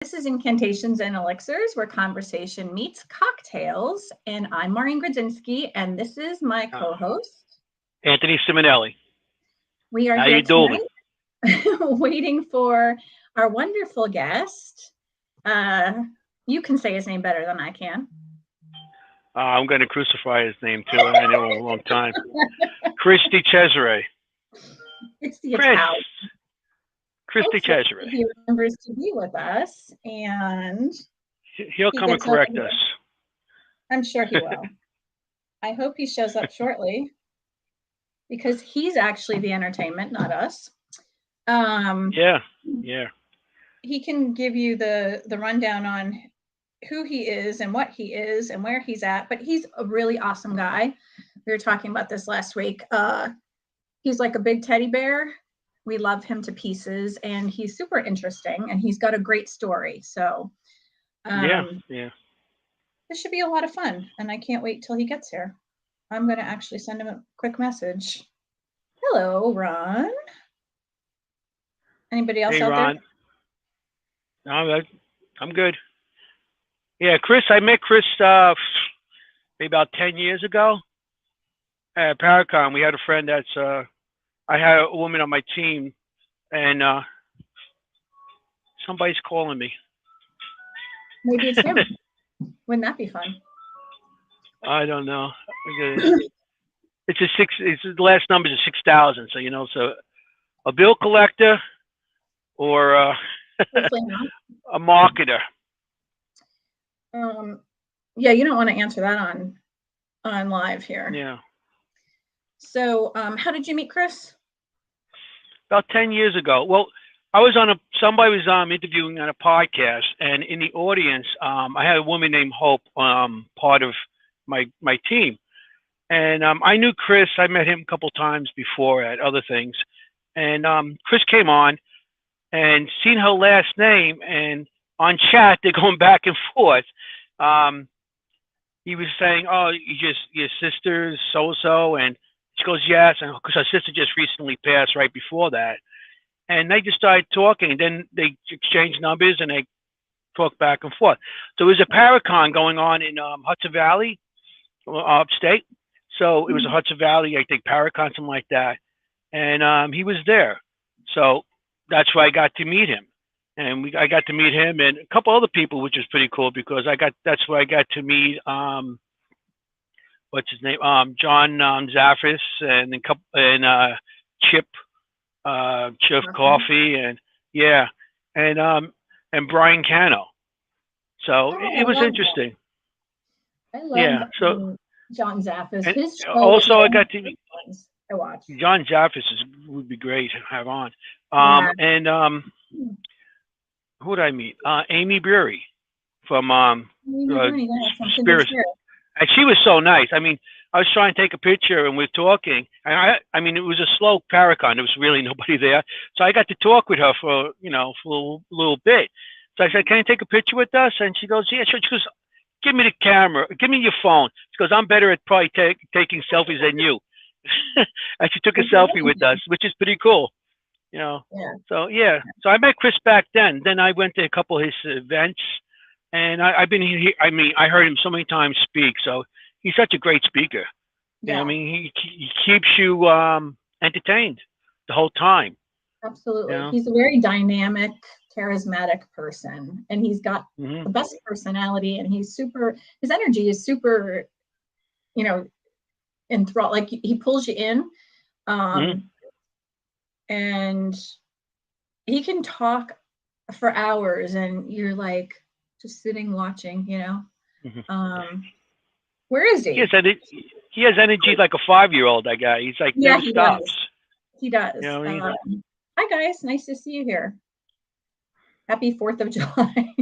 This is Incantations and Elixirs, where conversation meets cocktails. And I'm Maureen Grudzinski, and this is my co-host, Anthony Simonelli. We are How here you doing? tonight waiting for our wonderful guest. You can say his name better than I can. I'm going to crucify his name too. I know him a long time. Chris DiCesare. It's the Chris. Italian. Chris DiCesare. He remembers to be with us, and he'll come and correct us. I'm sure he will. I hope he shows up shortly, because he's actually the entertainment, not us. Yeah. He can give you the rundown on who he is and what he is and where he's at, but he's a really awesome guy. We were talking about this last week. He's like a big teddy bear. We love him to pieces, and he's super interesting, and he's got a great story. So yeah. This should be a lot of fun, and I can't wait till he gets here. I'm going to actually send him a quick message. Hello, Ron. Anybody else out Ron. there? No, I'm good. Yeah, Chris, I met Chris maybe about 10 years ago at Paracon. We had a friend that's I had a woman on my team, and somebody's calling me. Maybe it's him. Wouldn't that be fun? I don't know. It's the last number is 6,000. So so a bill collector or a marketer. Yeah, you don't want to answer that on live here. Yeah. So, how did you meet Chris? About 10 years ago. Well, I was somebody was interviewing on a podcast, and in the audience, I had a woman named Hope, part of my team, and I knew Chris. I met him a couple times before at other things, and Chris came on, and seen her last name, and on chat they're going back and forth. He was saying, "Oh, your sister's so and." She goes, yes, and because her sister just recently passed right before that. And they just started talking, and then they exchanged numbers, and they talked back and forth. So there was a Paracon going on in Hudson Valley, upstate. So it was a Hudson Valley, I think, Paracon, something like that. And he was there. So that's where I got to meet him. And I got to meet him and a couple other people, which was pretty cool, because that's where I got to meet what's his name? John Zaffis and Chip Coffee and Brian Cano. So it was interesting. I love John Zaffis. His also, I got to meet watched. John Zaffis would be great to have on. And who would I meet? Amy Brewery from Spirit. And she was so nice. I mean, I was trying to take a picture, and we're talking. And I mean, it was a slow Paracon. There was really nobody there, so I got to talk with her for a little bit. So I said, "Can you take a picture with us?" And she goes, "Yeah, sure." She goes, "Give me the camera. Give me your phone." She goes, "I'm better at probably taking selfies than you." And she took a selfie with us, which is pretty cool. Yeah. So I met Chris back then. Then I went to a couple of his events. And I've been here. I mean, I heard him so many times speak. So he's such a great speaker. Yeah. I mean, he keeps you entertained the whole time. Absolutely. He's a very dynamic, charismatic person, and he's got the best personality. And his energy is super, enthralled. Like he pulls you in, and he can talk for hours, and you're like, just sitting watching, where is he? He has energy like a 5-year-old, that guy. He's like, never stops. He does. Hi, guys. Nice to see you here. Happy 4th of July.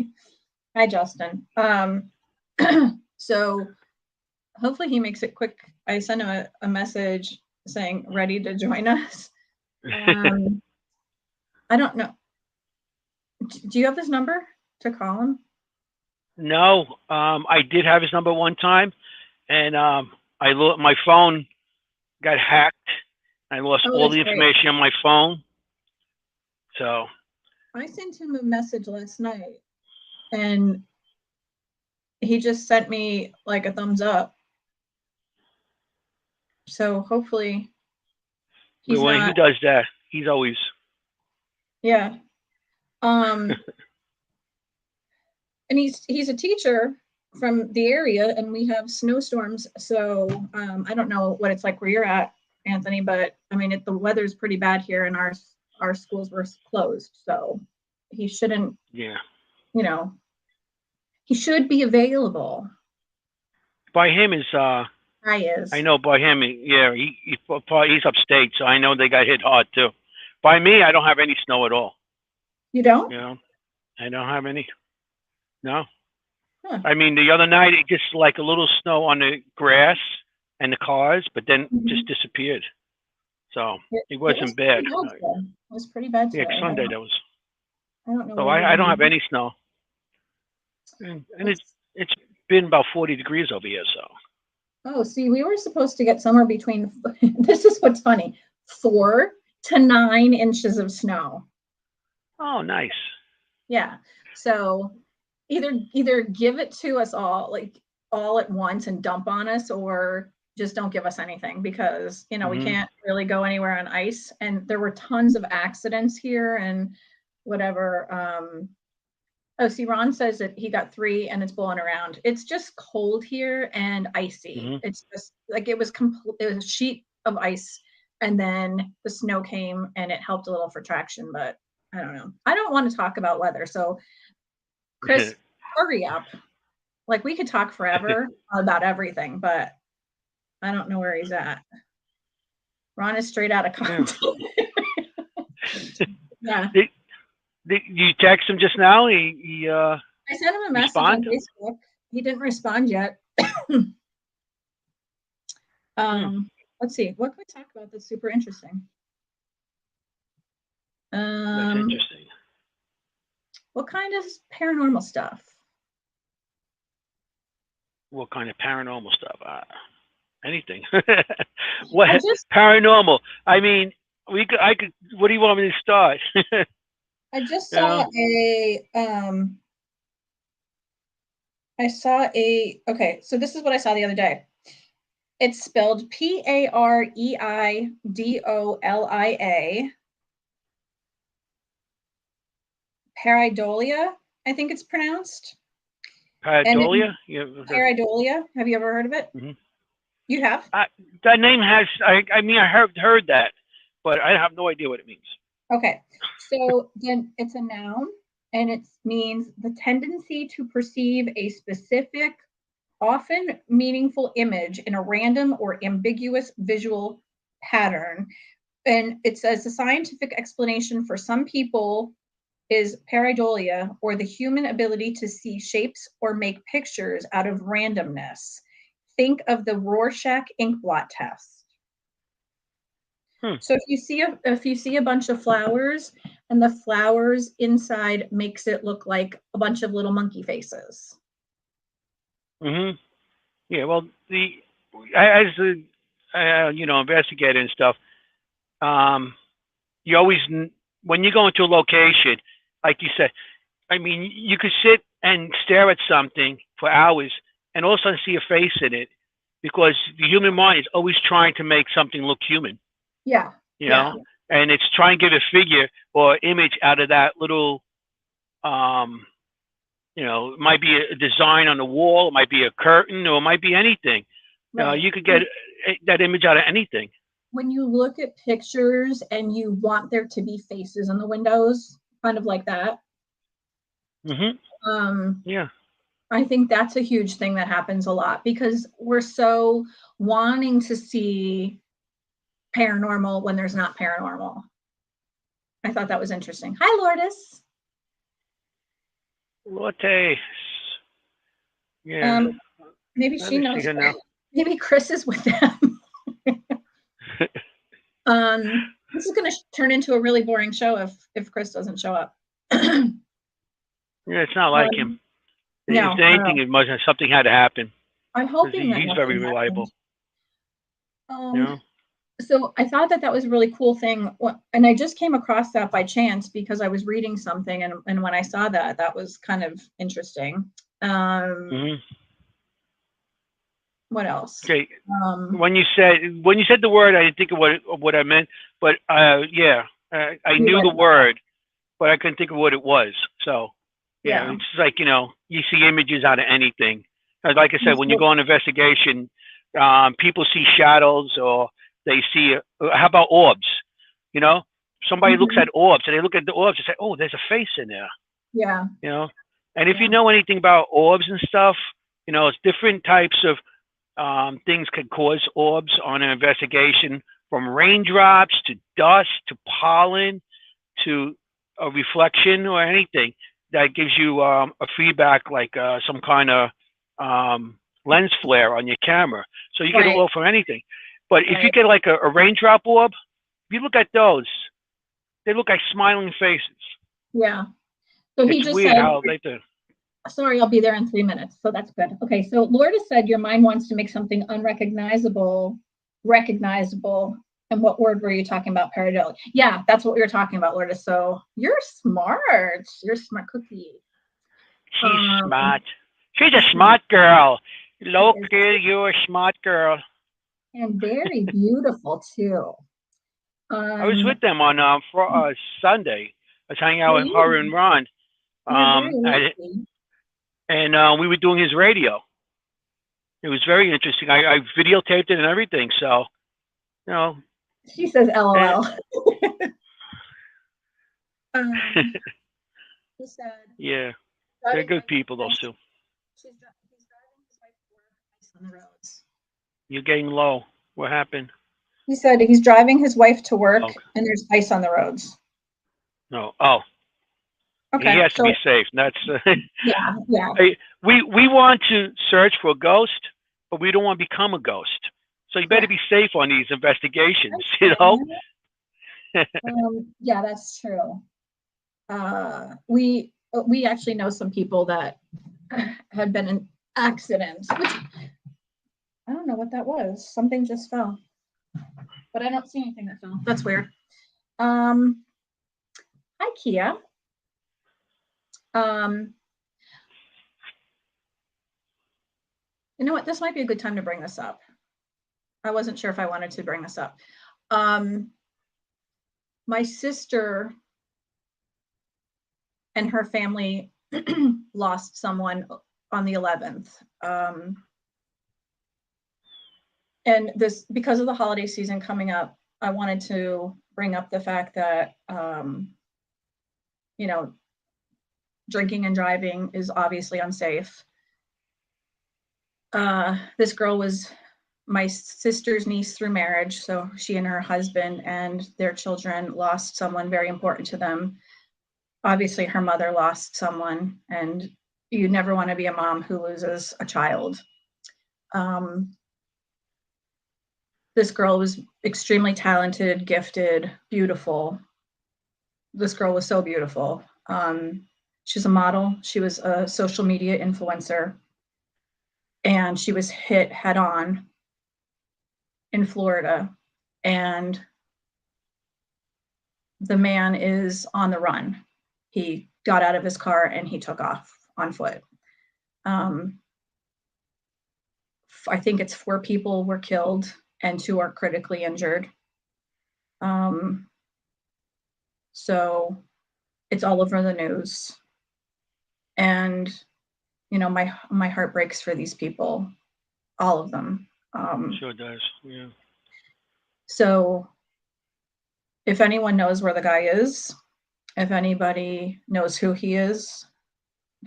Hi, Justin. So hopefully he makes it quick. I sent him a message saying, ready to join us. I don't know. Do you have his number to call him? No, I did have his number one time, and my phone got hacked. I lost all the information on my phone. So I sent him a message last night. and he just sent me like a thumbs up. So hopefully he's Well, not. who does that? He's always. Yeah. And he's a teacher from the area, and we have snowstorms. So I don't know what it's like where you're at, Anthony, but I mean, the weather's pretty bad here, and our schools were closed. So he shouldn't. Yeah. You know, he should be available. By him is I is. I know by him, yeah, he's upstate, so I know they got hit hard too. By me, I don't have any snow at all. You don't? You know, I don't have any. No. Huh. I mean, the other night it just like a little snow on the grass and the cars, but then just disappeared. So it wasn't bad. It was pretty bad today. Yeah, Sunday that was. I don't know. So I don't have any snow, and it's been about 40 degrees over here. So. Oh, see, we were supposed to get somewhere between. This is what's funny: 4 to 9 inches of snow. Oh, nice. Yeah. So either give it to us all, like all at once and dump on us, or just don't give us anything, because we can't really go anywhere on ice. And there were tons of accidents here and whatever. Oh, see, Ron says that he got 3 and it's blowing around. It's just cold here and icy. It's just like it was a sheet of ice, and then the snow came and it helped a little for traction, but I don't know. I don't want to talk about weather. So Chris, hurry up. Like, we could talk forever about everything, but I don't know where he's at. Ron is straight out of content. Yeah. Did you text him just now? I sent him a message on Facebook. He didn't respond yet. Let's see. What can we talk about that's super interesting? That's interesting. What kind of paranormal stuff? What kind of paranormal stuff? Anything. What paranormal? I mean, I could. What do you want me to start? I just saw okay, so this is what I saw the other day. It's spelled Pareidolia. Pareidolia, I think it's pronounced. Pareidolia? Pareidolia. Have you ever heard of it? You have? That name has. I mean, I heard that, but I have no idea what it means. Okay, so then it's a noun, and it means the tendency to perceive a specific, often meaningful image in a random or ambiguous visual pattern. And it says the scientific explanation for some people is pareidolia, or the human ability to see shapes or make pictures out of randomness. Think of the Rorschach inkblot test. So if you see a bunch of flowers, and the flowers inside makes it look like a bunch of little monkey faces. Yeah. Well, as the investigator and stuff, you always, when you go into a location, like you said, I mean, you could sit and stare at something for hours and all of a sudden see a face in it, because the human mind is always trying to make something look human. Yeah. You know, and it's trying to get a figure or image out of that little, it might be a design on the wall, it might be a curtain, or it might be anything. Right. You could get that image out of anything. When you look at pictures and you want there to be faces in the windows, kind of like that. Yeah. I think that's a huge thing that happens a lot, because we're so wanting to see paranormal when there's not paranormal. I thought that was interesting. Hi, Lourdes. Lourdes. Yeah. Maybe she knows. Maybe Chris is with them. This is going to turn into a really boring show if Chris doesn't show up. Yeah, it's not like him. No, if anything, it must have something had to happen. I'm hoping that he's very reliable. So I thought that was a really cool thing. And I just came across that by chance because I was reading something. And when I saw that was kind of interesting. What else? Okay. When you said the word, I didn't think of what I meant, but yeah, I knew the word, but I couldn't think of what it was. So yeah, it's like, you see images out of anything. Like I said, when you go on investigation, people see shadows, or they see. How about orbs? Somebody looks at orbs, and they look at the orbs and say, "Oh, there's a face in there." Yeah. And if you know anything about orbs and stuff, it's different types of things can cause orbs on an investigation, from raindrops to dust to pollen to a reflection or anything that gives you a feedback, like some kind of lens flare on your camera. So you get an orb from anything. But if you get like a raindrop orb, if you look at those, they look like smiling faces. Yeah. So he it's just weird said, how they do. Sorry, I'll be there in 3 minutes. So that's good. Okay, so Lourdes said your mind wants to make something unrecognizable, recognizable. And what word were you talking about? Pareidolia. Yeah, that's what we were talking about, Lourdes. So you're smart. You're a smart cookie. She's smart. She's a smart girl. Look, you're a smart girl. And very beautiful too. I was with them on Sunday. I was hanging out with her and Ron. And we were doing his radio. It was very interesting. I videotaped it and everything. So, She says LOL. He said, yeah, they're good people, those two. He's driving his wife to work, ice on the roads. You're getting low. What happened? He said he's driving his wife to work, and there's ice on the roads. No. Oh. Okay. He has to be safe. That's yeah. We want to search for a ghost, but we don't want to become a ghost. So you better be safe on these investigations. Yeah, that's true. We actually know some people that had been in accidents. Which, I don't know what that was. Something just fell, but I don't see anything that fell. That's weird. Hi, Kia. You know what? This might be a good time to bring this up. I wasn't sure if I wanted to bring this up. My sister and her family lost someone on the 11th. And this, because of the holiday season coming up, I wanted to bring up the fact that, drinking and driving is obviously unsafe. This girl was my sister's niece through marriage. So she and her husband and their children lost someone very important to them. Obviously, her mother lost someone, and you never want to be a mom who loses a child. This girl was extremely talented, gifted, beautiful. This girl was so beautiful. She's a model. She was a social media influencer. And she was hit head on in Florida. And the man is on the run. He got out of his car and he took off on foot. I think it's 4 people were killed and 2 are critically injured. So it's all over the news. And, my heart breaks for these people, all of them. Sure does, yeah. So if anyone knows where the guy is, if anybody knows who he is,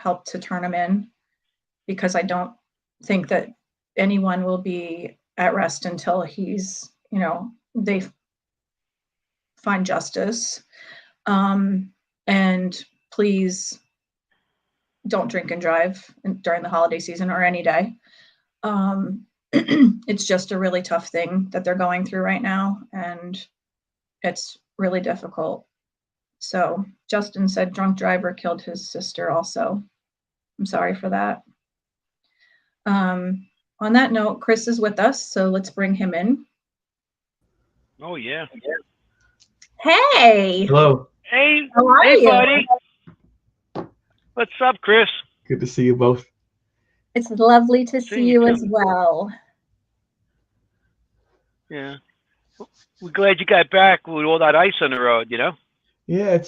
help to turn him in, because I don't think that anyone will be at rest until he's, they find justice. And please don't drink and drive during the holiday season or any day. It's just a really tough thing that they're going through right now, and it's really difficult. So Justin said drunk driver killed his sister also. I'm sorry for that. On that note, Chris is with us, so let's bring him in. Oh yeah. Hey, Hello. Hey, how are hey, you? buddy. What's up, Chris? Good to see you both. It's lovely to see Seeing you you too. as well. Yeah. We're glad you got back with all that ice on the road. Yeah,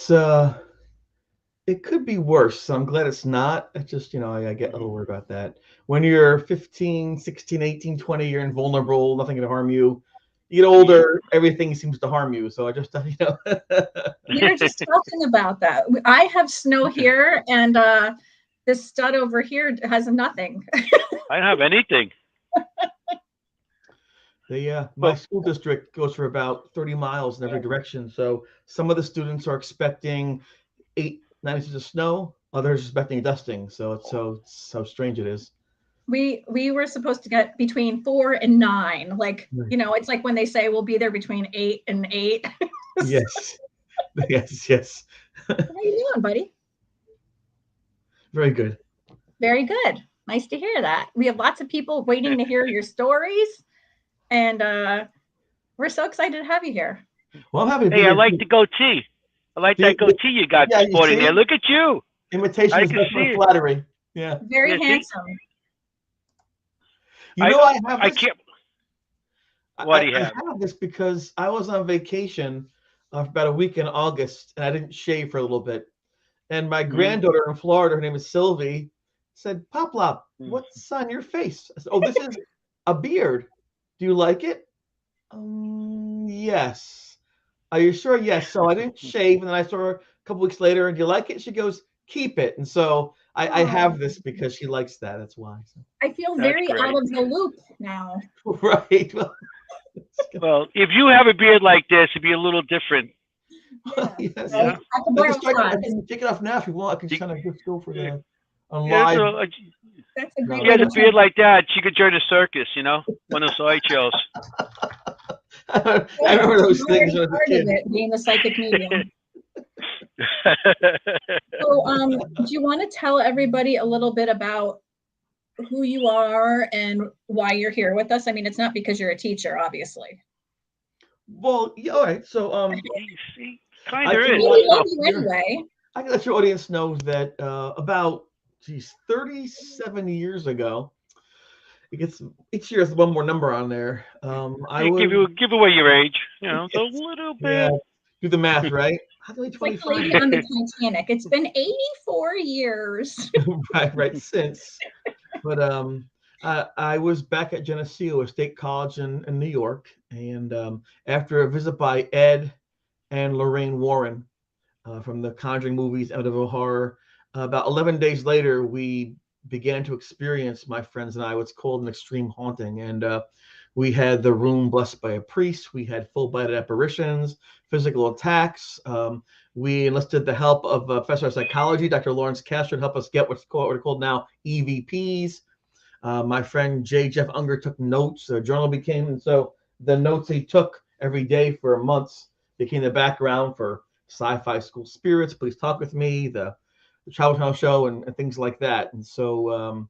it could be worse. So I'm glad it's not. It's just, I get a little worried about that. When you're 15, 16, 18, 20, you're invulnerable, nothing can harm you. You get older, everything seems to harm you. So I just, We were just talking about that. I have snow here, and this stud over here has nothing. I don't have anything. My But school district goes for about 30 miles in every direction. So some of the students are expecting 8 9 inches of snow, others expecting dusting. So it's how strange it is. We were supposed to get between 4 and 9. Like, Right. it's like when they say we'll be there between 8 and 8. Yes, yes. How you doing, buddy? Very good. Very good. Nice to hear that. We have lots of people waiting to hear your stories, and we're so excited to have you here. Well, I'm happy to be hey, I here. like the goatee. I like that goatee you got Yeah, you sporting see? there. Look at you. Imitation I is can best see for it. flattery. Yeah. Very Yeah, see? handsome. I have I this. can't. What do I you have? have this because I was on vacation for about a week in August, and I didn't shave for a little bit. And my granddaughter in Florida, her name is Sylvie, said, "Pop, what's on your face?" I said, "Oh, this is a beard. Do you like it?" Yes. Are you sure? Yes. So I didn't shave, and then I saw her a couple weeks later, and do you like it? She goes, "Keep it." And so I have this because she likes that. That's why. So. I feel That's very great. out of the loop now. Right. Well, if you have a beard like this, it'd be a little different. Yeah. Yes. Yeah. I can take it off now if you want. I can just kind of just go for the on Yeah, live. so, That's a great she way has to a beard like that. She could join a circus, one of those sideshows. I remember those things when I was a part kid. of it being the psychic medium. So, do you want to tell everybody a little bit about who you are and why you're here with us? I mean, it's not because you're a teacher, obviously. Well, yeah, all right. So See, kind I of can is. We love let you your anyway. I can let your audience know that about 37 years ago, it gets each year has one more number on there. I was Give away your age, it's a little yeah, bit. do the math, right? How do we It's like the 25 lady on the Titanic. It's been 84 years. right since. But I was back at Geneseo, a state college in New York, and after a visit by Ed and Lorraine Warren from the Conjuring movies, Amityville Horror, about 11 days later, we began to experience, my friends and I, what's called an extreme haunting. And we had the room blessed by a priest. We had full-bodied apparitions, physical attacks. We enlisted the help of professor of psychology, Dr. Lawrence Castro, to help us get what are called now EVPs. My friend J. Jeff Unger took notes. A journal became, and so the notes he took every day for months became the background for SyFy School Spirits, Please Talk With Me, the Travel Channel Show, and things like that. And so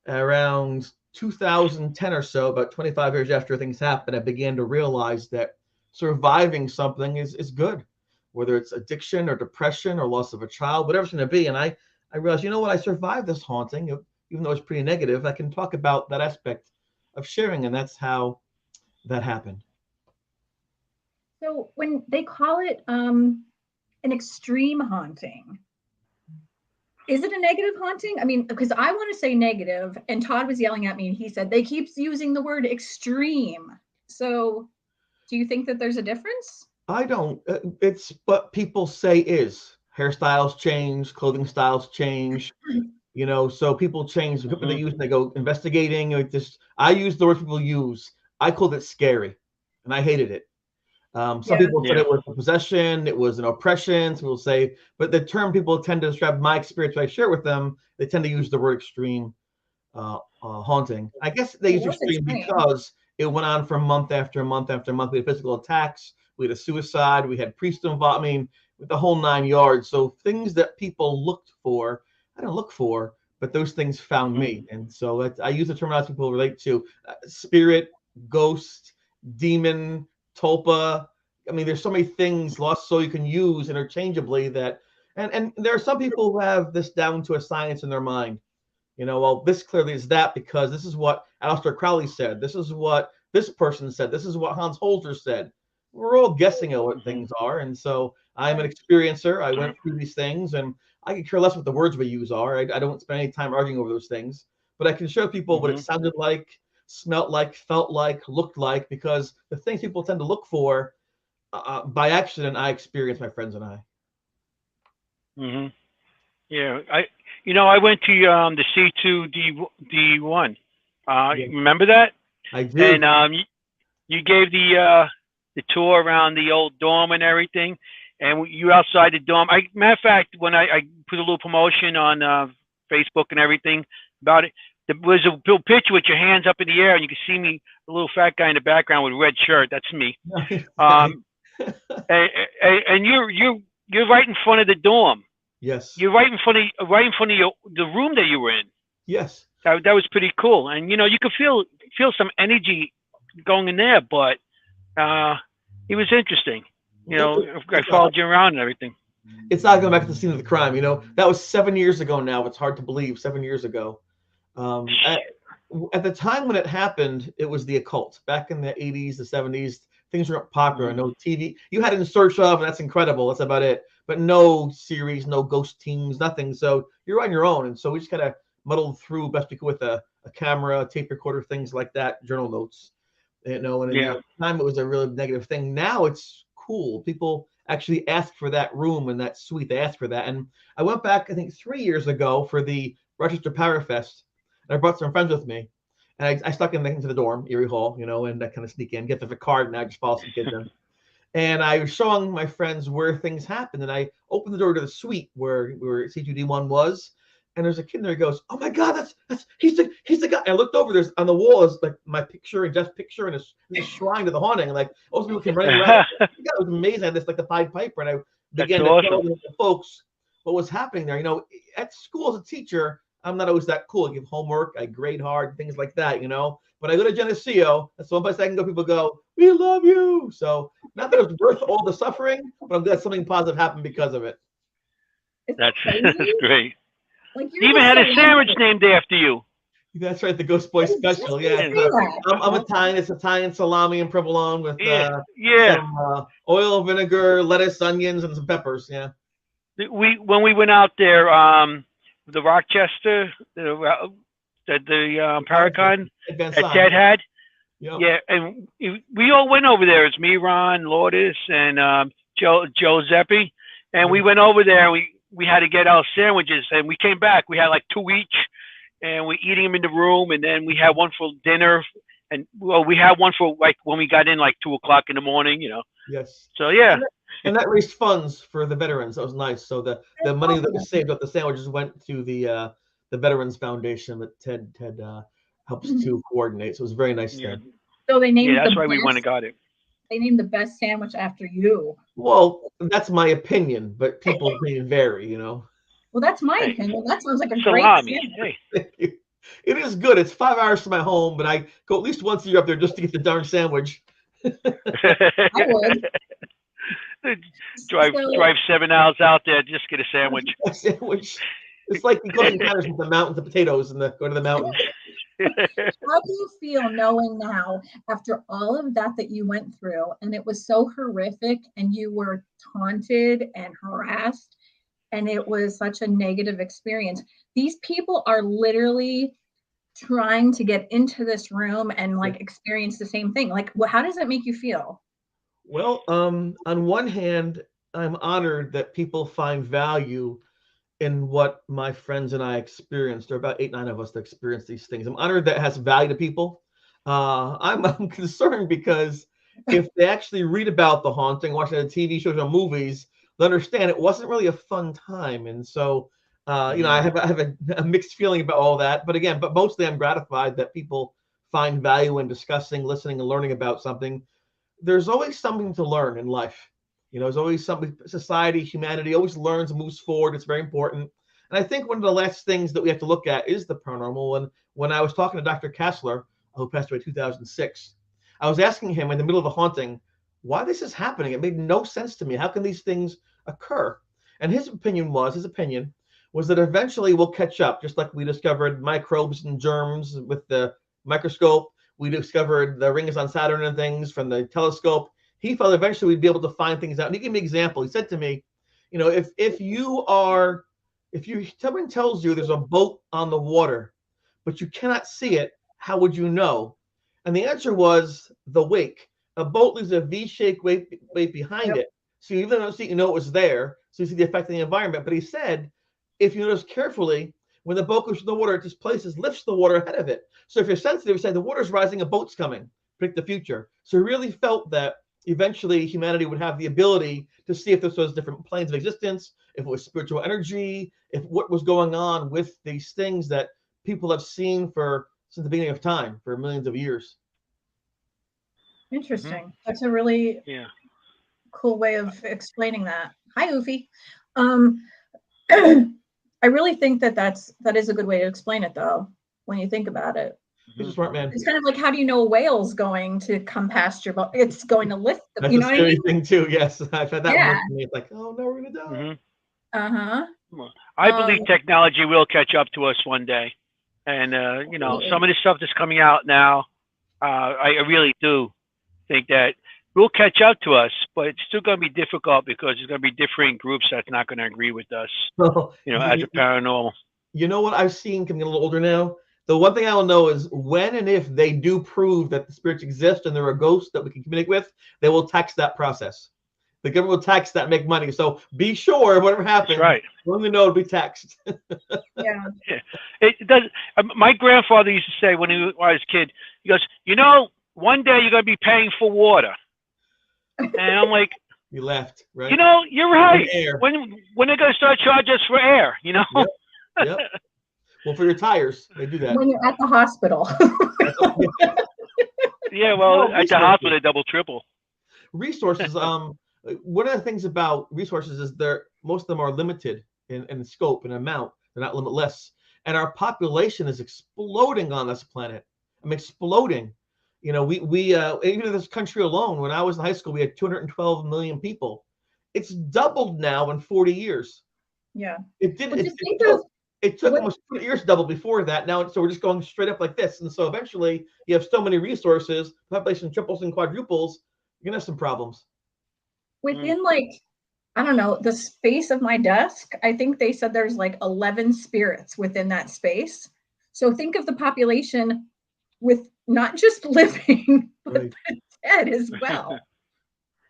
around 2010 or so, about 25 years after things happened, I began to realize that surviving something is good, whether it's addiction or depression or loss of a child, whatever it's going to be. And I realized, you know what, I survived this haunting, even though it's pretty negative. I can talk about that aspect of sharing, and that's how that happened. So when they call it an extreme haunting, is it a negative haunting? I mean, because I want to say negative, and Todd was yelling at me, and he said they keep using the word extreme. So do you think that there's a difference? I don't. It's what people say is. Hairstyles change, clothing styles change. So people change the equipment they use. And they go investigating. I use the word people use. I called it scary, and I hated it. Some people said it was a possession, it was an oppression. Some people say, but the term people tend to describe my experience when I share with them, they tend to use the word extreme haunting. I guess they use extreme because it went on for month after month after month. We had physical attacks, we had a suicide, we had priests involved. I mean, with the whole 9 yards. So things that people looked for, I don't look for, but those things found me. And so I use the terminology people relate to: spirit, ghost, demon, tulpa. I mean, there's so many things, lost soul, you can use interchangeably that, and there are some people who have this down to a science in their mind. Well, this clearly is that because this is what Aleister Crowley said. This is what this person said. This is what Hans Holzer said. We're all guessing at what things are. And so I'm an experiencer. I went through these things, and I can care less what the words we use are. I don't spend any time arguing over those things. But I can show people what it sounded like, smelt like, felt like, looked like, because the things people tend to look for by accident, I experienced, my friends and I. Yeah, I went to the C2D1. Remember that? I do. And you gave the tour around the old dorm and everything, and you outside the dorm. Matter of fact, when I put a little promotion on Facebook and everything about it, there was a little picture with your hands up in the air, and you could see me, a little fat guy in the background with a red shirt. That's me. And you're right in front of the dorm. Yes. You're right in front of the room that you were in. Yes. That was pretty cool, and you could feel some energy going in there, but it was interesting. I followed you around and everything. It's not going back to the scene of the crime. That was 7 years ago now. It's hard to believe, 7 years ago. At the time when it happened, it was the occult. Back in the 80s, the 70s, things weren't popular. No TV. You had In Search Of, and that's incredible. That's about it. But no series, no ghost teams, nothing. So you're on your own. And so we just kind of muddled through best we could with a camera, a tape recorder, things like that, journal notes. And at the time, it was a really negative thing. Now it's cool. People actually ask for that room and that suite. They ask for that. And I went back, I think, 3 years ago for the Rochester Parafest. And I brought some friends with me. And I stuck them into the dorm, Erie Hall, and I kind of sneak in, get the card, and I just follow some kids in. And I was showing my friends where things happened. And I opened the door to the suite where C2D1 was. And there's a kid there who goes, "Oh my God, he's the guy." And I looked over, there's on the wall is like my picture and Jeff's picture and a shrine to the haunting. And like, all those people came running around. It was amazing. I had this like the Pied Piper. And I began to tell the folks what was happening there. At school as a teacher, I'm not always that cool. I give homework, I grade hard, things like that, But I go to Geneseo, that's the one place I can go. People go, "We love you." So not that it was worth all the suffering, but I'm glad something positive happened because of it. That's great. Like, you even had a sandwich named after you. That's right, the Ghost Boy special. Yeah, I'm Italian. It's Italian salami and provolone with some oil, vinegar, lettuce, onions, and some peppers. Yeah. When we went out there, the Rochester, the Paracon that Ted had. Yep. Yeah, and we all went over there. It's me, Ron, Lourdes, and Joe Zeppi, and we went over there. And we had to get our sandwiches, and we came back. We had like 2 each, and we eating them in the room, and then we had one for dinner, and we had one for like when we got in like 2 o'clock in the morning. Yes. So yeah. And that raised funds for the veterans. That was nice. So the money that was saved up the sandwiches went to the Veterans Foundation that Ted helps to coordinate. So it was a very nice thing. So they named that's why we went and got it. They named the best sandwich after you. Well, that's my opinion, but people's opinion vary, Well, that's my opinion. That sounds like a salami. great sandwich. Hey. It is good. It's 5 hours from my home, but I go at least once a year up there just to get the darn sandwich. I would. Drive 7 hours out there, just get a sandwich. A sandwich. It's like you go to encounters with the mountains of potatoes and go to the mountains. How do you feel knowing now, after all of that you went through, and it was so horrific, and you were taunted and harassed, and it was such a negative experience? These people are literally trying to get into this room and like experience the same thing. Like, how does it make you feel? Well, on one hand, I'm honored that people find value in what my friends and I experienced. There are about 8, 9 of us that experienced these things. I'm honored that it has value to people. I'm concerned because if they actually read about the haunting, watching the TV shows or movies, they'll understand it wasn't really a fun time. And so, I have a mixed feeling about all that. But mostly I'm gratified that people find value in discussing, listening, and learning about something. There's always something to learn in life. There's always something. Society, humanity always learns and moves forward. It's very important. And I think one of the last things that we have to look at is the paranormal. And when I was talking to Dr. Kassler, who passed away in 2006, I was asking him in the middle of the haunting, why this is happening. It made no sense to me. How can these things occur? And his opinion was that eventually we'll catch up, just like we discovered microbes and germs with the microscope. We discovered the rings on Saturn and things from the telescope. He felt eventually we'd be able to find things out. And he gave me an example. He said to me, you know, if someone tells you there's a boat on the water, but you cannot see it, how would you know? And the answer was the wake. A boat leaves a V-shaped wake behind it. So you even don't see, you know it was there. So you see the effect of the environment. But he said, if you notice carefully, when the boat goes through the water, it displaces, lifts the water ahead of it. So if you're sensitive, you say the water's rising, a boat's coming, predict the future. So he really felt that eventually humanity would have the ability to see if this was different planes of existence, if it was spiritual energy, if what was going on with these things that people have seen since the beginning of time, for millions of years. Interesting. That's a really cool way of explaining that. Hi, Oofy. I really think that is a good way to explain it, though, when you think about it. He's a smart man. It's kind of like, how do you know a whale's going to come past your boat? It's going to lift them. That's you know a what I mean? thing too. Yes, I've had that one. It's like, oh no, we're gonna die. I believe technology will catch up to us one day, and you know, some of the stuff that's coming out now, I really do think that will catch up to us, but it's still going to be difficult because there's going to be differing groups that's not going to agree with us. You know, as a paranormal. You know what I've seen coming a little older now? The one thing I will know is when and if they do prove that the spirits exist and there are ghosts that we can communicate with, they will tax that process. The government will tax that, make money. So be sure whatever happens, let me know it'll be taxed. It does. My grandfather used to say when I was a kid, he goes, you know, one day you're going to be paying for water. And I'm like, you left, right? You know, you're right. When they're going to start charging us for air, you know? Yep. Well, for your tires, they do that. When you're at the hospital. Yeah, well, at the hospital, they double, triple. Resources. One of the things about resources is most of them are limited in scope and amount. They're not limitless. And our population is exploding on this planet. I mean, exploding. You know, we even in this country alone, when I was in high school, we had 212 million people. It's doubled now in 40 years. Yeah. It didn't. It took almost 20 years to double before that. Now, so we're just going straight up like this. And so eventually you have so many resources, population triples and quadruples, you're going to have some problems. Within I don't know, the space of my desk, I think they said there's like 11 spirits within that space. So think of the population with not just living, but dead as well.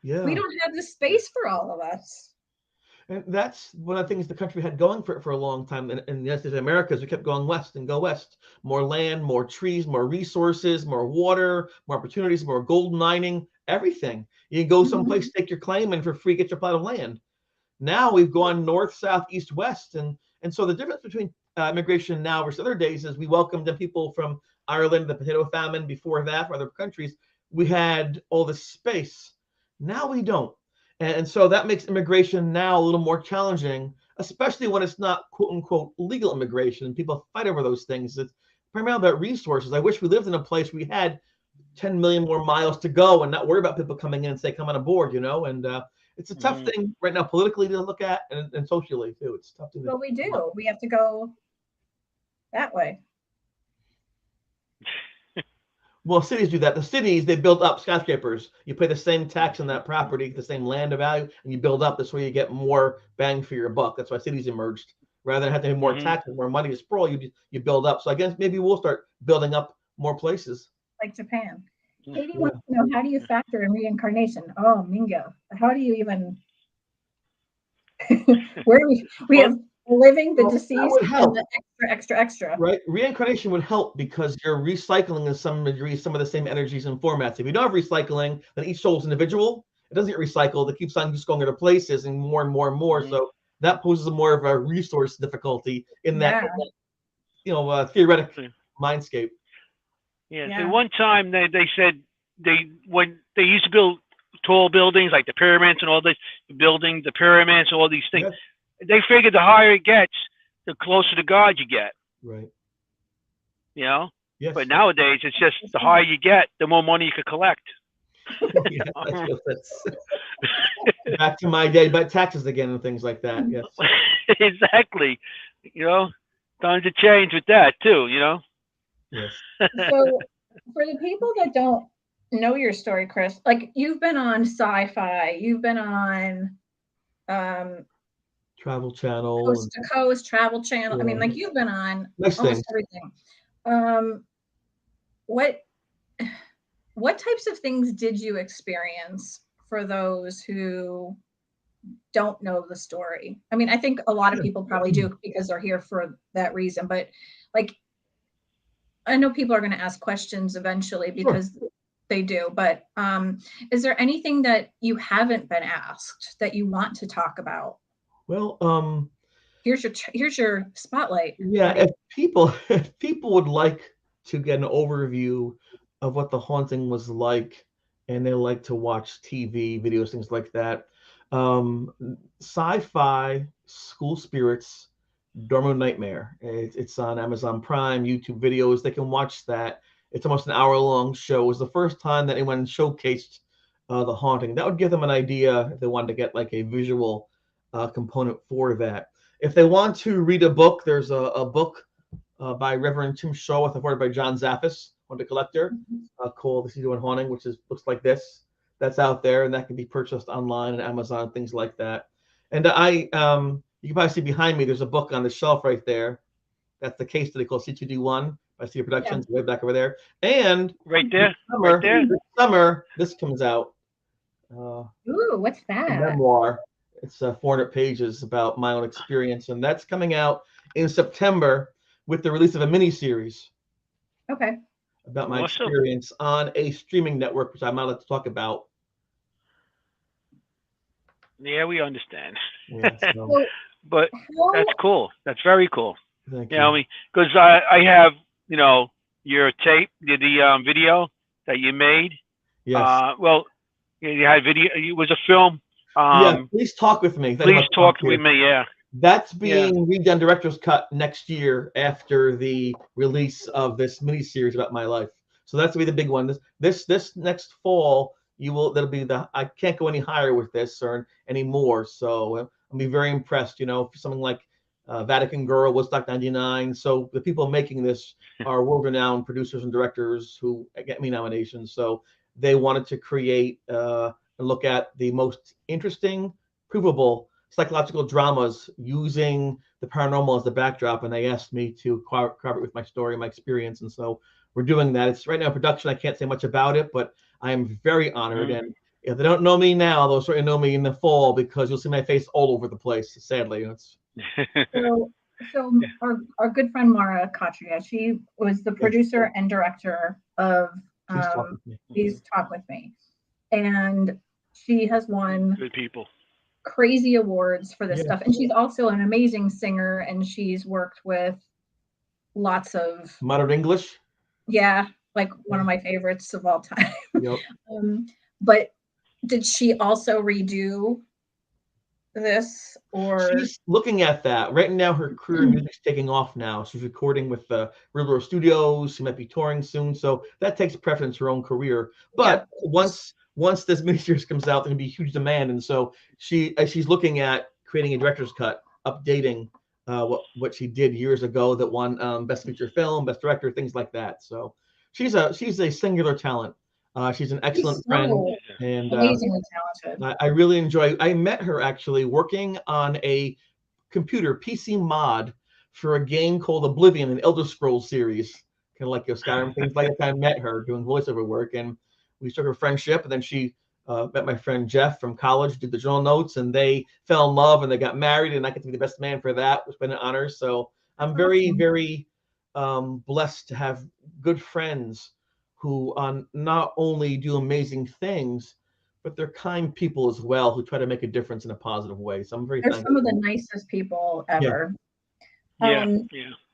Yeah. We don't have the space for all of us. And that's one of the things the country had going for it for a long time. And in the United States of America, we kept going west and go west. More land, more trees, more resources, more water, more opportunities, more gold mining, everything. You can go someplace, take your claim, and for free get your plot of land. Now we've gone north, south, east, west. And so the difference between immigration now versus other days is we welcomed the people from Ireland, the potato famine. Before that, from other countries, we had all this space. Now we don't. And so that makes immigration now a little more challenging, especially when it's not quote unquote legal immigration. People fight over those things. It's primarily about resources. I wish we lived in a place where we had 10 million more miles to go and not worry about people coming in and say, come on aboard, you know? And it's a tough thing right now politically to look at and socially too. It's tough to do. Well, we do. We have to go that way. Well, cities do that. The cities, they build up skyscrapers. You pay the same tax on that property, the same land value, and you build up. This way you get more bang for your buck. That's why cities emerged. Rather than have to have more taxes, more money to sprawl, you build up. So I guess maybe we'll start building up more places. Like Japan. Katie wants to know, how do you factor in reincarnation? Oh, Mingo. How do you even... Where do we have living, the deceased, and the extra. Right. Reincarnation would help because you're recycling in some degree some of the same energies and formats. If you don't have recycling, then each soul is individual. It doesn't get recycled. It keeps on just going into places and more and more and more. So that poses more of a resource difficulty in that, theoretic mindscape. Yeah. So one time they said when they used to build tall buildings like the pyramids and all this, building the pyramids, all these things. Yeah. They figured the higher it gets, the closer to God you get. Right. You know? Yes. But nowadays, it's just the higher you get, the more money you could collect. Yes, I feel that's back to my day, but taxes again and things like that. Yes. Exactly. You know, times have changed with that too. You know. Yes. So for the people that don't know your story, Chris, like you've been on SyFy, you've been on um Travel Channel Coast and to Coast, Travel Channel. I mean, yeah, like you've been on nice almost things. everything. Um, what what types of things did you experience for those who don't know the story? I mean, I think a lot of people probably do because they're here for that reason, but like I know people are going to ask questions eventually Sure. because they do, but is there anything that you haven't been asked that you want to talk about? Well, Here's your spotlight, yeah, buddy. if people would like to get an overview of what the haunting was like, and they like to watch TV videos, things like that, um, SyFy School Spirits Dormo Nightmare. It's on Amazon Prime, YouTube videos. They can watch that. It's almost an hour-long show. It was the first time that anyone showcased the haunting. That would give them an idea if they wanted to get like a visual component for that. If they want to read a book, there's a book by Reverend Tim Shaw, author by John Zaffis, on the collector, called The C2D1 Haunting, which looks like this. That's out there, and that can be purchased online on Amazon, things like that. And you can probably see behind me, there's a book on the shelf right there. That's the case study called C2D1 by Studio Yeah. Productions, way back over there. And Right there. Right there. this summer, this comes out. Ooh, what's A that? memoir. It's 400 pages about my own experience, and that's coming out in September with the release of a mini series Okay. about my Awesome. experience on a streaming network, which I'm not allowed to talk about. Yeah, we understand. Yeah, so So But how that's cool. That's very cool. thank You know, I you. mean, because I have, you know, your tape, the video that you made. Yes. Well, you had video. It was a film. Yeah, please talk with me. Thank you Please much, talk here. with me. Yeah. That's Yeah. being redone director's cut next year after the release of this mini series about my life. So that's gonna be the big one. This next fall, that'll be I can't go any higher with this or any more. So I'll be very impressed. You know, for something like Vatican Girl, Woodstock '99. So the people making this are world-renowned producers and directors who get me nominations. So they wanted to create and look at the most interesting, provable psychological dramas using the paranormal as the backdrop, and they asked me to corroborate with my story, my experience, and so we're doing that. It's right now in production. I can't say much about it, but I am very honored. And if they don't know me now, they'll certainly know me in the fall because you'll see my face all over the place. Sadly, so our good friend Mara Katria, she was the producer and director of Please Talk With Me, and she has won Good people. crazy awards for this stuff, and she's also an amazing singer, and she's worked with lots of Modern English. Yeah, like one of my favorites of all time. Yep. But did she also redo this, or she's looking at that right now? Her career in music's taking off now. She's recording with the Real Studios. She might be touring soon, so that takes preference her own career. But once this miniseries comes out, there's gonna be huge demand, and so she's looking at creating a director's cut, updating what she did years ago that won Best Feature Film, Best Director, things like that. So she's a singular talent. She's an excellent friend, and amazingly talented. I really enjoy. I met her actually working on a computer PC mod for a game called Oblivion, an Elder Scrolls series, kind of like your Skyrim things like that. I met her doing voiceover work, and we struck a friendship. And then she met my friend Jeff from college, did the journal notes, and they fell in love and they got married. And I get to be the best man for that. It's been an honor. So I'm very, very blessed to have good friends who not only do amazing things, but they're kind people as well who try to make a difference in a positive way. So I'm very They're thankful. some of the nicest people ever. Yeah.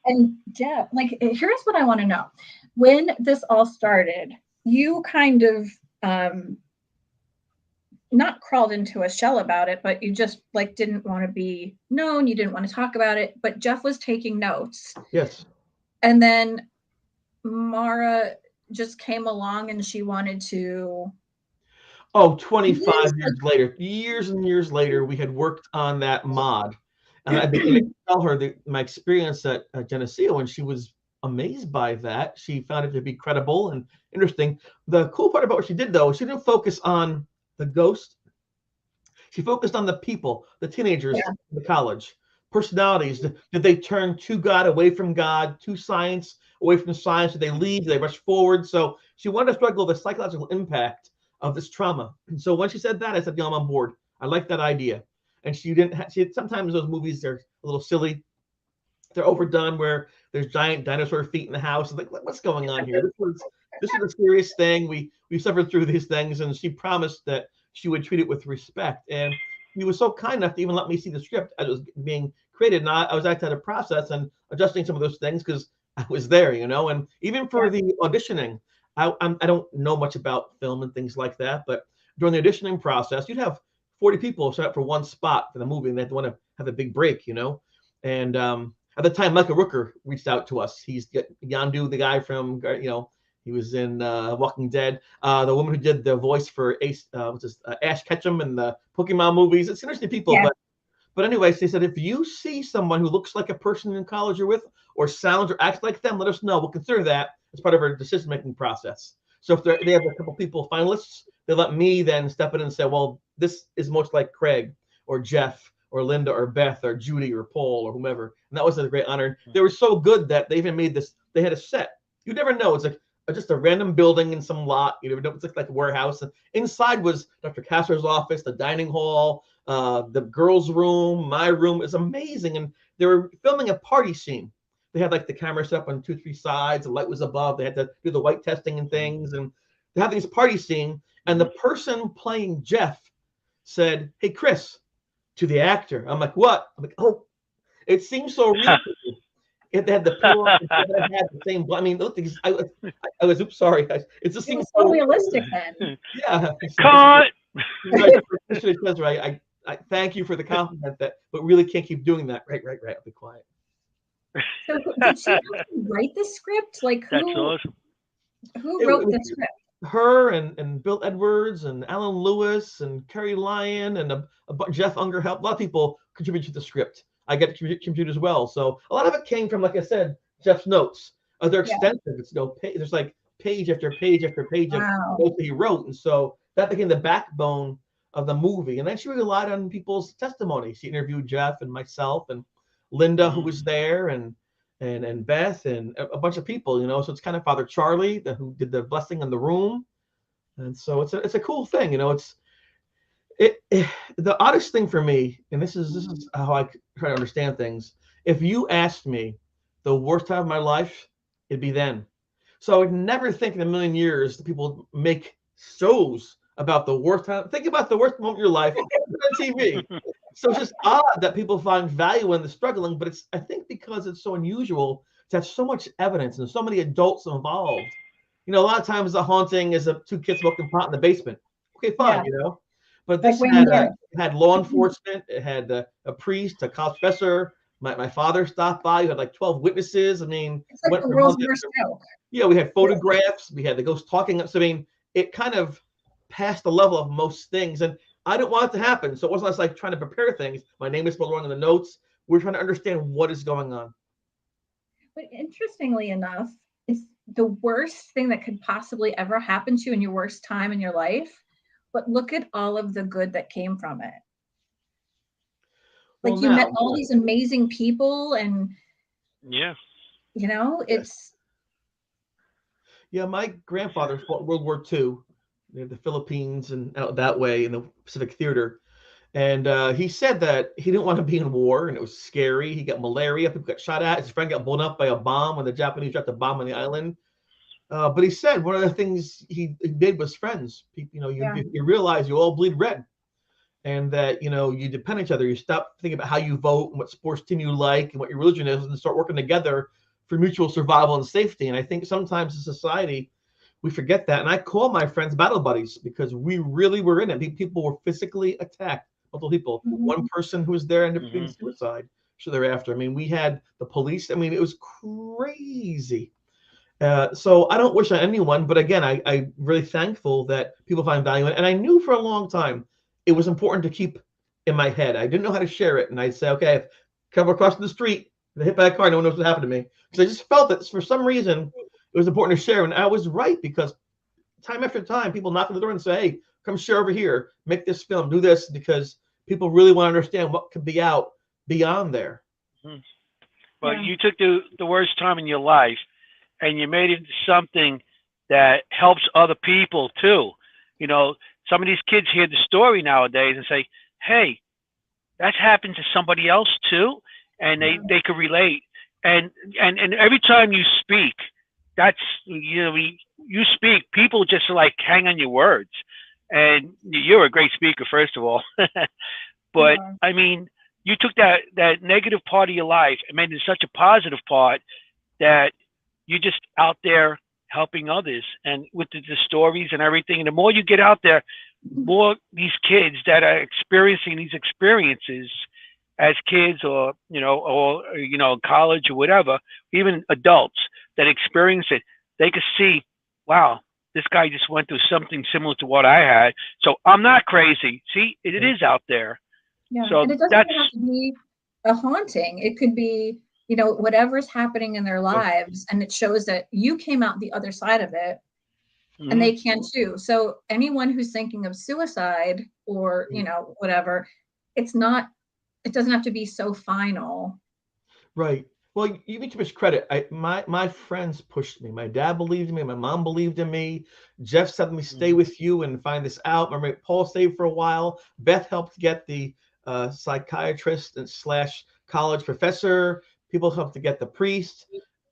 And Jeff, like, here's what I want to know. When this all started, you kind of not crawled into a shell about it, but you just like didn't want to be known. You didn't want to talk about it, but Jeff was taking notes. Yes. And then Mara just came along and she wanted to Oh, 25 Years, years later, years and years later, we had worked on that mod. And I began to tell her my experience at Geneseo, and she was amazed by that. She found it to be credible and interesting. The cool part about what she did, though, she didn't focus on the ghost. She focused on the people, the teenagers, Yeah. the college, personalities. Did they turn to God, away from God, to science, away from science? Did they leave? Did they rush forward? So she wanted to struggle with the psychological impact of this trauma. And so when she said that, I said, I'm on board. I like that idea. And she didn't. Sometimes those movies, they're a little silly. They're overdone, where there's giant dinosaur feet in the house. It's like, what's going on here? This was a serious thing. We suffered through these things, and she promised that she would treat it with respect. And he was so kind enough to even let me see the script as it was being created. And I was actually at a process and adjusting some of those things because I was there, And even for the auditioning, I don't know much about film and things like that, but during the auditioning process, you'd have 40 people set up for one spot for the movie, and they want to have a big break, And at the time, Michael Rooker reached out to us. He's Yondu, the guy from, he was in Walking Dead. The woman who did the voice for Ash Ketchum in the Pokemon movies. It's interesting people, but anyways, they said, if you see someone who looks like a person in college you're with, or sounds or acts like them, let us know. We'll consider that as part of our decision-making process. So if they have a couple people finalists, they let me then step in and say, well, this is most like Craig or Jeff or Linda or Beth or Judy or Paul or whomever. And that was a great honor. They were so good that they even made this. They had a set. You never know. It's like just a random building in some lot. You never know. It's like a warehouse. And inside was Dr. Kasser's office, the dining hall, the girls' room, my room. It's amazing. And they were filming a party scene. They had like the camera set up on 2-3 sides. The light was above. They had to do the white testing and things. And they have these party scene. And the person playing Jeff said, "Hey, Chris," to the actor. I'm like, "What?" I'm like, "Oh, it seems so real." It had the pillow, it had the same. I mean, I was. Oops, sorry. It just seems so realistic then. Yeah. Cut. I thank you for the compliment, but really can't keep doing that. Right. I'll be quiet. So did she actually write the script? Like That's awesome. Who wrote the script? Her and Bill Edwards and Alan Lewis and Kerry Lyon and Jeff Unger helped. A lot of people contributed to the script. I get to contribute as well. So a lot of it came from, like I said, Jeff's notes. They're extensive. It's there's like page after page after page of notes that he wrote, and so that became the backbone of the movie. And then she relied on people's testimony. She interviewed Jeff and myself and Linda, who was there, and Beth and a bunch of people, So it's kind of Father Charlie who did the blessing in the room, and so it's a cool thing, The oddest thing for me, and this is how I try to understand things. If you asked me the worst time of my life, it'd be then. So I would never think in a million years that people make shows about the worst time. Think about the worst moment of your life on TV. So it's just odd that people find value in the struggling, but I think because it's so unusual to have so much evidence and so many adults involved. A lot of times the haunting is 2 kids smoking pot in the basement. Okay, fine, But this had law enforcement. It had a priest, a college professor. My father stopped by. You had like 12 witnesses. I mean, it's like the world's worst joke. Yeah, we had photographs. We had the ghost talking. So I mean, it kind of passed the level of most things, and I didn't want it to happen. So it wasn't like trying to prepare things. My name is spelled wrong in the notes. We're trying to understand what is going on. But interestingly enough, it's the worst thing that could possibly ever happen to you in your worst time in your life. But look at all of the good that came from it. Like you met all these amazing people, and it's. Yeah, my grandfather fought World War II. The Philippines and out that way in the Pacific Theater. And he said that he didn't want to be in war, and it was scary. He got malaria. People got shot at. His friend got blown up by a bomb when the Japanese dropped a bomb on the island. But he said one of the things he did was friends. You realize you all bleed red, and that you depend on each other. You stop thinking about how you vote and what sports team you like and what your religion is, and start working together for mutual survival and safety. And I think sometimes in society, we forget that. And I call my friends battle buddies because we really were in it. People were physically attacked. Multiple people. Mm-hmm. One person who was there ended up being suicide. So thereafter, I mean, we had the police. I mean, it was crazy. So I don't wish on anyone, but again, I'm really thankful that people find value in it. And I knew for a long time it was important to keep in my head. I didn't know how to share it. And I'd say, okay, if I come across the street, get hit by a car, no one knows what happened to me. Because I just felt that for some reason it was important to share. And I was right, because time after time, people knock on the door and say, hey, come share over here, make this film, do this, because people really want to understand what could be out beyond there. Well, you took the worst time in your life and you made it into something that helps other people too. You know, some of these kids hear the story nowadays and say, hey, that's happened to somebody else too. And they could relate. And every time you speak, that's, you know, you speak, people just like hang on your words. And you're a great speaker, first of all. But I mean, you took that negative part of your life and made it such a positive part that you're just out there helping others, and with the stories and everything. And the more you get out there, more these kids that are experiencing these experiences as kids, or college or whatever, even adults that experience it, they could see, wow, this guy just went through something similar to what I had. So I'm not crazy. See, it is out there. Yeah, so and it doesn't have to be a haunting. It could be, whatever's happening in their lives, and it shows that you came out the other side of it, and they can too. So anyone who's thinking of suicide or, whatever, it doesn't have to be so final. Right. Well, you need too much credit. My friends pushed me. My dad believed in me. My mom believed in me. Jeff said, let me stay with you and find this out. My roommate Paul stayed for a while. Beth helped get the psychiatrist and / college professor. People helped to get the priest.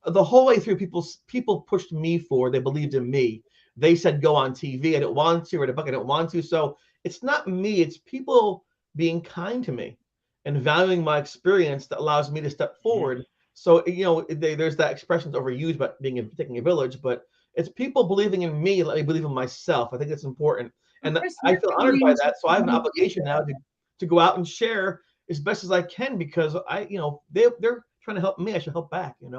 The whole way through, people pushed me forward. They believed in me. They said, go on TV. I didn't want to, or the book, I didn't want to. So it's not me. It's people being kind to me and valuing my experience that allows me to step forward. So, there's that expression that's overused about taking a village, but it's people believing in me, let me believe in myself. I think it's important. And I feel honored by that. So I have an obligation now to go out and share as best as I can, because they're trying to help me. I should help back, and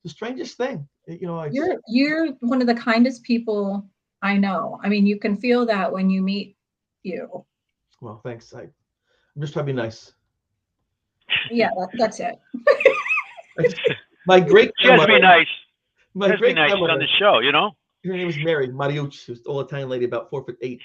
the strangest thing, You're one of the kindest people I know. I mean, you can feel that when you meet you. Well, thanks. I'm just trying to be nice. Yeah, that's it. My great grandmother. Just be nice. My great grandmother on the show, Her name was Mary Mariucci. She was an old Italian lady, about 4'8".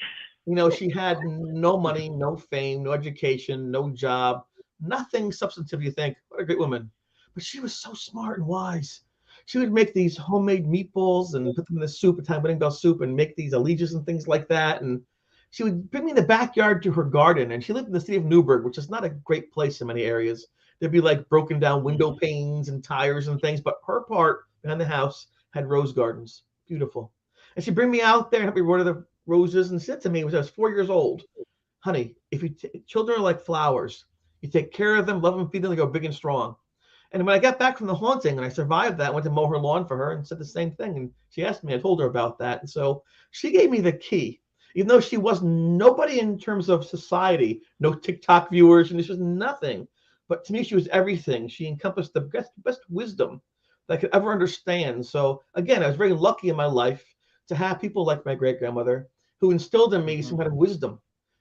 She had no money, no fame, no education, no job, nothing substantive. You think, what a great woman. But she was so smart and wise. She would make these homemade meatballs and put them in the soup, Italian wedding bell soup, and make these Elixirs and things like that. And she would bring me in the backyard to her garden. And she lived in the city of Newburgh, which is not a great place in many areas. There'd be like broken down window panes and tires and things. But her part behind the house had rose gardens. Beautiful. And she'd bring me out there and help me water the roses, and said to me when I was 4 years old, honey, children are like flowers. You take care of them, love them, feed them, they go big and strong. And when I got back from the haunting and I survived that, I went to mow her lawn for her and said the same thing. And she asked me, I told her about that. And so she gave me the key, even though she was nobody in terms of society, no TikTok viewers, and this was nothing. But to me, she was everything. She encompassed the best wisdom that I could ever understand. So again, I was very lucky in my life to have people like my great grandmother who instilled in me some kind of wisdom,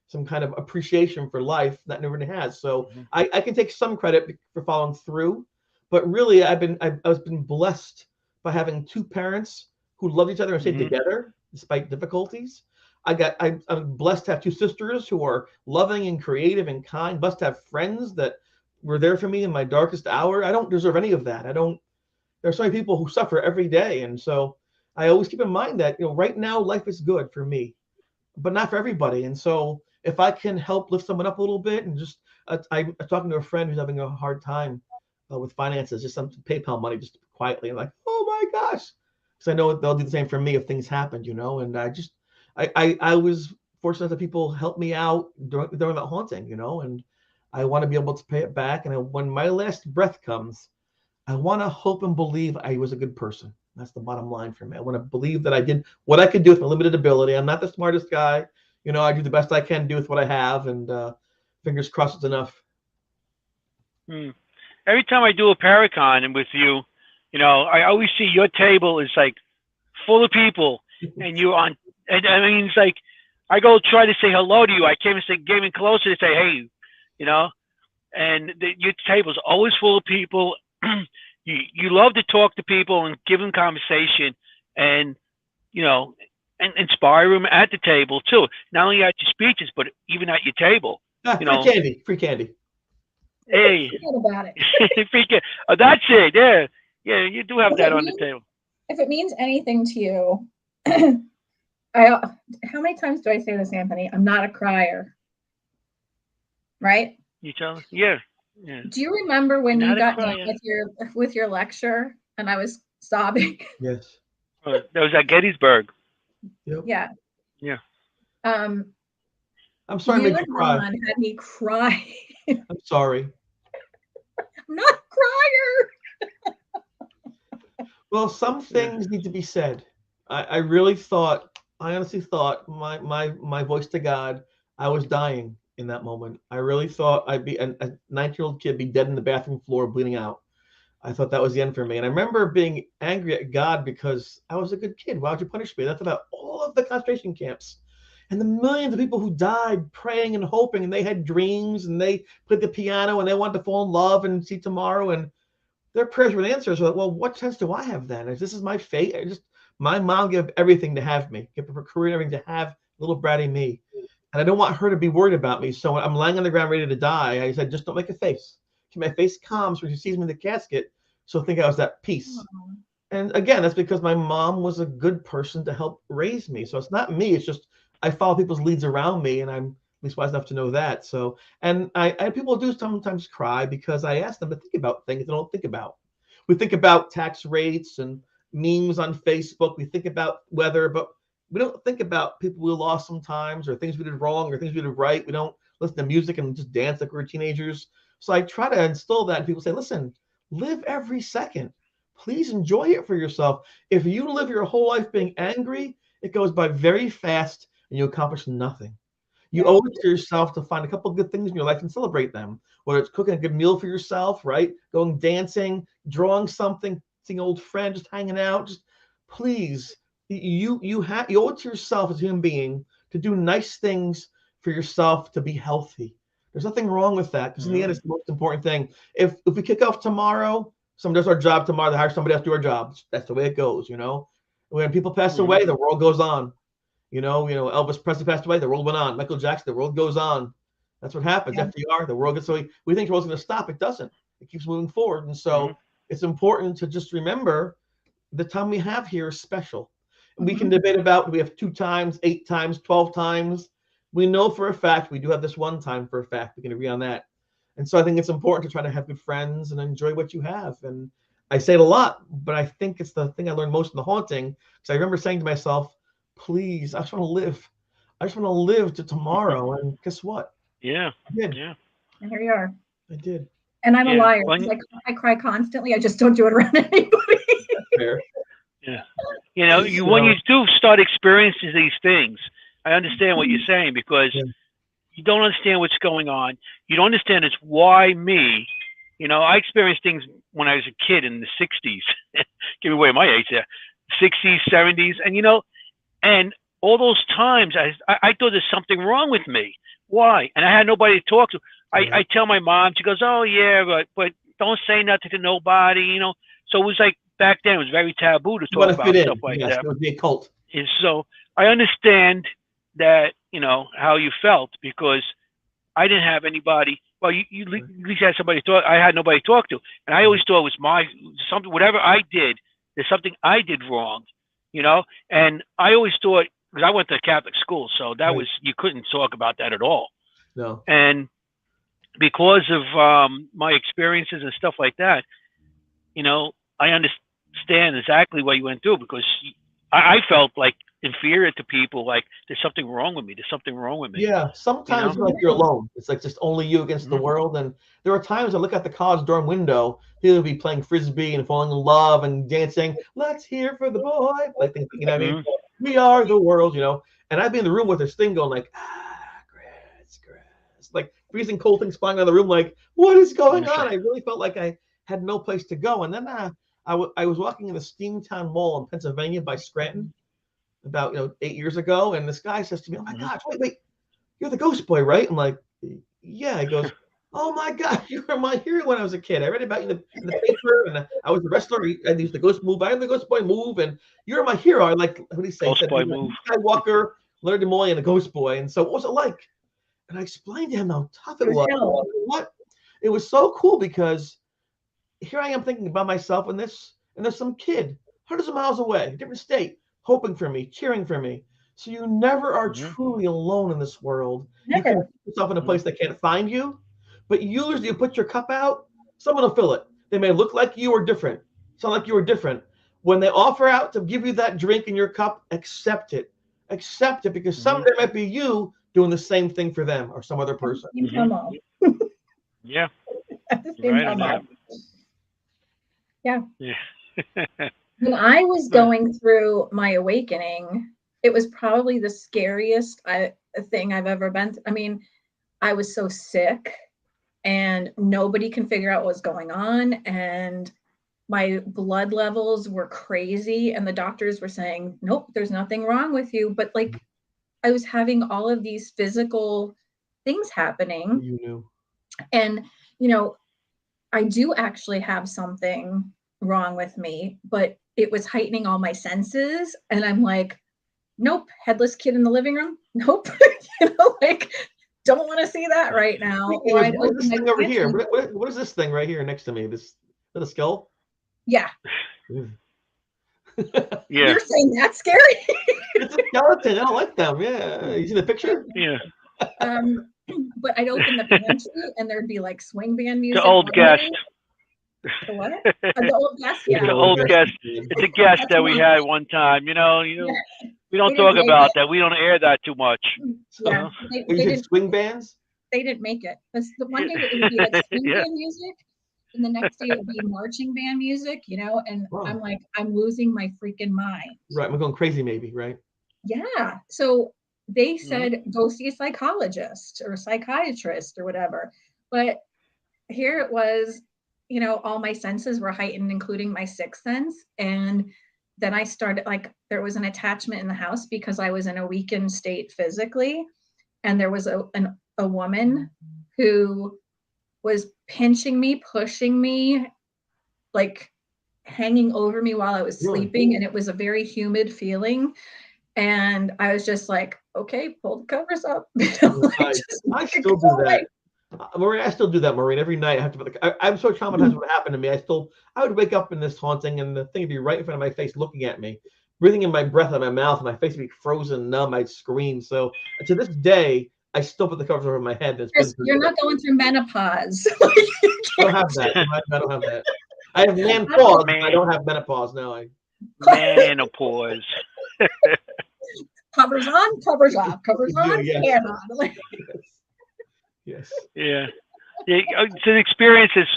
some kind of appreciation for life that nobody has. So I can take some credit for following through, but really I've been blessed by having two parents who loved each other and stayed together despite difficulties. I'm blessed to have two sisters who are loving and creative and kind, blessed to have friends that were there for me in my darkest hour. I don't deserve any of that. There's so many people who suffer every day. And so I always keep in mind that, right now life is good for me, but not for everybody. And so if I can help lift someone up a little bit, and just, I'm talking to a friend who's having a hard time with finances, just some PayPal money, just quietly, and like, oh my gosh, because I know they'll do the same for me if things happened, and I was fortunate that people helped me out during that haunting, and I want to be able to pay it back. And when my last breath comes, I want to hope and believe I was a good person. That's the bottom line for me. I want to believe that I did what I could do with my limited ability. I'm not the smartest guy. I do the best I can do with what I have, and fingers crossed it's enough. Every time I do a Paracon and with you, You know, I always see your table is like full of people, and you're on. And I mean, it's like I go try to say hello to you. I came and say, came in closer to say, hey, you know, and your table's always full of people. You love to talk to people and give them conversation, and you know, and inspire them at the table too. Not only at your speeches, but even at your table. You Free know, candy, free candy. hey, Forget about it. that's it. Yeah, yeah, you do have If that it on the means- table. If it means anything to you, how many times do I say this, Anthony? I'm not a crier, right? You tell us? Yeah, yeah. Do you remember when Not you a got done crier. with your lecture and I was sobbing? Yes. That was at Gettysburg. Yep. Yeah. Yeah. Um, I'm sorry to you make and you cry. Ron had me cry. I'm sorry. I'm not a crier. Well, some things need to be said. I really thought, I honestly thought my voice to God, I was dying in that moment. I really thought I'd be a 19-year-old kid, be dead in the bathroom floor, bleeding out. I thought that was the end for me. And I remember being angry at God because I was a good kid. Why would you punish me? That's about all of the concentration camps and the millions of people who died praying and hoping, and they had dreams, and they played the piano, and they wanted to fall in love and see tomorrow, and their prayers were answered. So, well, what chance do I have then? If this is my fate, my mom gave everything to have me, give up her career and everything to have little bratty me. And I don't want her to be worried about me. So when I'm lying on the ground ready to die, I said, just don't make a face. Keep my face calm so when she sees me in the casket, she'll think I was at peace. Aww. And again, that's because my mom was a good person to help raise me. So it's not me. It's just I follow people's leads around me, and I'm at least wise enough to know that. So, and I people do sometimes cry because I ask them to think about things they don't think about. We think about tax rates and memes on Facebook. We think about weather, but we don't think about people we lost sometimes, or things we did wrong, or things we did right. We don't listen to music and just dance like we're teenagers. So I try to instill that, and people say, listen, live every second. Please enjoy it for yourself. If you live your whole life being angry, it goes by very fast and you accomplish nothing. You owe it to yourself to find a couple of good things in your life and celebrate them. Whether it's cooking a good meal for yourself, right? Going dancing, drawing something, seeing an old friend, just hanging out. Just please, you owe it to yourself as a human being to do nice things for yourself, to be healthy. There's nothing wrong with that, because in the end, it's the most important thing. If we kick off tomorrow, someone does our job tomorrow, they hire somebody else to do our job. That's the way it goes, you know. When people pass away, the world goes on. You know, Elvis Presley passed away, the world went on. Michael Jackson, the world goes on. That's what happens. Yeah. FDR, the world gets so we think the world's going to stop. It doesn't. It keeps moving forward. And so it's important to just remember the time we have here is special. And we can debate about, do we have 2 times, 8 times, 12 times? We know for a fact we do have this one time for a fact. We can agree on that. And so I think it's important to try to have good friends and enjoy what you have. And I say it a lot, but I think it's the thing I learned most in the haunting. Because I remember saying to myself, please, I just want to live. I just want to live to tomorrow. And guess what? Yeah. I did. Yeah. And here you are. I did. And I'm a liar. When- I cry constantly. I just don't do it around anybody. Fair. Yeah. You know, when you do start experiencing these things, I understand what you're saying, because you don't understand what's going on. You don't understand it's why me. You know, I experienced things when I was a kid in the 60s. Give away my age there. 60s, 70s. And, you know, and all those times I thought there's something wrong with me. Why? And I had nobody to talk to. I tell my mom, she goes, oh, yeah, but don't say nothing to nobody, you know. So it was like, back then, it was very taboo to talk about stuff like that. It would be a cult. And so I understand that, you know, how you felt, because I didn't have anybody. Well, you at least had somebody to talk. I had nobody to talk to. And I always thought it was something, whatever I did, there's something I did wrong, you know. And I always thought, because I went to Catholic school, so that was, you couldn't talk about that at all. No. And because of my experiences and stuff like that, you know, I understand exactly what you went through, because I felt like inferior to people, like there's something wrong with me. There's something wrong with me. Yeah, sometimes You know? like you're alone. It's like just only you against the world. And there are times I look at the college dorm window, people will be playing frisbee and falling in love and dancing. Let's hear for the boy. Like, you know what I mean? We are the world, you know. And I'd be in the room with this thing going like, grass, like freezing cold things flying out of the room. Like, what is going on? I really felt like I had no place to go. And then I was walking in the Steamtown Mall in Pennsylvania by Scranton about 8 years ago, and this guy says to me, "Oh my gosh, wait, you're the ghost boy, right?" I'm like, "Yeah." He goes, "Oh my God, you were my hero when I was a kid. I read about you in the paper, and I was the wrestler. I used the ghost move. I am the ghost boy move, and you're my hero." I like, what did he say? Ghost he said, boy move. Skywalker, Leonard Nimoy, and the ghost boy. And so what was it like? And I explained to him how tough it was. What? It was so cool because here I am thinking about myself in this, and there's some kid hundreds of miles away, different state, hoping for me, cheering for me. So you never are truly alone in this world. Never. You can put yourself in a place that can't find you, but usually you put your cup out, someone will fill it. They may look like you or different, sound like you are different. When they offer out to give you that drink in your cup, accept it. Accept it, because someday it might be you doing the same thing for them or some other person. Yeah. Right on that. Yeah. Yeah. When I was going through my awakening, it was probably the scariest thing I've ever been through. I mean, I was so sick and nobody can figure out what's going on. And my blood levels were crazy. And the doctors were saying, nope, there's nothing wrong with you. But like, I was having all of these physical things happening. You knew. And, I do actually have something wrong with me, but it was heightening all my senses. And I'm like, nope, headless kid in the living room. Nope. Don't want to see that right now. What is this thing over here? What is this thing right here next to me? This little skull? Yeah. Yeah. You're saying that's scary? It's a skeleton. I don't like them. Yeah. You see the picture? Yeah. But I'd open the pantry and there'd be like swing band music. The old guest. The what? The old guest? Yeah. The old guest. It's a guest that we had one time. We don't talk about that. We don't air that too much. Yeah. They did swing bands? They didn't make it. The one day it would be like swing band music, and the next day it would be marching band music, and I'm like, I'm losing my freaking mind. Right. I'm going crazy maybe, right? Yeah. So they said, go see a psychologist or a psychiatrist or whatever. But here it was, all my senses were heightened, including my sixth sense. And then I started, there was an attachment in the house because I was in a weakened state physically. And there was a woman who was pinching me, pushing me, like hanging over me while I was sleeping. And it was a very humid feeling. And I was just like, okay, pull the covers up. I still do that. Maureen, I still do that, Maureen. Every night I have to. I'm so traumatized what happened to me. I would wake up in this haunting, and the thing would be right in front of my face, looking at me, breathing in my breath out of my mouth, and my face would be frozen, numb. I'd scream. So to this day, I still put the covers over my head. You're not going through menopause. I don't have that. I don't have that. I have menopause, but I don't have menopause now. Menopause. Covers on, covers off, covers on, and on. Yes. Yeah. It's an experience. Is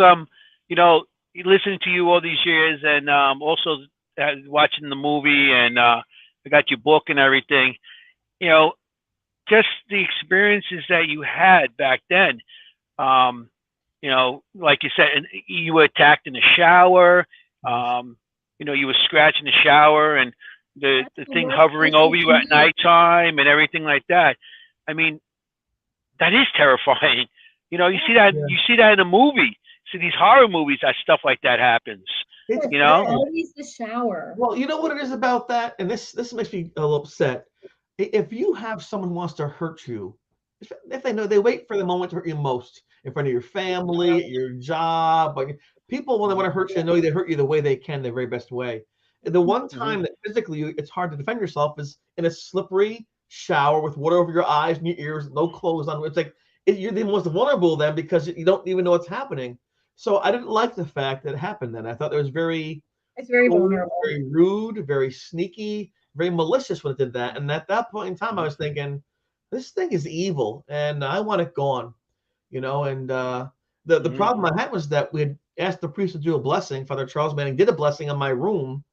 listening to you all these years, and also watching the movie, and I got your book and everything. Just the experiences that you had back then. Like you said, and you were attacked in the shower. You were scratching the shower, and the thing hovering over you at nighttime, and everything like that. I mean, that is terrifying. You see that you see that in a movie. See these horror movies, that stuff like that happens. Always the shower. Well, you know what it is about that, and this makes me a little upset. If you have someone who wants to hurt you, if they know, they wait for the moment to hurt you most, in front of your family, your job. People, when they want to hurt you, know they hurt you the way they can, the very best way. And the one time that physically it's hard to defend yourself is in a slippery shower with water over your eyes and your ears, no clothes on. It's like you're the most vulnerable then, because you don't even know what's happening. So I didn't like the fact that it happened then. I thought it was it's very vulnerable, very rude, very sneaky, very malicious when it did that. And at that point in time, I was thinking, this thing is evil and I want it gone, and the problem I had was that we had asked the priest to do a blessing. Father Charles Manning did a blessing on my room,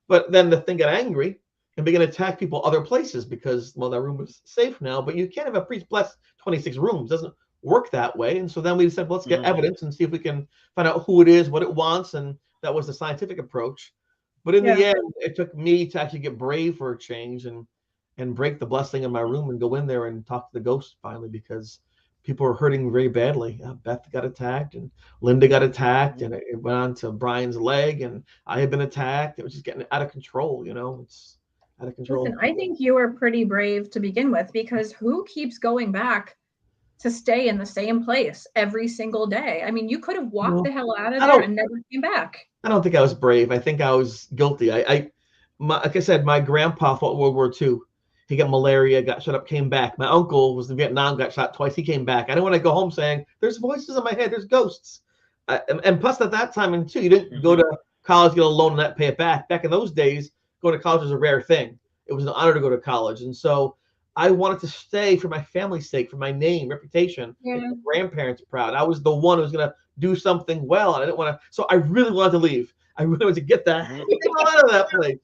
but then the thing got angry and began to attack people other places because, that room was safe now. But you can't have a priest bless 26 rooms. It doesn't work that way. And so then we said, let's get evidence and see if we can find out who it is, what it wants. And that was the scientific approach. But in the end, it took me to actually get brave for a change and break the blessing in my room and go in there and talk to the ghost finally, because people were hurting very badly. Beth got attacked and Linda got attacked, and it went on to Brian's leg, and I had been attacked. It was just getting out of control, It's out of control. Listen, I think you were pretty brave to begin with, because who keeps going back to stay in the same place every single day? I mean, you could have walked the hell out of there and never came back. I don't think I was brave. I think I was guilty. Like I said, my grandpa fought World War II. He got malaria, got shot up, came back. My uncle was in Vietnam, got shot twice. He came back. I didn't want to go home saying, there's voices in my head, there's ghosts. And plus at that time, and too, you didn't go to college, get a loan and not pay it back. Back in those days, going to college was a rare thing. It was an honor to go to college. And so I wanted to stay for my family's sake, for my name, reputation, make my grandparents proud. I was the one who was going to do something well. And I didn't want to, so I really wanted to leave. I really wanted to get that out of that place.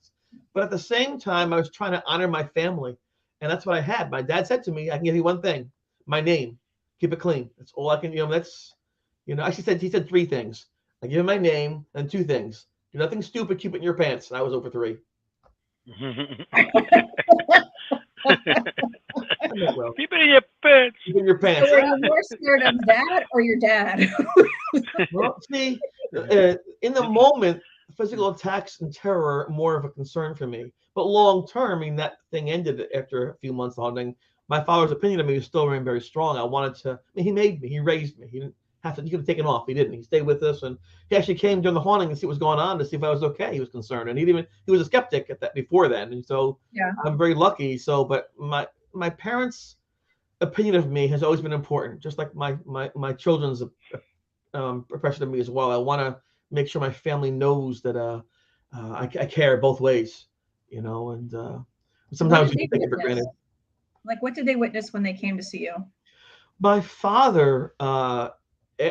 But at the same time, I was trying to honor my family. And that's what I had. My dad said to me, I can give you one thing, my name, keep it clean. That's all I can, actually he said three things. I give him my name and two things. Do nothing stupid, keep it in your pants. And I was over 3. Well, keep it in your pants. Keep it in your pants. So were you more scared of that or your dad? Well, see, in the moment, physical attacks and terror are more of a concern for me. But long term, I mean, that thing ended after a few months of haunting. My father's opinion of me was still remained very strong. I wanted to, he made me, he raised me. He didn't have to, he could have taken off. He didn't. He stayed with us, and he actually came during the haunting to see what was going on, to see if I was okay. He was concerned, and he was a skeptic at that before then. And so I'm very lucky. So, but my parents' opinion of me has always been important, just like my children's impression of me as well. I want to make sure my family knows that I care both ways, and sometimes we take it for granted. Like, what did they witness when they came to see you? My father,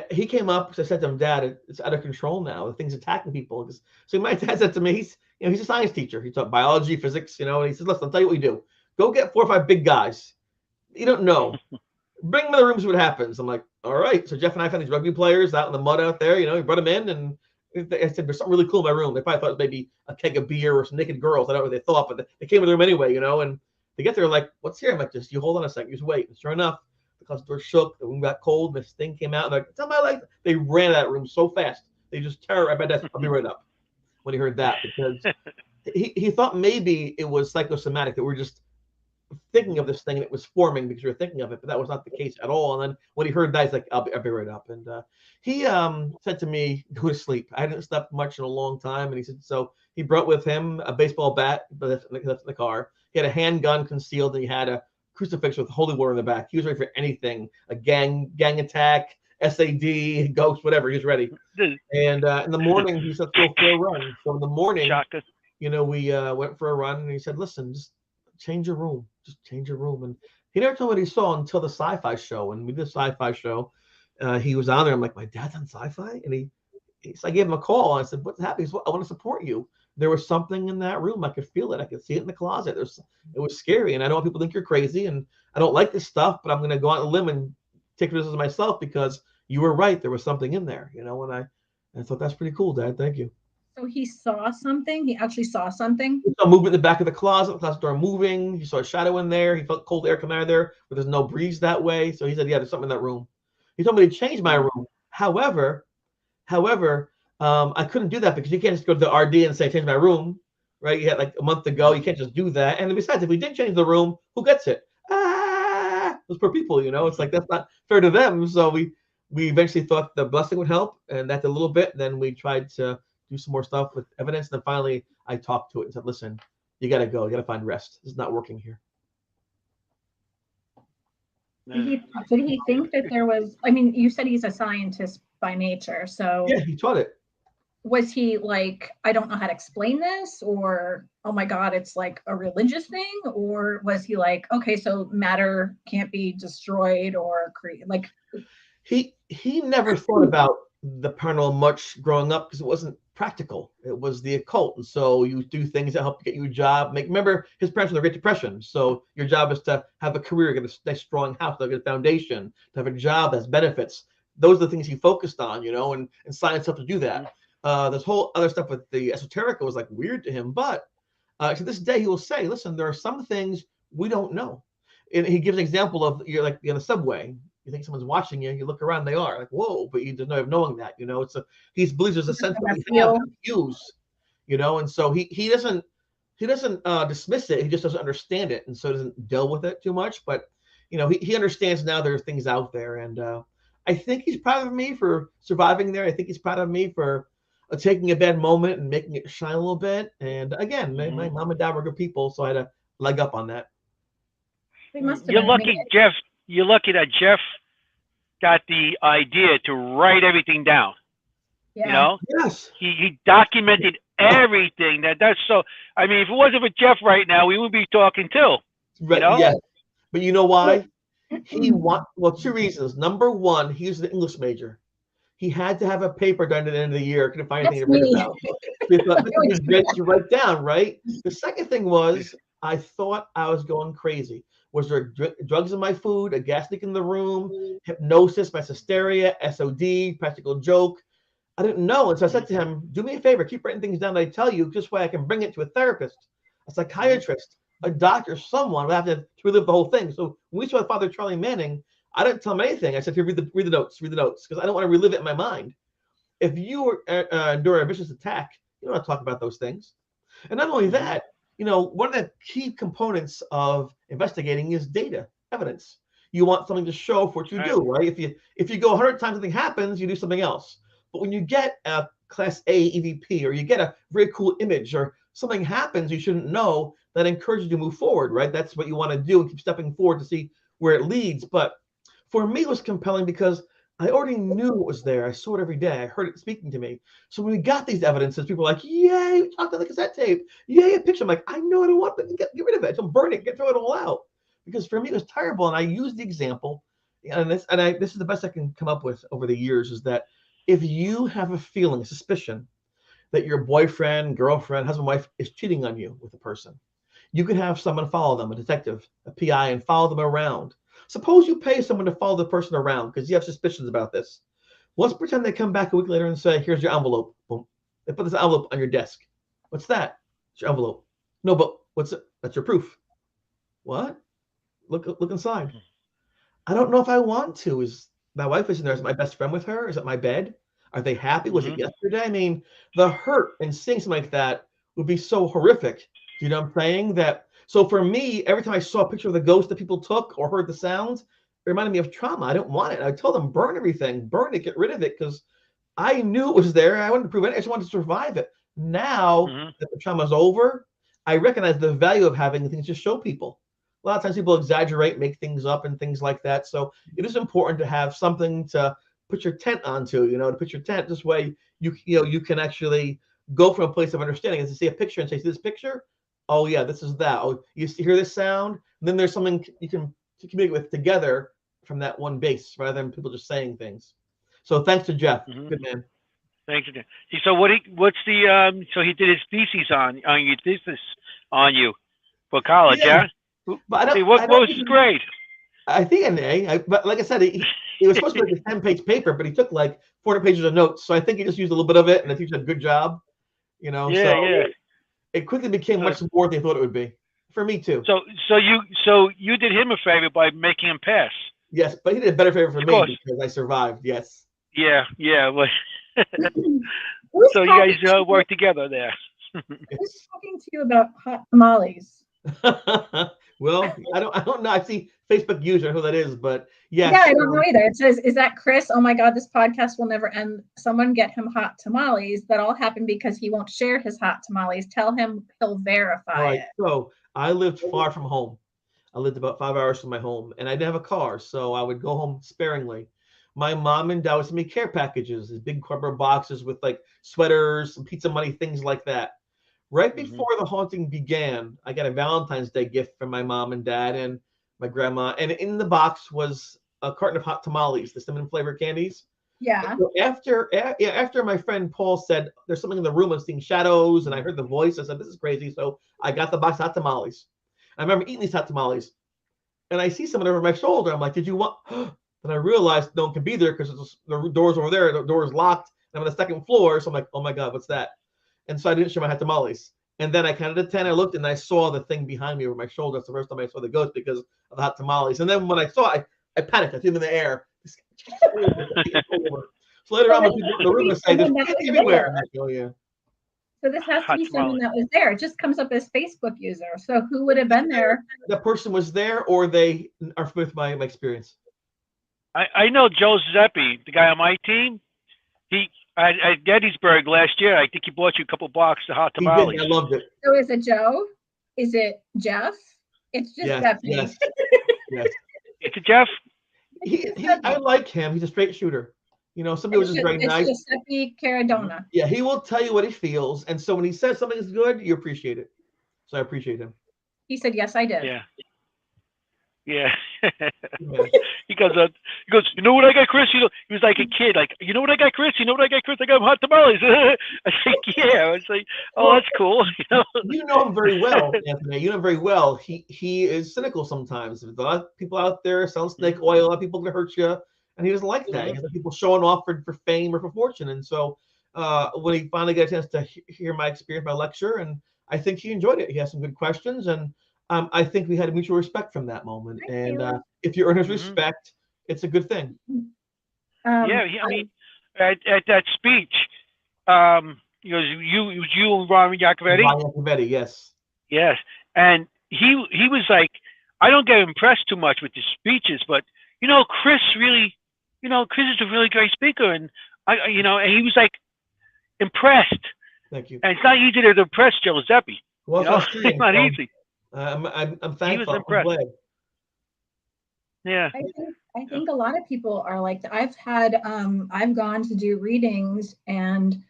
he came up because I said to him, Dad, it's out of control now. The thing's attacking people. So my dad said to me, he's a science teacher. He taught biology, physics, and he said, listen, I'll tell you what we do. Go get 4 or 5 big guys. You don't know. Bring them in the room, see what happens. I'm like, all right. So Jeff and I found these rugby players out in the mud out there. We brought them in, and I said, there's something really cool in my room. They probably thought it was maybe a keg of beer or some naked girls. I don't know what they thought, but they came in the room anyway, and they get there like, what's here? I'm like, just you hold on a second, just wait. And sure enough, the closet door shook, the room got cold, and this thing came out. And like, it's on my leg. They ran out of that room so fast. They just terrorized my desk. I'll be right up when he heard that, because he thought maybe it was psychosomatic, that we're just thinking of this thing and it was forming because we were thinking of it, but that was not the case at all. And then when he heard that, he's like, I'll be right up. And he said to me, go to sleep. I hadn't slept much in a long time. And he said, so he brought with him a baseball bat, but that's in the car. He had a handgun concealed, and he had a crucifix with holy water in the back. He was ready for anything, a gang attack, SAD, ghost, whatever. He was ready. And in the morning, he said, go for a run. So in the morning, we went for a run, and he said, listen, just change your room. Just change your room. And he never told me what he saw until the SyFy show. And we did a SyFy show. He was on there. I'm like, my dad's on SyFy? And so I gave him a call. And I said, what's happening? He said, I want to support you. There was something in that room. I could feel it. I could see it in the closet. It was scary. And I don't want people to think you're crazy. And I don't like this stuff, but I'm going to go out on a limb and take risks myself, because you were right. There was something in there, and I thought, that's pretty cool, Dad. Thank you. So he saw something? He actually saw something? He saw movement in the back of the closet door moving. He saw a shadow in there. He felt cold air come out of there, but there's no breeze that way. So he said, yeah, there's something in that room. He told me to change my room. However, I couldn't do that, because you can't just go to the RD and say, change my room, right? You had like a month to go. You can't just do that. And besides, if we did change the room, who gets it? Those poor people, it's like, that's not fair to them. So we eventually thought the blessing would help, and that did a little bit. Then we tried to do some more stuff with evidence. And then finally I talked to it and said, listen, you got to go. You got to find rest. This is not working here. Did he think that there was, you said he's a scientist by nature. So yeah, he taught it. Was he like, I don't know how to explain this, or, oh my God, it's like a religious thing? Or was he like, okay, so matter can't be destroyed or created? Like, he never thought about the paranormal much growing up, because it wasn't practical. It was the occult. And so you do things that help get you a job. Remember, his parents were in the Great Depression. So your job is to have a career, get a nice strong house, to get a foundation, to have a job that has benefits. Those are the things he focused on, and science helped to do that. This whole other stuff with the esoterica was like weird to him. But to this day, he will say, listen, there are some things we don't know. And he gives an example of you're like in the subway. You think someone's watching you, you look around, they are like, whoa, but you don't know knowing that, he believes there's a sense that we have to use, and so he doesn't dismiss it. He just doesn't understand it, and so doesn't deal with it too much. But he understands now there are things out there, and I think he's proud of me for surviving there. I think he's proud of me for taking a bad moment and making it shine a little bit. And again, my mom and dad were good people, so I had a leg up on that. You're lucky, Jeff. You're lucky that Jeff got the idea to write everything down. Yeah. Yes. He documented everything. That's so. I mean, if it wasn't for Jeff right now, we would be talking too. Right. Yeah. But you know why? Two reasons. Number one, he was an English major. He had to have a paper done at the end of the year. Couldn't find anything to write about. He thought this was great to write down, right? The second thing was I thought I was going crazy. Was there drugs in my food, a gas leak in the room, hypnosis, mass hysteria, SOD, practical joke? I didn't know. And so I said to him, do me a favor, keep writing things down that I tell you, just so I can bring it to a therapist, a psychiatrist, a doctor, someone will have to relive the whole thing. So when we saw Father Charlie Manning, I didn't tell him anything. I said, here, read the notes, because I don't want to relive it in my mind. If you endure a vicious attack, you don't want to talk about those things. And not only that, one of the key components of investigating is data, evidence. You want something to show for what you do, right? If you go 100 times something happens, you do something else. But when you get a Class A EVP, or you get a very cool image, or something happens you shouldn't know, that encourages you to move forward, right? That's what you want to do and keep stepping forward to see where it leads. But for me, it was compelling because I already knew it was there. I saw it every day. I heard it speaking to me. So when we got these evidences, people were like, yay, we talked on the cassette tape. Yay, a picture. I'm like, I know I don't want to get rid of it. Don't burn it. Throw it all out. Because for me, it was terrible. And I used the example. And this is the best I can come up with over the years, is that if you have a feeling, a suspicion that your boyfriend, girlfriend, husband, wife is cheating on you with a person, you can have someone follow them, a detective, a PI, and follow them around. Suppose you pay someone to follow the person around because you have suspicions about this. Let's pretend they come back a week later and say, here's your envelope. Boom. They put this envelope on your desk. What's that? It's your envelope. No, but what's it? That's your proof. What? Look inside. I don't know if I want to. Is my wife is in there? Is my best friend with her? Is it my bed? Are they happy? Was it yesterday? I mean, the hurt in seeing something like that would be so horrific. Do you know what I'm saying? So for me, every time I saw a picture of the ghost that people took or heard the sounds, it reminded me of trauma. I didn't want it. I told them, burn everything, burn it, get rid of it, because I knew it was there. I wanted to prove it. I just wanted to survive it. Now that the trauma is over, I recognize the value of having things to show people. A lot of times people exaggerate, make things up and things like that. So it is important to have something to put your tent onto, to put your tent. This way you can actually go from a place of understanding. As you see a picture and say, see this picture? Oh yeah, this is that. Oh, you hear this sound? And then there's something you can communicate with together from that one base, rather than people just saying things. So thanks to Jeff. Good man. Thanks to Jeff. So so he did his thesis on you for college, yeah? But what was his grade? I think an A. But like I said, he was supposed to make a 10-page paper, but he took like 400 pages of notes. So I think he just used a little bit of it, and the teacher did a good job. Yeah. It quickly became much more than they thought it would be. For me too. So you did him a favor by making him pass. Yes, but he did a better favor for me because I survived. Yes. Yeah. Well, so you guys work together there. Who's talking to you about hot tamales? Well, I don't know. I see Facebook user who that is, but yeah. Yeah, I don't know either. It says, is that Chris? Oh my God, this podcast will never end. Someone get him hot tamales. That all happened because he won't share his hot tamales. Tell him he'll verify it. So I lived far from home. I lived about 5 hours from my home, and I didn't have a car, so I would go home sparingly. My mom and dad would send me care packages, these big cardboard boxes with like sweaters, some pizza money, things like that. Right before the haunting began, I got a Valentine's Day gift from my mom and dad and my grandma, and in the box was a carton of hot tamales, the cinnamon flavored candies. Yeah. So after my friend Paul said there's something in the room, I'm seeing shadows, and I heard the voice, I said this is crazy. So I got the box of hot tamales. I remember eating these hot tamales, and I see someone over my shoulder. I'm like, did you want? And I realized no one can be there because the door's over there. The door is locked. I'm on the second floor, so I'm like, oh my God, what's that? And so I didn't show my hat tamales. And then I counted to 10. I looked and I saw the thing behind me over my shoulder. That's the first time I saw the ghost because of the hot tamales. And then when I saw it, I panicked. I threw them in the air. So later on, when people in the room say, there's kids everywhere. I'm like, oh, yeah. So this has to Hot be someone tamale. that was there. It just comes up as Facebook user. So who would have been there? That person was there, or they are familiar with my experience. I know Joe Zeppi, the guy on my team. He at Gettysburg last year. I think he bought you a couple boxes of hot He tamales. did. I loved it. So is it Joe? Is it Jeff? It's just Yes, Stephanie. yes, yes. It's a Jeff. I like him. He's a straight shooter. You know, some people are just very nice. It's Giuseppe Caradona. Yeah, he will tell you what he feels, and so when he says something is good, you appreciate it. So I appreciate him. He said, yes, I did. Yeah. Yeah. Yeah. He goes, you know what I got, Chris? He was like a kid, like, you know what I got, Chris? You know what I got, Chris? I got hot tamales. I think, yeah. I was like, oh, that's cool. You know him very well, Anthony. You know him very well. He is cynical sometimes. There's a lot of people out there selling snake oil. A lot of people can hurt you, and he doesn't like that. He doesn't people showing off for fame or for fortune. And so when he finally got a chance to hear my experience, my lecture, and I think he enjoyed it. He had some good questions, and I think we had a mutual respect from that moment. And if you earn his respect, it's a good thing. Yeah, I mean, at that speech, you and Ron Iacovetti. Ron Iacovetti, yes. Yes, and he was like, I don't get impressed too much with the speeches, but Chris really, Chris is a really great speaker, and and he was like impressed. Thank you. And it's not easy to impress Joe Zeppi. Well, it's not easy. I'm thankful. He was impressed. I'm glad. Yeah. I think a lot of people are like that. I've gone to do readings, and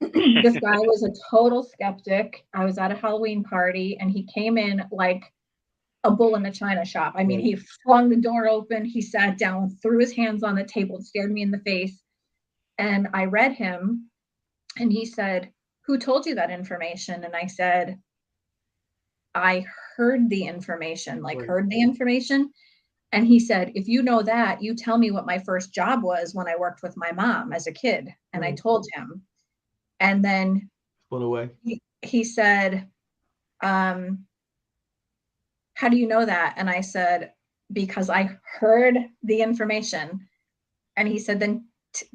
this guy was a total skeptic. I was at a Halloween party, and he came in like a bull in a china shop. I mean, he flung the door open, he sat down, threw his hands on the table, and stared me in the face. And I read him, and he said, "Who told you that information?" And I said, "I heard the information, heard the information." And he said, "If you know that, you tell me what my first job was when I worked with my mom as a kid." And I told him. And then he said, "How do you know that?" And I said, "Because I heard the information." And he said, "Then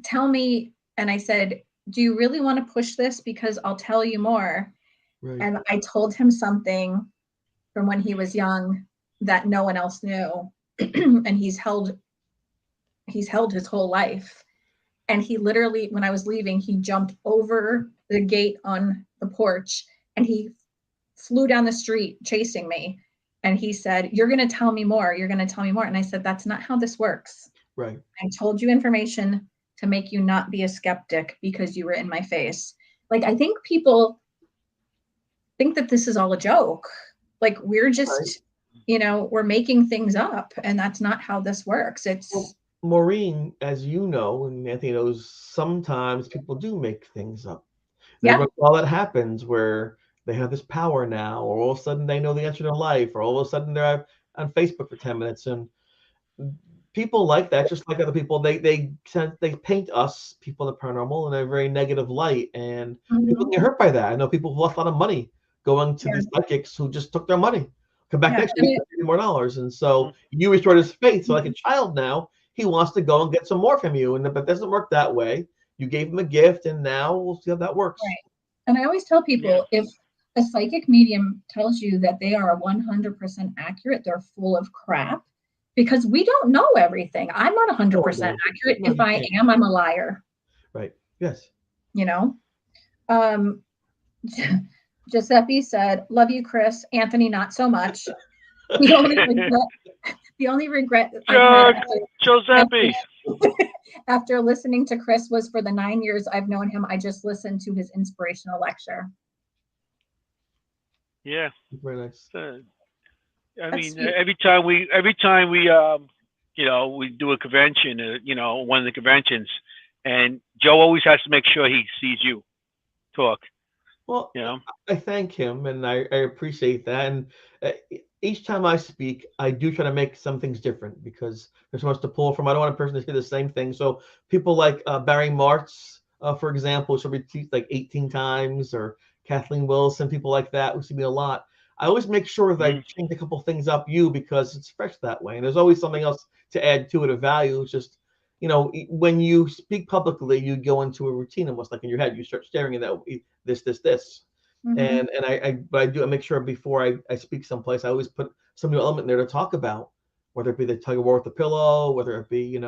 tell me." And I said, "Do you really want to push this? Because I'll tell you more." Right. And I told him something from when he was young that no one else knew. And he's held his whole life. And he literally, when I was leaving, he jumped over the gate on the porch and he flew down the street chasing me. And he said, "You're going to tell me more. You're going to tell me more." And I said, "That's not how this works. Right. I told you information to make you not be a skeptic because you were in my face." Like, I think people think that this is all a joke. Like, we're just, we're making things up, and that's not how this works. It's Maureen, as you know, and Anthony knows, sometimes people do make things up. There's all that happens where they have this power now, or all of a sudden they know the answer to life, or all of a sudden they're on Facebook for 10 minutes. And people like that, just like other people, they paint us, people in the paranormal, in a very negative light, and people get hurt by that. I know people have lost a lot of money going to these psychics who just took their money. Come back next week for $50 more. And so you restored his faith. So like a child now, he wants to go and get some more from you. But it doesn't work that way. You gave him a gift, and now we'll see how that works. Right. And I always tell people, if a psychic medium tells you that they are 100% accurate, they're full of crap, because we don't know everything. I'm not 100% accurate. If I am, I'm a liar. Right. Yes. Giuseppe said, "Love you, Chris. Anthony, not so much." The only regret Giuseppe. After listening to Chris was for the 9 years I've known him, I just listened to his inspirational lecture. Yeah. Very nice. Every time we we do a convention, one of the conventions, and Joe always has to make sure he sees you talk. Well, I thank him, and I appreciate that. And each time I speak, I do try to make some things different, because there's so much to pull from. I don't want a person to hear the same thing. So people like Barry Martz, for example, she'll repeat like 18 times, or Kathleen Wilson, people like that who see me a lot. I always make sure that I change a couple things up because it's fresh that way. And there's always something else to add to it of value. It's just, when you speak publicly, you go into a routine almost like in your head. You start staring at that this. And I make sure before I speak someplace, I always put some new element there to talk about, whether it be the tug of war with the pillow, whether it be,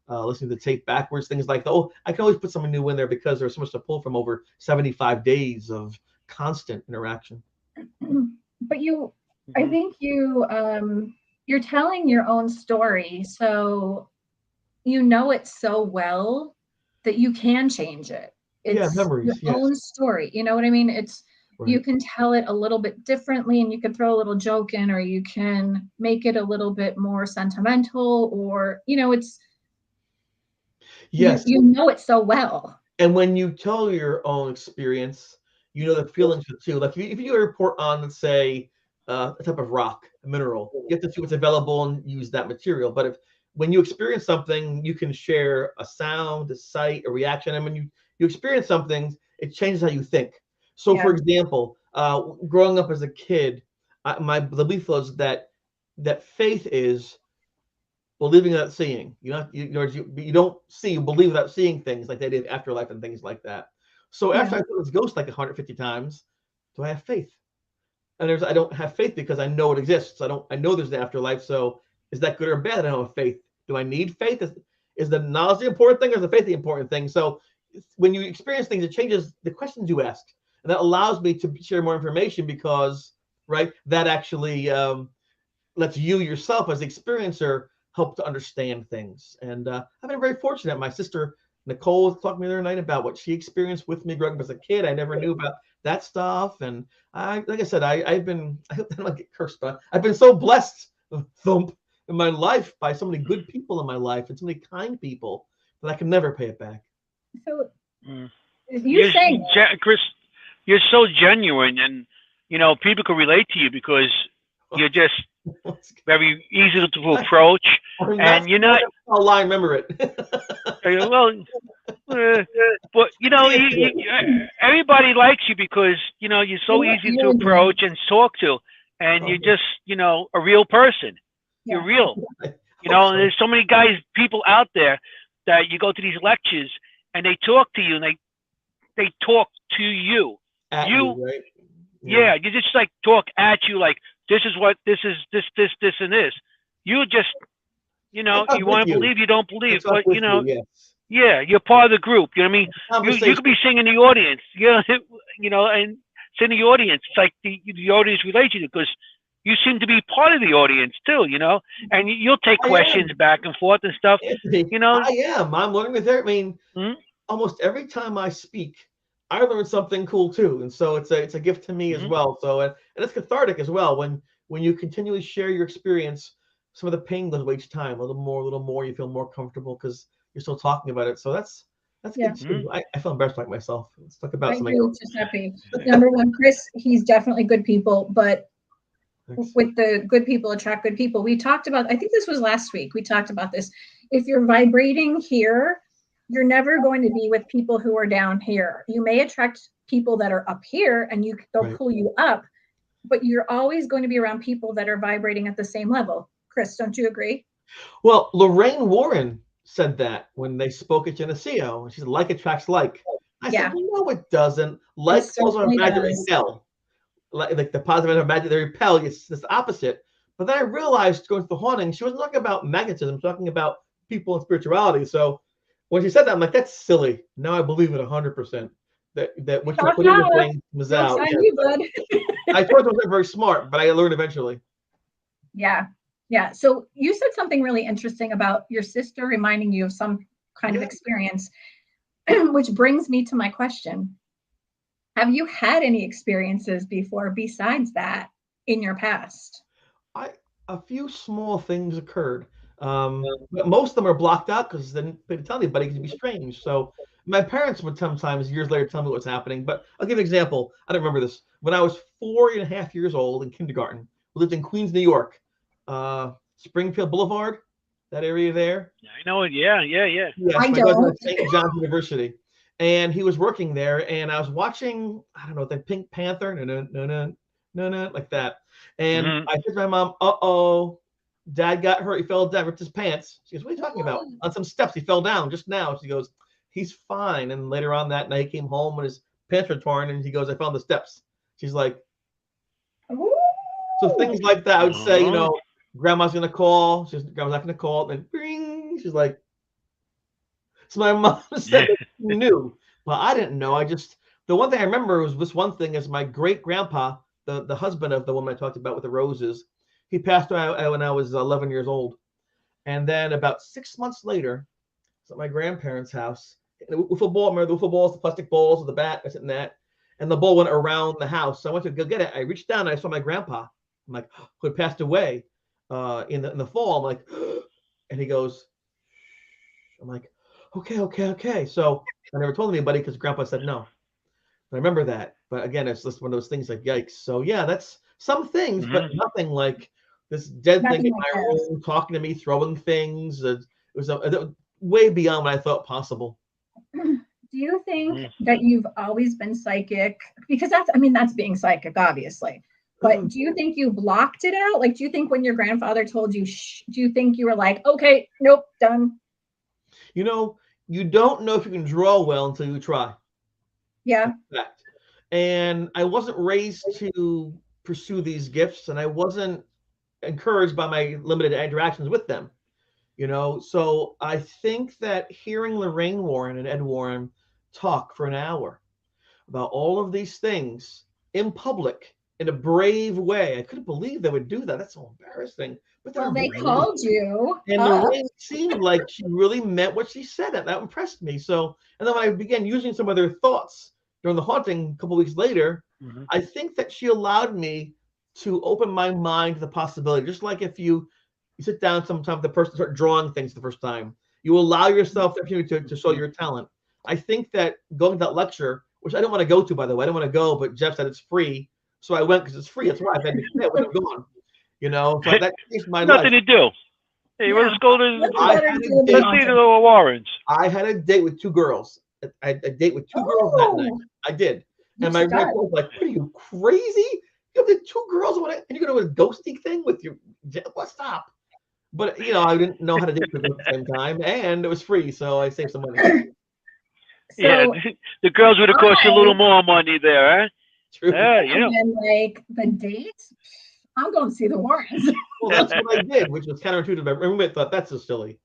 listening to the tape backwards, things like that. Oh, I can always put something new in there because there's so much to pull from over 75 days of constant interaction. But I think you're telling your own story, so it so well that you can change it. It's memories, your own story. You know what I mean? It's right. You can tell it a little bit differently, and you can throw a little joke in, or you can make it a little bit more sentimental, or it's. Yes. You it so well. And when you tell your own experience, the feelings too. Like if you do a report on, let's say, a type of rock, a mineral, you have to see what's available and use that material. But when you experience something, you can share a sound, a sight, a reaction. And when you experience something, it changes how you think. So, for example, growing up as a kid, my belief was that faith is believing without seeing. You don't see, you believe without seeing things like they did afterlife and things like that. So after I saw this ghost like 150 times, do I have faith? And I don't have faith because I know it exists. I know there's an afterlife. So is that good or bad? I don't have faith. Do I need faith? Is the knowledge the important thing, or is the faith the important thing? So when you experience things, it changes the questions you ask, and that allows me to share more information because that actually lets you yourself as the experiencer help to understand things. And I've been very fortunate. My sister Nicole was talking to me the other night about what she experienced with me growing up as a kid. I never knew about that stuff. And like I said, I hope I don't get cursed, but I've been so blessed in my life by so many good people in my life and so many kind people that I can never pay it back. So Chris, you're so genuine, and people can relate to you because you're just very easy to approach, and you're not. I'll lie, remember it. But everybody likes you because you're so easy to approach and talk to, and you're just a real person. You're real. And there's so many people out there that you go to these lectures and they talk to you, and they talk to you. At you, right? Yeah, you just talk at you like this is what this is, this and this. You just you want to believe, you don't believe, but yeah, you're part of the group. You know what I mean? You could be singing in the audience, and sitting in the audience. It's like the audience relates to you because you seem to be part of the audience too, and you'll take questions back and forth and stuff. I am. I'm learning with there. I mean, almost every time I speak, I learn something cool too, and so it's a gift to me as well. So and it's cathartic as well when you continually share your experience. Some of the pain goes away each time, a little more. You feel more comfortable because you're still talking about it. So that's good too. I feel embarrassed like myself. Let's talk about something else. Giuseppe. Number one, Chris, he's definitely good people, but with the good people attract good people. We talked about, I think this was last week, we talked about this. If you're vibrating here, you're never going to be with people who are down here. You may attract people that are up here and they'll pull you up, but you're always going to be around people that are vibrating at the same level. Chris, don't you agree? Well, Lorraine Warren said that when they spoke at Geneseo. She said, like attracts like. I said, no, it doesn't. Like pulls on magic repel. Like the positive and magic, they repel. It's the opposite. But then I realized going to the haunting, she wasn't talking about magnetism, talking about people and spirituality. So when she said that, I'm like, that's silly. Now I believe it 100%. That what you put in the thing was out. I thought it wasn't very smart, but I learned eventually. Yeah. So you said something really interesting about your sister reminding you of some kind of experience, which brings me to my question. Have you had any experiences before besides that in your past? A few small things occurred. But most of them are blocked out because they didn't tell anybody because it'd be strange. So my parents would sometimes years later tell me what's happening. But I'll give an example. I don't remember this. When I was 4.5 years old in kindergarten, we lived in Queens, New York. Springfield Boulevard, that area there. I know it. Yeah. Yes, I don't. St. John's University. and he was working there, and I was watching, I don't know, the Pink Panther, no, like that. And Mhm. I said to my mom, "Uh-oh, Dad got hurt. He fell down, ripped his pants." She goes, "What are you talking about?" "On some steps, he fell down just now." She goes, "He's fine." And later on that night, he came home and his pants were torn, and he goes, "I fell on the steps." She's like, so things like that. I would say, Grandma's gonna call. Grandma's not gonna call. And bing. She's like, so my mom said that she knew, but I didn't know. The one thing I remember was this one thing is my great grandpa, the husband of the woman I talked about with the roses, he passed away when I was 11 years old. And then about 6 months later, I was at my grandparents' house. The wiffle ball, remember the wiffle balls, the plastic balls with the bat, I said in that. And the ball went around the house. So I went to go get it. I reached down and I saw my grandpa. I'm like, who had passed away in the fall. I'm like, and he goes, I'm like, okay. So I never told anybody because Grandpa said no. I remember that. But again, it's just one of those things like, yikes. So yeah, that's some things, but nothing like this dead thing in my room, talking to me, throwing things. It was way beyond what I thought possible. Do you think that you've always been psychic? Because that's being psychic, obviously. But do you think you blocked it out? Like, do you think when your grandfather told you, do you think you were like, okay, nope, done? You don't know if you can draw well until you try. Yeah. And I wasn't raised to pursue these gifts, and I wasn't encouraged by my limited interactions with them. So I think that hearing Lorraine Warren and Ed Warren talk for an hour about all of these things in public in a brave way, I couldn't believe they would do that. That's so embarrassing. But well, they called you. And Lorraine seemed like she really meant what she said. That impressed me. So, and then when I began using some of their thoughts during the haunting a couple weeks later, I think that she allowed me to open my mind to the possibility. Just like if you sit down sometimes, the person start drawing things the first time, you allow yourself the opportunity to show your talent. I think that going to that lecture, which I don't want to go to, by the way, I don't want to go, but Jeff said it's free. So I went because it's free. That's why I've had to pay. I would have gone. So that changed my life. Nothing to do. Hey, let's go to the Warrens. I had a date with 2 girls. I had a date with 2 girls that night. I did. And my wife was like, "What are you, crazy? You have the 2 girls and you're going to do a ghosty thing with your what? Stop." But I didn't know how to date at the same time, and it was free, so I saved some money. So, the girls would have cost you a little more money there, huh? True. Yeah, And then, like, the date, I'm going to see the Warrens. Well, that's what I did, which was counterintuitive. My roommate thought that's so silly.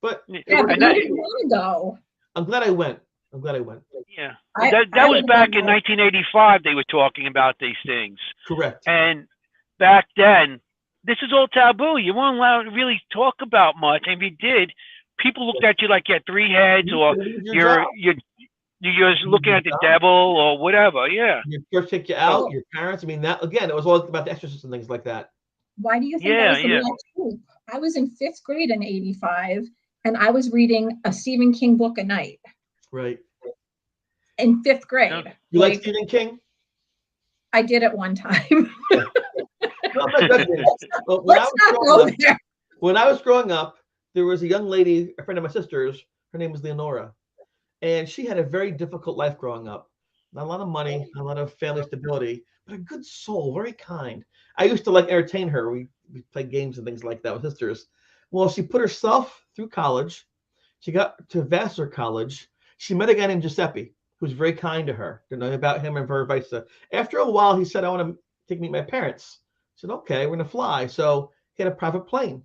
But but you didn't want to go. I'm glad I went. Yeah. That was back in 1985 they were talking about these things. Correct. And back then, this is all taboo. You weren't allowed to really talk about much. And if you did, people looked at you like you had 3 heads, or you're looking at the devil or whatever. Yeah. Your church kicked you out, your parents. I mean, that again, it was all about the exorcists and things like that. Why do you think that was the real truth? I was in 5th grade in 85, and I was reading a Stephen King book a night. Right. In 5th grade. You like Stephen King? I did at one time. When I was growing up, there was a young lady, a friend of my sister's. Her name was Leonora, and she had a very difficult life growing up. Not a lot of money, not a lot of family stability, but a good soul, very kind. I used to entertain her. We played games and things like that with sisters. Well, she put herself through college. She got to Vassar College. She met a guy named Giuseppe, who was very kind to her. Didn't know about him and her advice. After a while, he said, "I want to take meet my parents." I said, "Okay, we're gonna fly." So he had a private plane.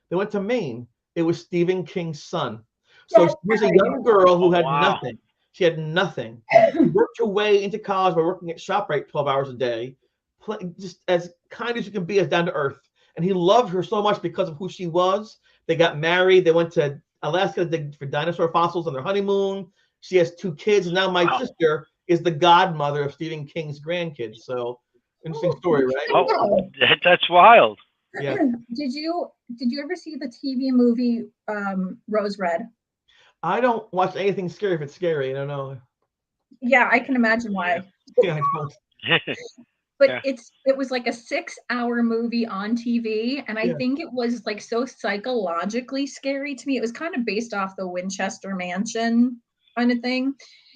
They went to Maine. It was Stephen King's son. So she was a young girl who had nothing. She had nothing. She worked her way into college by working at ShopRite 12 hours a day, just as kind as you can be, as down to earth. And he loved her so much because of who she was. They got married. They went to Alaska for dinosaur fossils on their honeymoon. She has 2 kids, and now my sister is the godmother of Stephen King's grandkids. So interesting story, right? Oh, that's wild. Yeah. Did you ever see the TV movie Rose Red? I don't watch anything scary if it's scary. I don't know. Yeah, I can imagine why. Yeah, I don't. But it was like a 6-hour movie on TV, and I think it was like so psychologically scary to me. It was kind of based off the Winchester Mansion. kind of thing.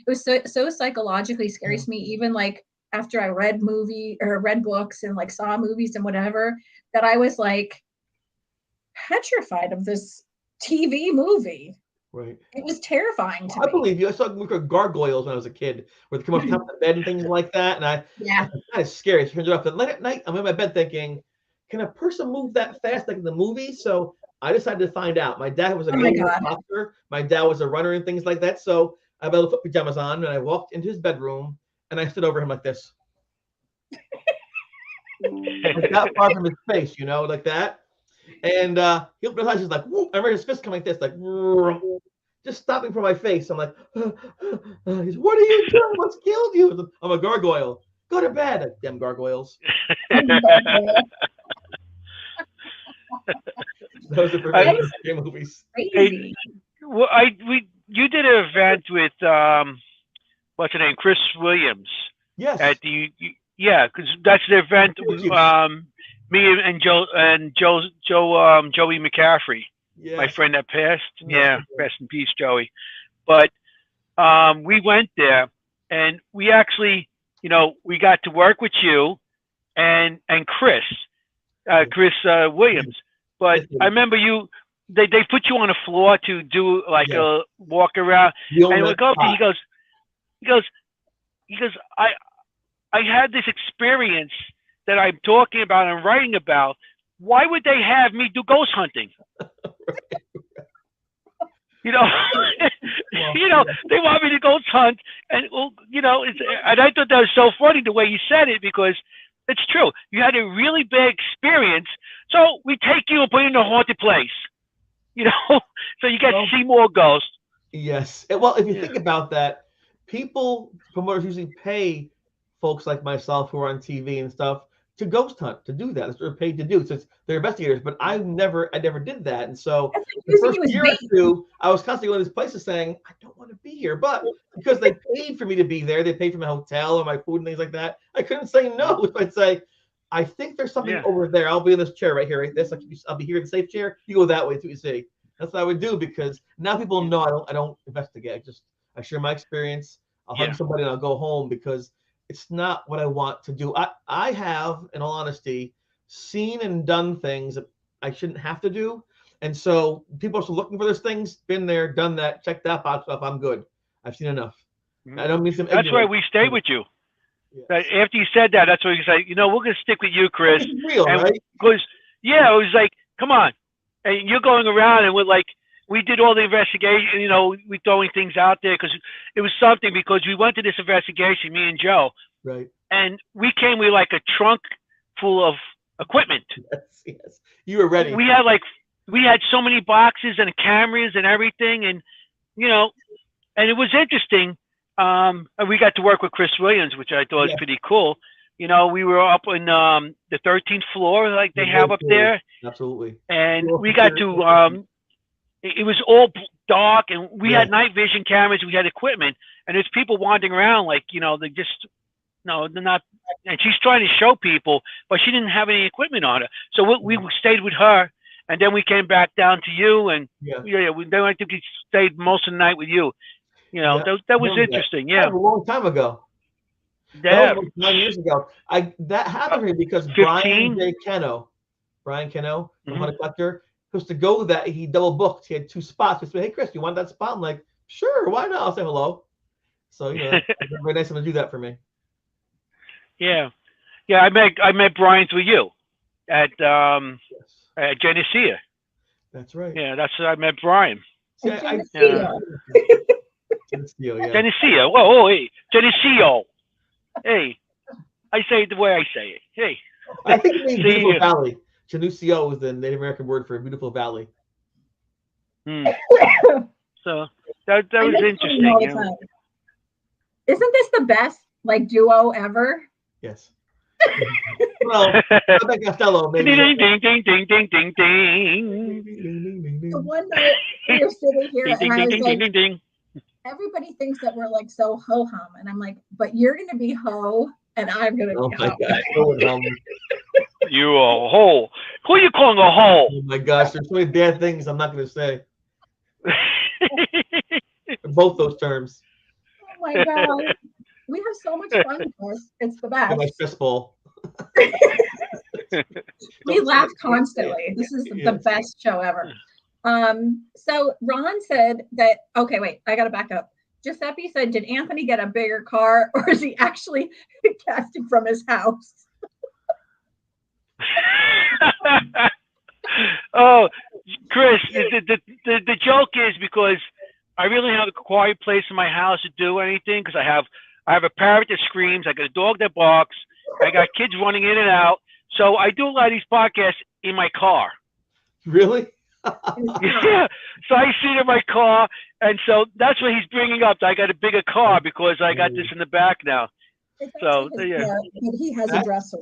It was so psychologically scary to me, even like after I read books and like saw movies and whatever, that I was like petrified of this TV movie. Right. It was terrifying to I me. believe you. I saw gargoyles when I was a kid, where they come up top of the bed and things like that. And Yeah. that is scary. Turns it off. And late at night, I'm in my bed thinking, can a person move that fast like in the movie? So I decided to find out. My dad was a boxer. My dad was a runner and things like that. So I had my little foot pajamas on, and I walked into his bedroom, and I stood over him like this. Like that far from his face, like that. And he opened his eyes, he's like, whoop. I remember his fist coming like this, like, just stopping from my face. I'm like, he's, what are you doing? What's killed you? I'm a gargoyle. Go to bed, like, damn gargoyles. Those are for scary movies. Crazy. Well, you did an event with what's her name, Chris Williams. Yes. At the because that's the event. Me and Joey McCaffrey, yes. My friend that passed. Yeah, rest in peace, Joey. But we went there, and we actually, we got to work with you and Chris Williams. But I remember they put you on the floor to do like a walk around, and we go up to, he goes, I had this experience that I'm talking about and writing about. Why would they have me do ghost hunting? They want me to ghost hunt, and and I thought that was so funny the way you said it, because it's true. You had a really big experience, so we take you and put you in a haunted place, so you get to see more ghosts. Yes. Well, if you think about that, promoters usually pay folks like myself who are on TV and stuff to ghost hunt, to do that. That's what they're paid to do. So they're investigators, but I never did that. And so the first year or two, I was constantly going to these places saying, I don't want to be here. But because they paid for me to be there, they paid for my hotel or my food and things like that, I couldn't say no. So I'd say, I think there's something over there. I'll be in this chair right here, right this. I'll be here in the safe chair. You go that way, to what you see. That's what I would do, because now people know I don't investigate. I share my experience. I'll hug somebody and I'll go home, because it's not what I want to do. I have, in all honesty, seen and done things that I shouldn't have to do. And so people are still looking for those things. Been there, done that, check that box off. I'm good. I've seen enough. Mm-hmm. I don't mean some. That's why we stayed with you. Yes. After you said that, that's why you say, we're going to stick with you, Chris. It's real, right? Because, it was like, come on. And you're going around, and we're like, we did all the investigation, we throwing things out there, because it was something, because we went to this investigation, me and Joe. Right. And we came with like a trunk full of equipment. Yes. You were ready. We had so many boxes and cameras and everything, and and it was interesting. And we got to work with Chris Williams, which I thought was pretty cool. We were up on the 13th floor, like they have up there. Absolutely. And we got to it was all dark, and we had night vision cameras. We had equipment, and there's people wandering around like, they just, they're not. And she's trying to show people, but she didn't have any equipment on her. So we stayed with her, and then we came back down to you, and then I think we stayed most of the night with you. That was interesting. That was a long time ago. That was 9 years ago. That happened to me because 15? Brian Cano, the Haunted Collector, was to go that he double booked. He had 2 spots. He said, "Hey, Chris, you want that spot?" I'm like, "Sure, why not?" I'll say hello. So it's very nice of him to do that for me. Yeah. I met Brian through you at Geneseo. That's right. Yeah, that's I met Brian. Geneseo. Geneseo, yeah. Geneseo. Whoa, hey, Geneseo. Hey, I say it the way I say it. Hey. I think it means beautiful valley. Geneseo is the Native American word for a beautiful valley. So that was interesting. Isn't this the best duo ever? Yes. Well, Costello, maybe. Ding, ding, ding, ding, ding, ding, ding. The one night we were sitting here, and I was like, ding. Everybody thinks that we're so ho-hum, and I'm like, but you're going to be ho, and I'm going to be ho. Oh my God. You a hole. Who are you calling a hole? Oh my gosh, there's so many bad things I'm not going to say. both those terms. Oh my God. We have so much fun with this. It's the Got my best. stress ball. We laugh constantly. This is the best show ever. So Ron said that, okay, wait, I got to back up. Giuseppe said, did Anthony get a bigger car or is he actually casting from his house? Oh, Chris, the joke is because I really have a quiet place in my house to do anything because I have a parrot that screams, I got a dog that barks, I got kids running in and out. So I do a lot of these podcasts in my car. Really? Yeah. So I sit in my car, and so that's what he's bringing up. I got a bigger car because I got this in the back now. So yeah, but he has a dresser.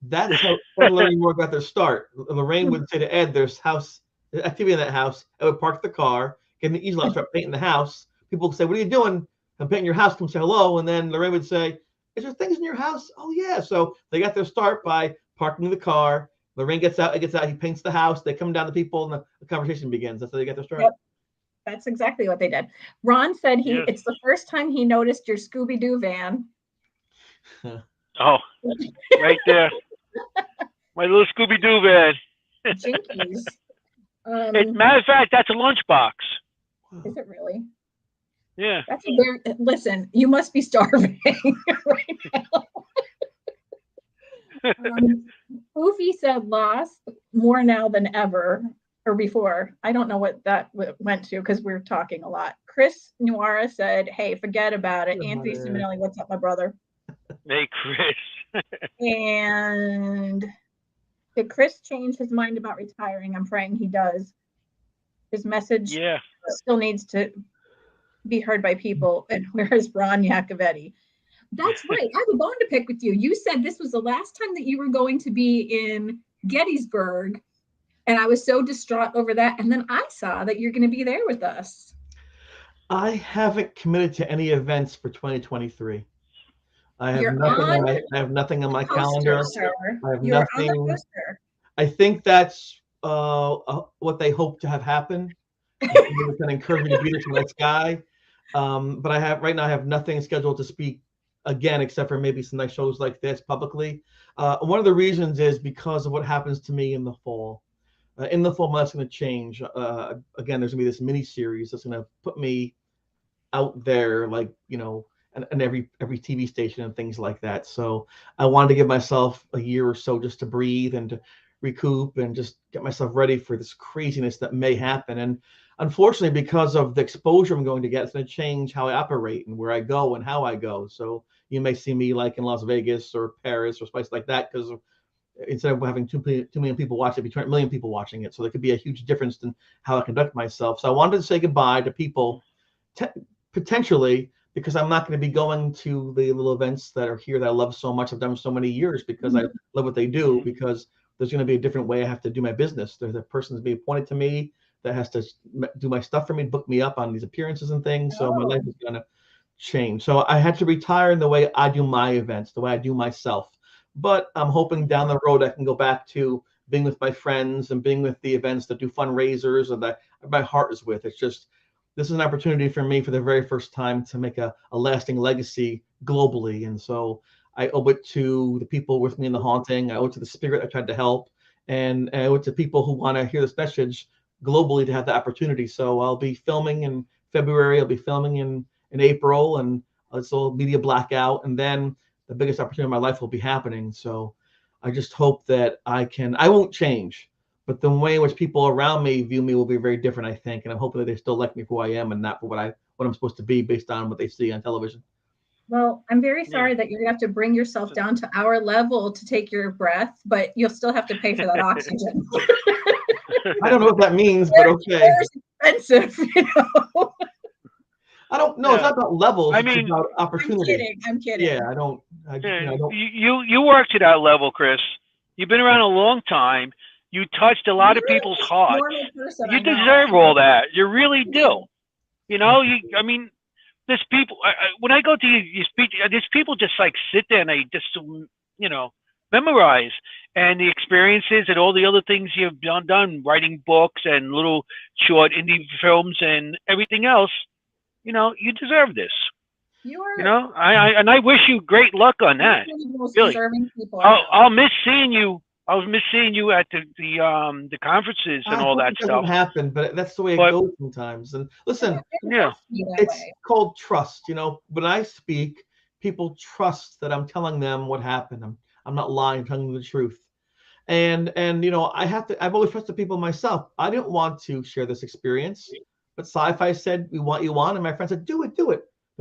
That's how Lorraine Moore got their start. Lorraine would say to Ed, "There's house activity in that house." I would park the car, get the easel out, start painting the house. People would say, "What are you doing?" I'm painting your house. Come say hello, and then Lorraine would say, "Is there things in your house?" "Oh yeah." So they got their start by parking the car. Lorraine gets out. He paints the house. They come down to people, and the conversation begins. That's how they get their start. Yep. That's exactly what they did. Ron said it's the first time he noticed your Scooby-Doo van. Oh, right there. My little Scooby-Doo van. Jinkies. Matter of fact, that's a lunchbox. Is it really? Yeah. That's a very, listen, you must be starving right now. Oofy said lost more now than ever or before. I don't know what that went to because we're talking a lot. Chris Nuara said, hey, forget about it. Anthony Simonelli, what's up, my brother? Hey, Chris. And did Chris change his mind about retiring? I'm praying he does. His message still needs to be heard by people. And where's Ron Iacovetti? That's right. I have a bone to pick with you. You said this was the last time that you were going to be in Gettysburg. And I was so distraught over that. And then I saw that you're going to be there with us. I haven't committed to any events for 2023. I have nothing on my calendar. Sir. I have You're nothing. On the poster. I think that's what they hope to have happen. It's going to encourage me to be this next guy. But right now I have nothing scheduled to speak again, except for maybe some nice shows like this publicly. One of the reasons is because of what happens to me in the fall. In the fall, that's going to change. Again, there's going to be this mini series that's going to put me out there, like, and every TV station and things like that. So I wanted to give myself a year or so just to breathe and to recoup and just get myself ready for this craziness that may happen. And unfortunately, because of the exposure I'm going to get, it's going to change how I operate and where I go and how I go. So you may see me like in Las Vegas or Paris or places like that, because instead of having 2 million people watch it, be 20 million people watching it. So there could be a huge difference in how I conduct myself. So I wanted to say goodbye to people potentially, because I'm not going to be going to the little events that are here that I love so much. I've done so many years because I love what they do, because there's going to be a different way I have to do my business. There's a person that's being appointed to me that has to do my stuff for me, book me up on these appearances and things. So my life is going to change. So I had to retire in the way I do my events, the way I do myself. But I'm hoping down the road I can go back to being with my friends and being with the events that do fundraisers and that my heart is with. It's just, this is an opportunity for me for the very first time to make a lasting legacy globally. And so I owe it to the people with me in the haunting. I owe it to the spirit I tried to help. And I owe it to people who want to hear this message globally to have the opportunity. So I'll be filming in February. I'll be filming in April, and it's all media blackout. And then the biggest opportunity of my life will be happening. So I just hope that I won't change, but the way in which people around me view me will be very different, I think. And I'm hoping that they still like me for who I am and not for what I'm supposed to be based on what they see on television. Well, I'm very sorry that you're going to have to bring yourself down to our level to take your breath, but you'll still have to pay for that oxygen. I don't know what that means, but okay. It's expensive, I don't know. It's not about levels. I mean, it's about opportunity. I'm kidding. Yeah, I don't. You work to that level, Chris. You've been around a long time. You touched a lot of people's hearts. You deserve all that. You really do. I mean, there's people. When I go to you speak, there's people just like sit there and they just, memorize, and the experiences and all the other things you've done, writing books and little short indie films and everything else. you deserve this. You are. I wish you great luck on that. One of the most Really. deserving people. I know. I'll miss seeing you. I'll miss seeing you at the conferences and all that It doesn't stuff. happen, but that's the way it goes sometimes. And listen, Yeah. it's called trust. When I speak, people trust that I'm telling them what happened. I'm not lying, telling them the truth. And I've always trusted people myself. I didn't want to share this experience, but SyFy said, we want you on. And my friend said, do it. You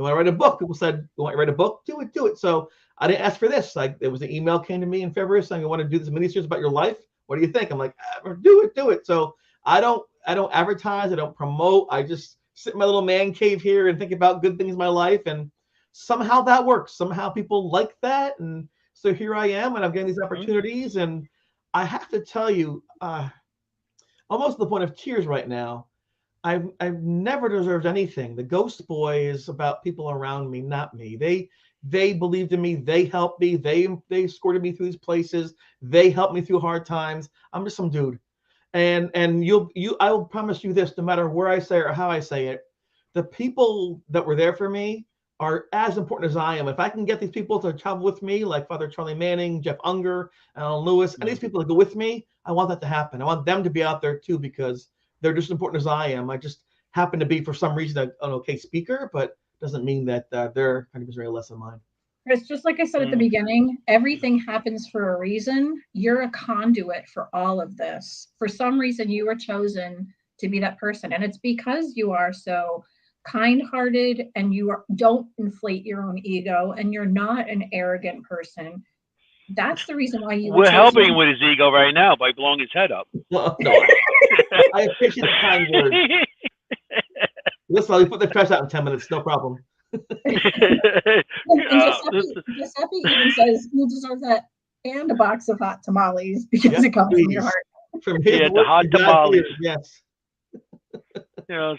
want to write a book? People said, you want to write a book? Do it. So I didn't ask for this. There was an email came to me in February saying, I want to do this miniseries about your life. What do you think? I'm like, do it. So I don't advertise. I don't promote. I just sit in my little man cave here and think about good things in my life. And somehow that works. Somehow people like that. And so here I am, and I'm getting these opportunities. And I have to tell you, almost to the point of tears right now, I've never deserved anything. The Ghost Boy is about people around me, not me. They believed in me. They helped me. They escorted me through these places. They helped me through hard times. I'm just some dude. And I will promise you this, no matter where I say it or how I say it, the people that were there for me are as important as I am. If I can get these people to travel with me, like Father Charlie Manning, Jeff Unger, Alan Lewis, and these people to go with me, I want that to happen. I want them to be out there too, because they're just as important as I am. I just happen to be, for some reason, an okay speaker, but doesn't mean that their contributions are any less than mine. Chris, just like I said at the beginning, everything happens for a reason. You're a conduit for all of this. For some reason, you were chosen to be that person. And it's because you are so kind-hearted, and don't inflate your own ego, and you're not an arrogant person. That's the reason why you were We're chosen. helping him with his ego right now by blowing his head up. No, I appreciate the kind words. Listen, I'll put the trash out in 10 minutes, no problem. And Giuseppe even says you deserve that and a box of hot tamales because it comes from your heart. From the hot tamales. Yes. So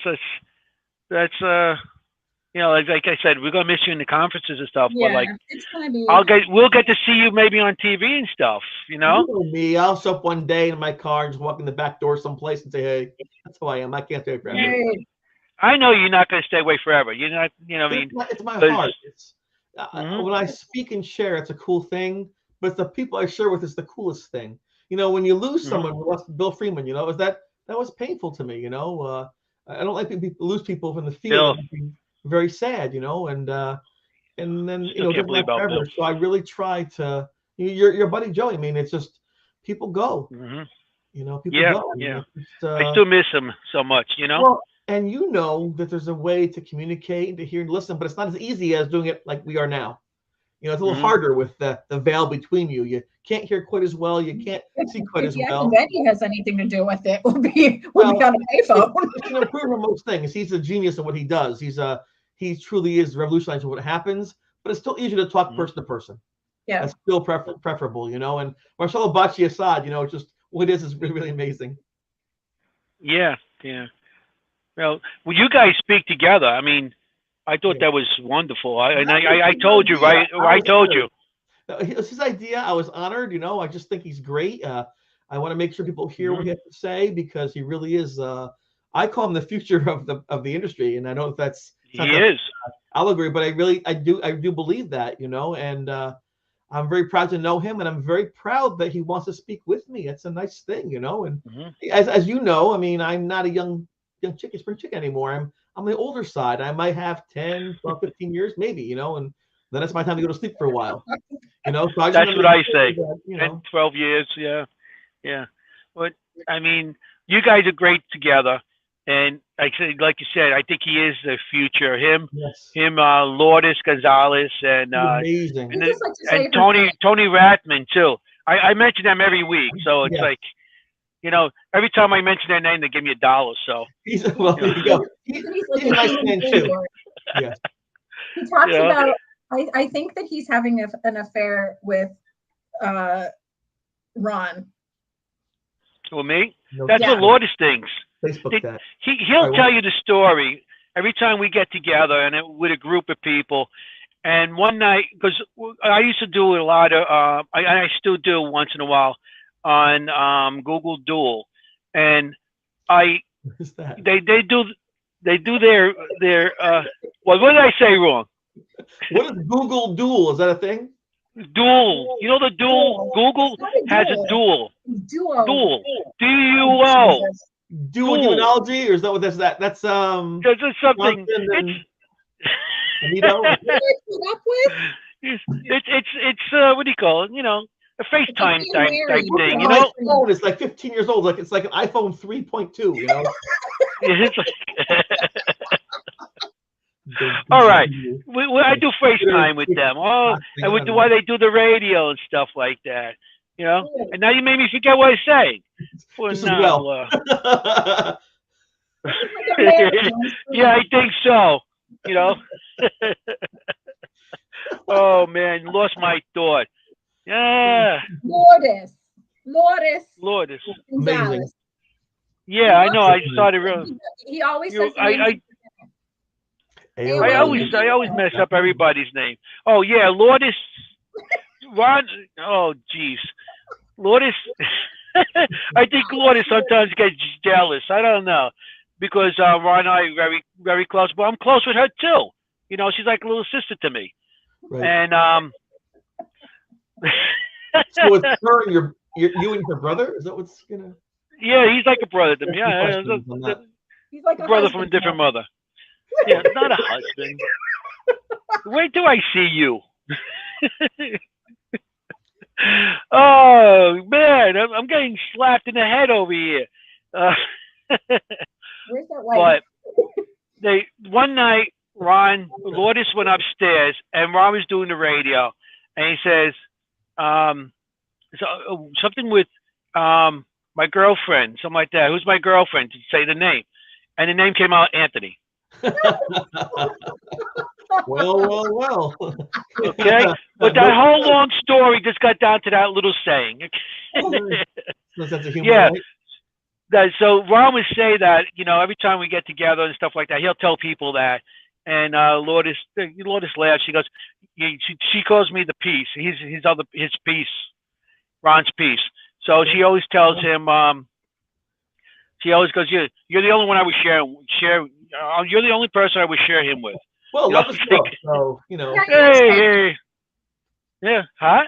that's like I said, we're gonna miss you in the conferences and stuff. Yeah, but like, it's gonna be. we'll get to see you maybe on TV and stuff. You know me, I'll show up one day in my car and just walk in the back door someplace and say, "Hey, that's who I am. I can't stay forever." Hey. I know you're not going to stay away forever. You're not, I mean, it's my heart. It's when I speak and share, it's a cool thing. But the people I share with is the coolest thing. When you lose someone, we lost Bill Freeman. That was painful to me. I don't like people lose people from the field. Very sad. And then can't believe about Bill. So I really try to. Your buddy Joey. I mean, it's just people go. People go. Yeah. I still miss him so much. Well, and that there's a way to communicate and to hear and listen, but it's not as easy as doing it like we are now. It's a little harder with the veil between you. You can't hear quite as well. You can't see quite as well. If Eddie has anything to do with it, we'll be on a payphone. It can improve on most things. He's a genius in what he does. He truly is revolutionizing what happens, but it's still easier to talk person to person. Yeah. That's still preferable, and Marcelo Bacci aside, it's just what it is really, really amazing. Yeah. Well, you guys speak together. I mean, I thought that was wonderful. I told you, right? I told you. It was his idea. I was honored. I just think he's great. I want to make sure people hear what he has to say, because he really is. I call him the future of the industry, and I know that's he is. I'll agree, but I do believe that. And I'm very proud to know him, and I'm very proud that he wants to speak with me. It's a nice thing, And as you know, I mean, I'm not a young spring chicken anymore. I'm the older side. I might have 10, 12, 15 years, maybe, and then it's my time to go to sleep for a while. So that's what I say. 10, 12 years, yeah. But I mean, you guys are great together, and like you said, I think he is the future. Him, Lourdes Gonzalez, and amazing, and Tony Rathman too. I mention them every week, so it's like. Every time I mention their name, they give me $1. So there you go. He's a nice man too. Yeah. He talks about. I think that he's having an affair with Ron. Well, me? That's what Lourdes thinks. Facebook that. He'll tell you the story every time we get together and with a group of people. And one night, because I used to do a lot of, I still do once in a while on Google Duel, and they do they do their well, what did I say wrong? What is Google Duel? Is that a thing? Duel. You know the duel? Google has a duel. Duo. Duel. D-U-O. Dual demonology, or is that what that's that? That's There's something. Anito? It's what do you call it? You know, a FaceTime type thing. You know, phone is like 15 years old. Like it's like an iPhone 3.2. You know. It's like all right. I do FaceTime with them. Oh, and with why they do the radio and stuff like that. You know, and now you made me forget what I was saying. Well, Just no, as well. yeah, I think so. You know. Oh man, lost my thought. Yeah. Lourdes. Amazing. Yeah, I know. I started real. He always says. I always mess up everybody's name. Oh yeah, Lourdes. Ron. Oh jeez, Lourdes. I think Lourdes sometimes gets jealous. I don't know, because Ron and I are very, very close. But I'm close with her too. You know, she's like a little sister to me. Right. And so it's her and you and her brother? Is that what's gonna? Yeah, he's like a brother to me. Yeah, he's like a brother from a different mother. Yeah, not a husband. Wait till I see you. Oh man, I'm getting slapped in the head over here. Where's that wife? But one night, Lourdes went upstairs, and Ron was doing the radio, and he says, something with my girlfriend, something like that. Who's my girlfriend? To say the name, and the name came out Anthony. Well. Okay, but that whole long story just got down to that little saying. Yeah. So Ron would say that, you know, every time we get together and stuff like that, he'll tell people that. And Lourdes laughs. She goes, she calls me the piece. His piece, Ron's piece. So she always tells him. She always goes, you're the only one I would share. You're the only person I would share him with. Well, love is love, so you know. Hey. Yeah, huh?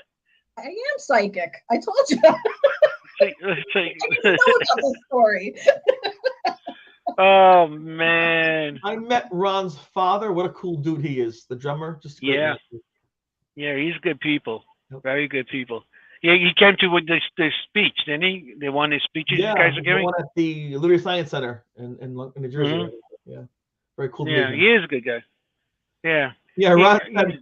I am psychic. I told you. I didn't know about this story. Oh man! I met Ron's father. What a cool dude he is. The drummer, just yeah, he's good people. Very good people. Yeah, he came to with this speech, didn't he? The one of his speeches you guys are giving. The one at the Liberty Science Center in New Jersey. Mm-hmm. Yeah, very cool. Yeah, he is a good guy. Yeah. Yeah, Ron said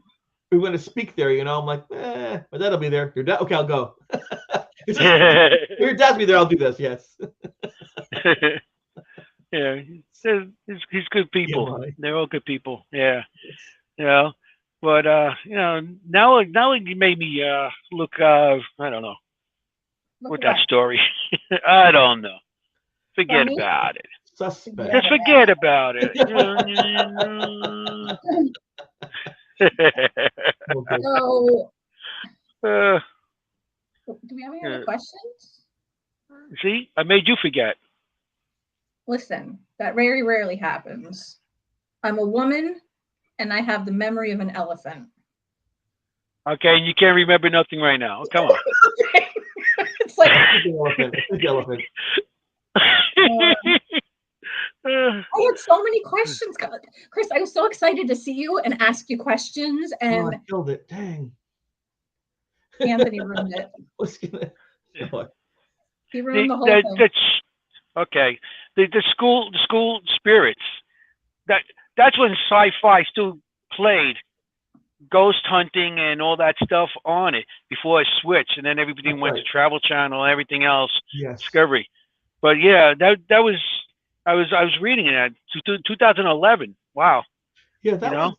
we went to speak there. You know, I'm like, my dad'll be there. Your dad? Okay, I'll go. Your dad'll be there. I'll do this. Yes. Yeah, he's good people. Yeah, right. They're all good people. Yeah, you know. But you know, now you made me look. I don't know what that story. I don't know. Forget about it. Suspect. Just forget about it. So, do we have any other questions? See, I made you forget. Listen, that very rarely happens. I'm a woman, and I have the memory of an elephant. Okay, and you can't remember nothing right now. Come on. It's like the elephant. I had so many questions. Chris, I was so excited to see you and ask you questions. And I killed it. Dang. Anthony ruined it. He ruined the whole thing. Okay. The school spirits. That's when SyFy still played ghost hunting and all that stuff on it before it switched, and then everything went to Travel Channel and everything else. Yes. Discovery. But yeah, that was I was reading it at 2011. Wow. Yeah, that was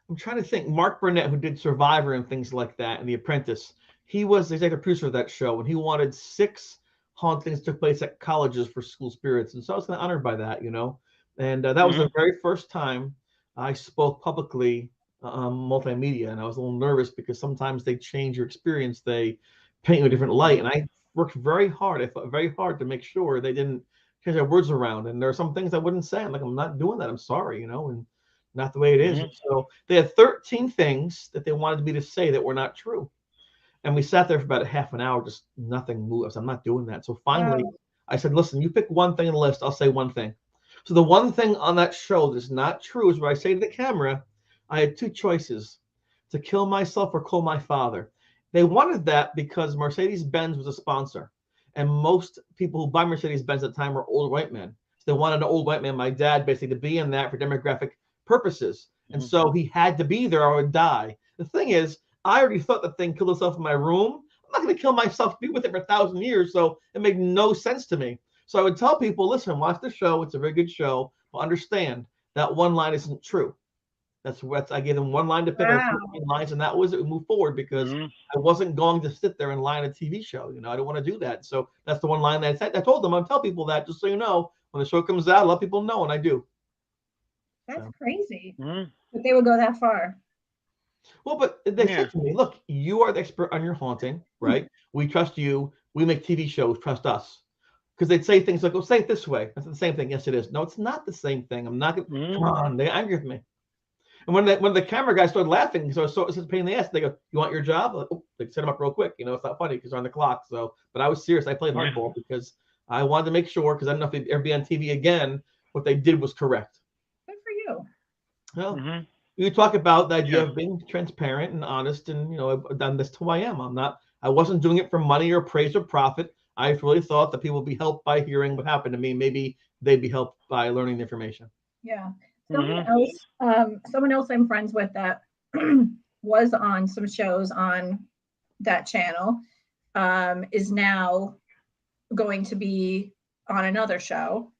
I'm trying to think. Mark Burnett, who did Survivor and things like that, and The Apprentice, he was the executive producer of that show, and he wanted 6 hauntings took place at colleges for school spirits, and so I was kind of honored by that, you know. And that was the very first time I spoke publicly multimedia, and I was a little nervous because sometimes they change your experience, they paint you a different light, and I worked very hard. I fought very hard to make sure they didn't change their words around. And there are some things I wouldn't say. I'm like, I'm not doing that. I'm sorry, and not the way it is. So they had 13 things that they wanted me to say that were not true. And we sat there for about a half an hour, just nothing moved. I said, I'm not doing that. So finally, I said, listen, you pick one thing on the list. I'll say one thing. So the one thing on that show that's not true is what I say to the camera. I had two choices: to kill myself or kill my father. They wanted that because Mercedes-Benz was a sponsor. And most people who buy Mercedes-Benz at the time were old white men. So they wanted an old white man, my dad, basically, to be in that for demographic purposes. And so he had to be there or I would die. The thing is, I already thought the thing killed itself in my room. I'm not going to kill myself, be with it for 1,000 years. So it made no sense to me. So I would tell people, listen, watch the show. It's a very good show. But understand that one line isn't true. That's what I gave them one line to pick. Wow. 15 lines, and that was it. We moved forward because I wasn't going to sit there and lie on a TV show. I don't want to do that. So that's the one line that I said. I told them, I'll tell people that just so you know, when the show comes out, let people know, and I do. That's crazy. But they would go that far. Well, but they said to me, look, you are the expert on your haunting, right? We trust you. We make TV shows. Trust us. Because they'd say things like, oh, say it this way. That's the same thing. Yes, it is. No, it's not the same thing. I'm not going to, come on. They angry with me. And when the camera guys started laughing, so it's a pain in the ass. They go, you want your job? Like, oh, they set them up real quick. It's not funny because they're on the clock. So, but I was serious. I played hardball because I wanted to make sure, because I don't know if they'd ever be on TV again, what they did was correct. Good for you. Well, you talk about the idea of being transparent and honest, and I've done this to who I am. I wasn't doing it for money or praise or profit. I really thought that people would be helped by hearing what happened to me. Maybe they'd be helped by learning the information. Yeah. Someone else I'm friends with that was on some shows on that channel is now going to be on another show.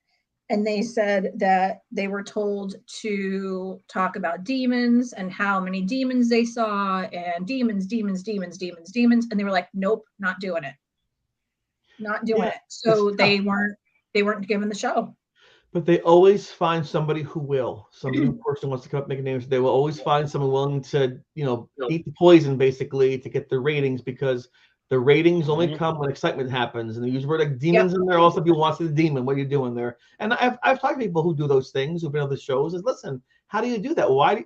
And they said that they were told to talk about demons and how many demons they saw, and demons. And they were like, nope, not doing it. Not doing it. So they weren't given the show. But they always find somebody who will. Some new person wants to come up and make names. They will always find someone willing to, eat the poison, basically, to get the ratings, because the ratings only come when excitement happens. And they use word like demons in there. Also, people want to see the demon. What are you doing there? And I've talked to people who do those things, who've been on the shows. Is listen, how do you do that? Why do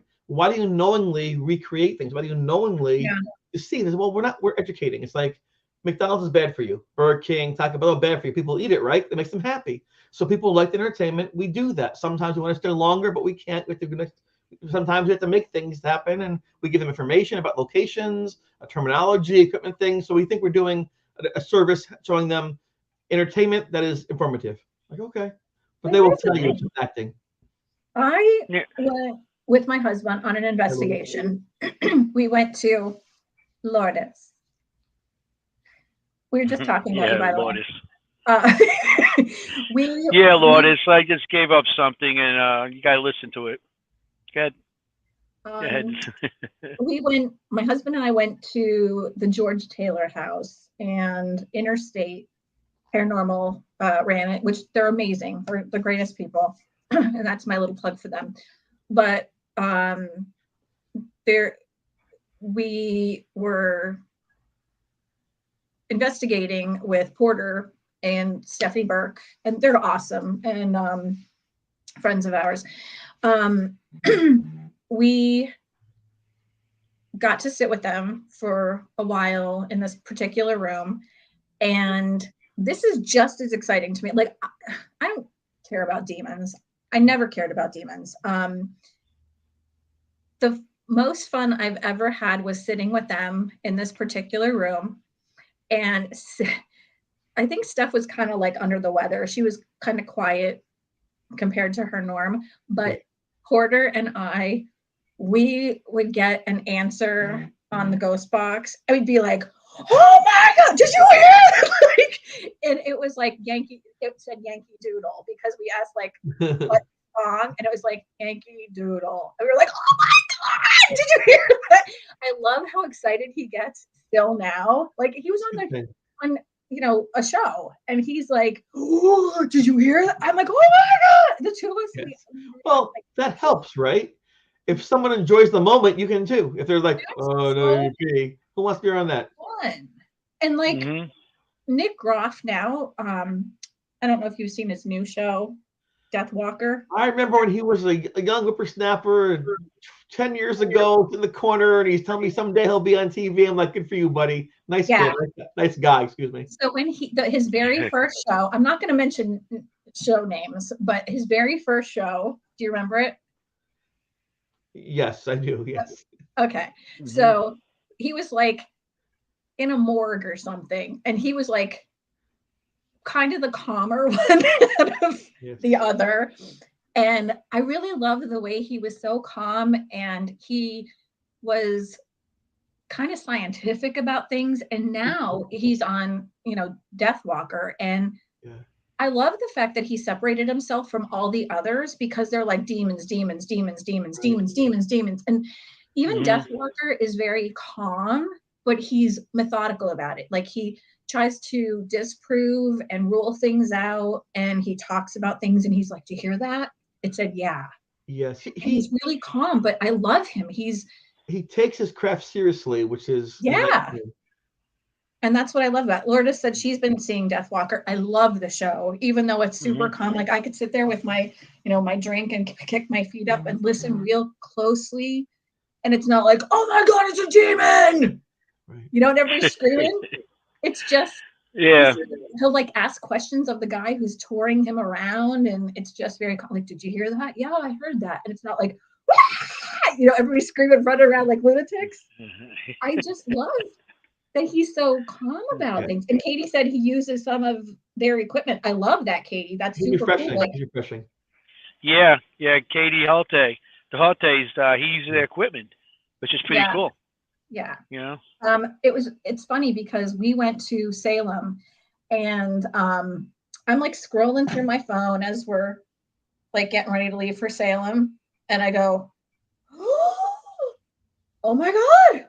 you knowingly recreate things? Why do you knowingly deceive? Well, we're educating. It's like McDonald's is bad for you. Burger King, Taco Bell, bad for you. People eat it, right? It makes them happy. So people like the entertainment. We do that. Sometimes we want to stay longer, but we can't. Sometimes we have to make things happen, and we give them information about locations, terminology, equipment, things. So we think we're doing a service, showing them entertainment that is informative. Like, okay. But they will tell you it's acting. I went with my husband on an investigation. We went to Lourdes. We were just talking about you, by the way. Lourdes. I just gave up something, and you gotta listen to it. Go ahead. My husband and I went to the George Taylor house, and Interstate Paranormal ran it, which they're amazing. They're the greatest people. And that's my little plug for them. But we were investigating with Porter and Stephanie Burke, and they're awesome, and friends of ours. We got to sit with them for a while in this particular room, and this is just as exciting to me. Like, I don't care about demons. I never cared about demons. The most fun I've ever had was sitting with them in this particular room, and I think Steph was kind of like under the weather. She was kind of quiet compared to her norm, but Porter and we would get an answer on the ghost box. I would be like, oh my God, did you hear? And it was like it said Yankee Doodle, because we asked like what song, and it was like Yankee Doodle. And we were like, oh my God, did you hear that? I love how excited he gets still now. Like, he was on a show, and he's like, oh, did you hear that? I'm like, oh my God. The two of us. Yes. Well, that helps, right? If someone enjoys the moment, you can too. If they're like, oh no, okay, who wants to be around that? Fun. And like Nick Groff now, I don't know if you've seen his new show, Death Walker. I remember when he was a young whippersnapper 10 years ago in the corner, and he's telling me someday he'll be on TV. I'm like, good for you, buddy. Nice Yeah. kid, nice guy. Excuse me. So when his very first show, I'm not going to mention show names, but his very first show, do you remember it? Yes, I do. Yes. Okay. So he was like in a morgue or something, and he was like kind of the calmer one out of the other. And I really loved the way he was so calm, and he was kind of scientific about things. And now he's on, Death Walker. And I love the fact that he separated himself from all the others, because they're like demons. And even Death Walker is very calm, but he's methodical about it. Like, he tries to disprove and rule things out, and he talks about things, and he's like, do you hear that? It said, yeah. Yes. He's really calm, but I love him. He takes his craft seriously, which is and that's what I love about it. Lourdes said she's been seeing Death Walker. I love the show, even though it's super calm. Like, I could sit there with my, my drink and kick my feet up and listen real closely. And it's not like, oh my God, it's a demon. Right. And everybody's screaming. It's just, he'll like ask questions of the guy who's touring him around. And it's just very like, did you hear that? Yeah, I heard that. And it's not like, everybody's screaming, running around like lunatics. I just love that he's so calm about things. And Katie said he uses some of their equipment. I love that, Katie. That's super cool. Like, refreshing. Yeah, Katie Holte. The Holtes, he uses their equipment, which is pretty cool. Yeah. It's funny because we went to Salem, and I'm like scrolling through my phone as we're like getting ready to leave for Salem, and I go, oh my God,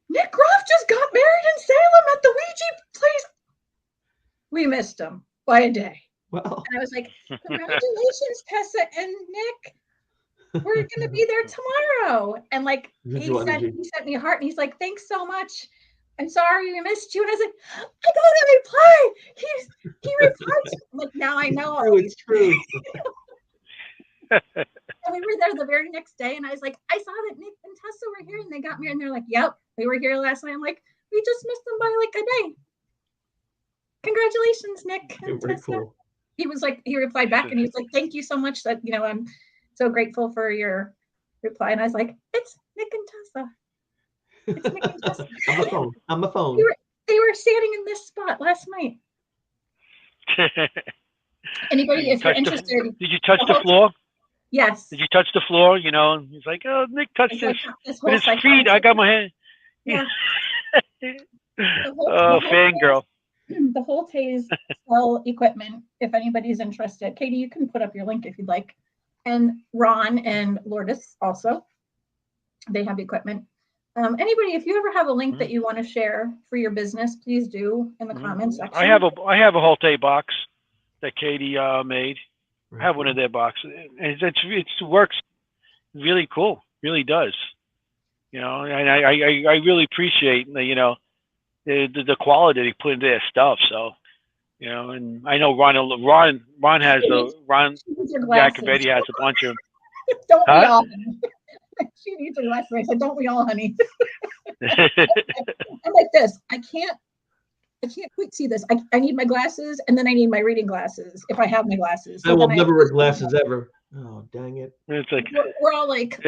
Nick Groff just got married in Salem at the Ouija place. We missed him by a day. Wow. And I was like, congratulations, Tessa and Nick. We're going to be there tomorrow. And like, he sent me a heart, and he's like, thanks so much. I'm sorry we missed you. And I was like, I got a reply. He replied. Like, now I know. It's true. And we were there the very next day, and I was like, I saw that Nick and Tessa were here, and they got me, and they're like, yep, they were here last night. I'm like, we just missed them by like a day. Congratulations, Nick and Tessa. Cool. He was like, he replied back, and he was like, thank you so much. That I'm so grateful for your reply. And I was like, it's Nick and Tessa. It's Nick and Tessa. On the phone. They were standing in this spot last night. Anybody, if you're interested. Did you touch the floor? Yes. Did you touch the floor? He's like, oh, Nick touched this. With his feet, I got my hand. Yeah. Oh, fangirl. The whole Taze sell equipment, if anybody's interested. Katie, you can put up your link if you'd like. And Ron and Lourdes also. They have equipment. Anybody, if you ever have a link that you want to share for your business, please do in the comments section. I have a Holte box that Katie made. I have one of their boxes, and it works really cool. Really does. And I really appreciate the quality they put into their stuff. So, and I know Ron has Ron Jacobetti has a bunch of. Don't we all? She needs her glasses. I said, don't we all, honey? I'm like this. I can't quite see this. I need my glasses, and then I need my reading glasses if I have my glasses. So I will never wear glasses ever. Oh, dang it. It's like we're all like.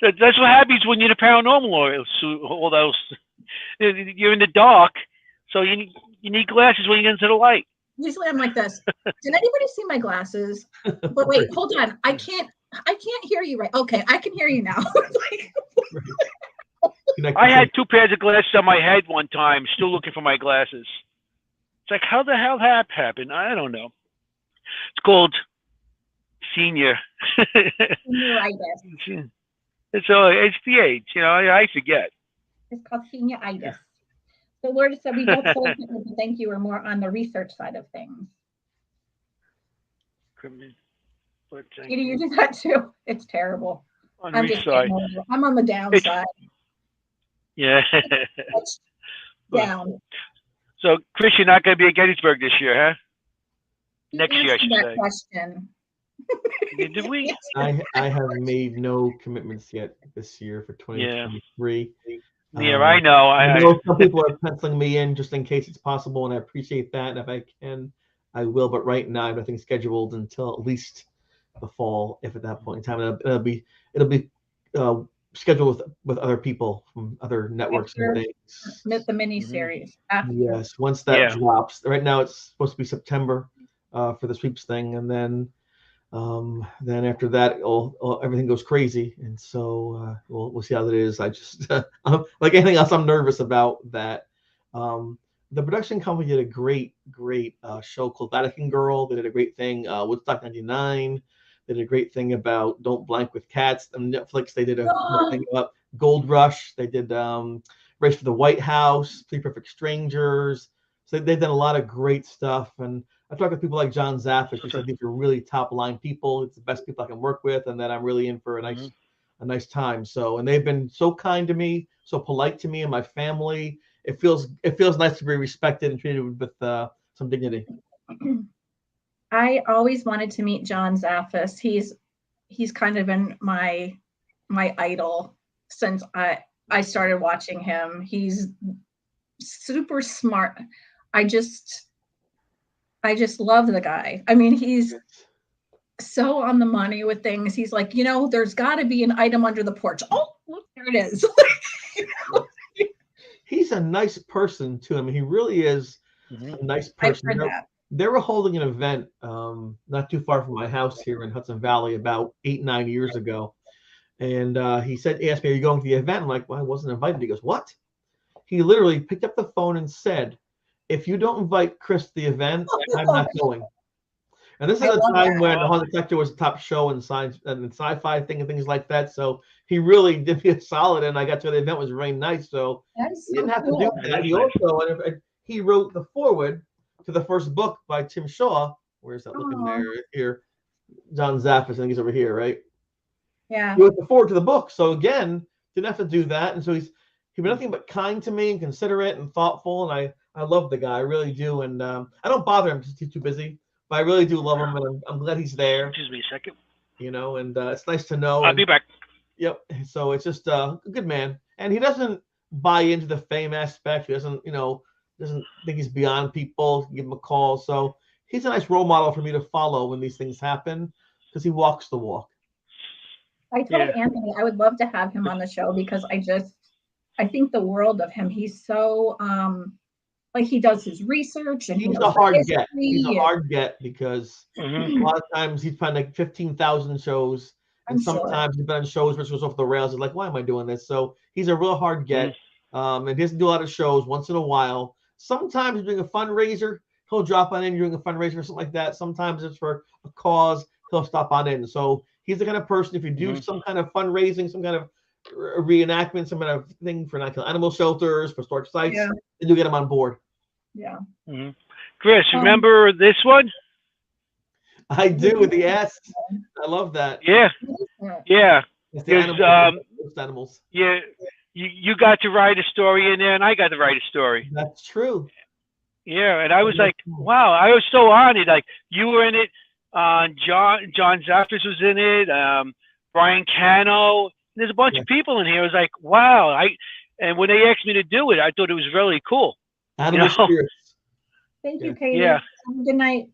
That's what happens when you're the paranormal or all those. You're in the dark, so you need glasses when you get into the light. Usually I'm like this. Did anybody see my glasses? But wait, hold on. I can't hear you right. Okay, I can hear you now. I had 2 pairs of glasses on my head one time, still looking for my glasses. It's like, how the hell that happened? I don't know. It's called senior. Senioritis. It's the age, I forget. It's called senioritis. So Lourdes said we both told people to thank you, or more on the research side of things. Katie, you do that too. It's terrible. I'm on the downside. Yeah. Down. So, Chris, you're not going to be at Gettysburg this year, huh? You Next year, I answered should that say. question. Did we? I have made no commitments yet this year for Yeah. 2023. Yeah, I know. I know some people are penciling me in just in case it's possible, and I appreciate that. And if I can, I will. But right now, I have nothing scheduled until at least the fall, if at that point in time. It'll be scheduled with other people from other networks and things. The mini series. Yes, once that drops. Right now, it's supposed to be September for the sweeps thing, and then after that, everything goes crazy, and so we'll see how it is. I just like anything else, I'm nervous about that. The production company did a great show called Vatican Girl. They did a great thing. Woodstock '99. They did a great thing about Don't Blank with Cats. On Netflix, they did a thing about Gold Rush. They did Race for the White House, Three Perfect Strangers. So they've done a lot of great stuff. And I talked to people like John Zaffis, who said these are really top line people. It's the best people I can work with, and that I'm really in for a nice time. So, and they've been so kind to me, so polite to me and my family. It feels nice to be respected and treated with some dignity. I always wanted to meet John Zaffis. He's kind of been my idol since I started watching him. He's super smart. I just love the guy. I mean, he's so on the money with things. He's like, there's got to be an item under the porch. Oh, look, there it is. He's a nice person too. I mean, he really is a nice person. I've heard that. They were holding an event not too far from my house here in Hudson Valley about 8-9 years ago. And he asked me, are you going to the event? I'm like, well, I wasn't invited. He goes, what? He literally picked up the phone and said, if you don't invite Chris to the event, I'm not going. And this is a time when the Haunted Sector was the top show in science and the sci-fi thing and things like that. So he really did me a solid, and I got to the event. It was very nice. So he didn't have to do that. He also he wrote the foreword to the first book by Tim Shaw. Where's that looking there? Here, John Zaffis, I think he's over here, right? Yeah. He wrote the foreword to the book. So again, didn't have to do that. And so he's been nothing but kind to me and considerate and thoughtful. And I love the guy. I really do. And I don't bother him because he's too busy. But I really do love him, and I'm glad he's there. Excuse me a second. And it's nice to know. I'll be back. Yep. So it's just a good man, and he doesn't buy into the fame aspect. He doesn't think he's beyond people. Give him a call. So he's a nice role model for me to follow when these things happen, because he walks the walk. I told Anthony I would love to have him on the show because I think the world of him. He's so he does his research, and he's a hard get. He's a hard get because a lot of times he's found like 15,000 shows, and sometimes he's been on shows which goes off the rails. He's like, why am I doing this? So he's a real hard get. And he doesn't do a lot of shows. Once in a while, sometimes he's doing a fundraiser. He'll drop on in doing a fundraiser or something like that. Sometimes it's for a cause. He'll stop on in. So he's the kind of person, if you do some kind of fundraising, some kind of reenactment, some kind of thing for animal shelters, for historic sites, then you get him on board. Yeah. Chris, remember this one? I do, with the ass. I love that. Yeah. Yeah. Because animals. Yeah. You got to write a story in there, and I got to write a story. That's true. Yeah, and I was like, wow, I was so honored. Like, you were in it. John Zaffis was in it. Brian Cano. There's a bunch of people in here. I was like, wow. And when they asked me to do it, I thought it was really cool. Animal spirits. Thank you, Katie. Yeah. Good night.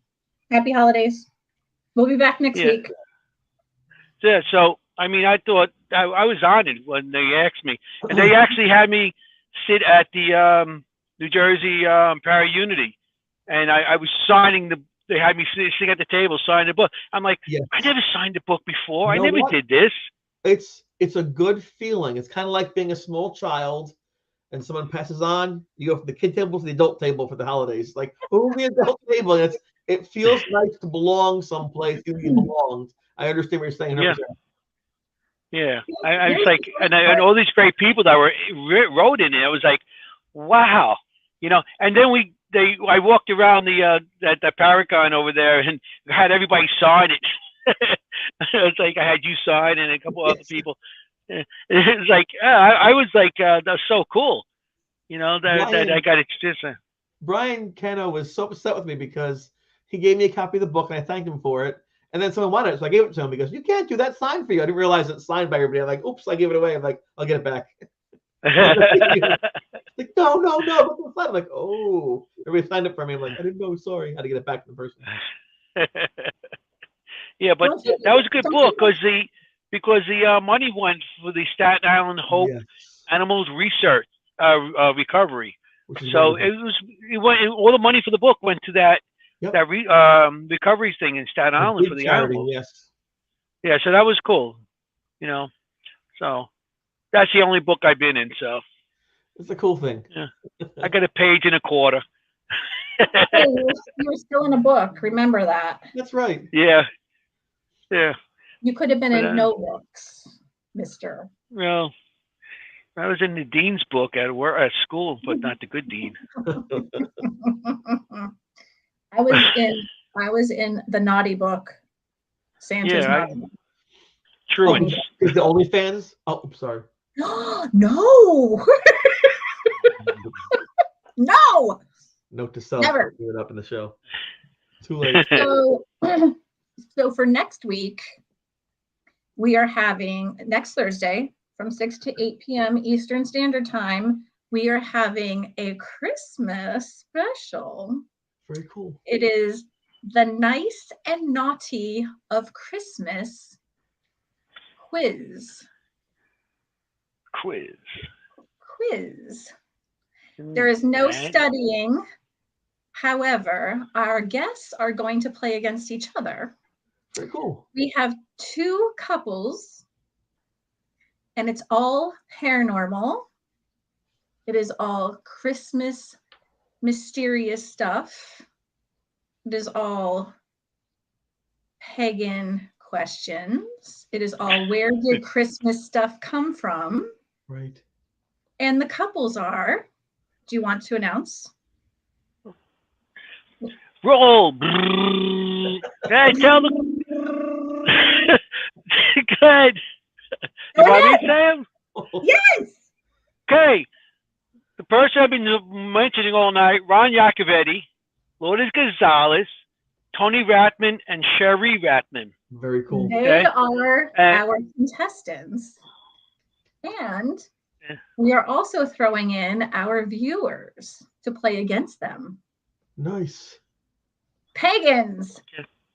Happy holidays. We'll be back next week. Yeah. So, I mean, I thought I was honored when they asked me, and they actually had me sit at the New Jersey Para Unity, and I was signing they had me sitting at the table signing the book. I'm like, I never signed a book before. I never did this. It's a good feeling. It's kind of like being a small child and someone passes on. You go from the kid table to the adult table for the holidays. Like, the adult table. It feels nice to belong someplace you belonged. I understand what you're saying. Yeah. I was like, and all these great people that wrote in it. I was like, wow, And then I walked around the Paragon over there and had everybody sign it. It's like I had you sign and a couple other people. It was like I was like, that's so cool, that I got it. Brian Cano was so upset with me because he gave me a copy of the book and I thanked him for it. And then someone wanted it, so I gave it to him because you can't do that sign for you. I didn't realize it's signed by everybody. I'm like, oops, I gave it away. I'm like, I'll get it back. Like, no, I'm like, oh, everybody signed it for me. I'm like, I didn't know, sorry. I had to get it back to the person. Yeah, but that was a good book because the money went for the Staten Island Hope Animals Research Recovery. So it went, all the money for the book went to that recovery thing in Staten Island for the animals. Yes. Yeah, so that was cool. You know, so that's the only book I've been in. So it's a cool thing. Yeah, I got a page and a quarter. Hey, you were still in a book. Remember that. That's right. Yeah. You could have been in no books, Mister. Well, I was in the dean's book at school, but not the good dean. I was in the naughty book. Santa's naughty book. Truants. Is the OnlyFans? Oh, I'm sorry. No. No. Note to self. Never. Do it up in the show. Too late. So for next week, we are having next Thursday from 6 to 8 p.m. Eastern Standard Time. We are having a Christmas special. Very cool. It is the Nice and Naughty of Christmas quiz. There is no studying. However, our guests are going to play against each other. Very cool. We have 2 couples, and it's all paranormal. It is all Christmas mysterious stuff. It is all pagan questions. It is all where did Christmas stuff come from? Right. And the couples are, do you want to announce? Roll. Hey, tell them. Good. You want me to say him? Yes. Okay. The person I've been mentioning all night, Ron Iacovetti, Lourdes Gonzalez, Tony Ratman, and Sherry Ratman. Very cool. They are our contestants. And we are also throwing in our viewers to play against them. Nice. Pagans,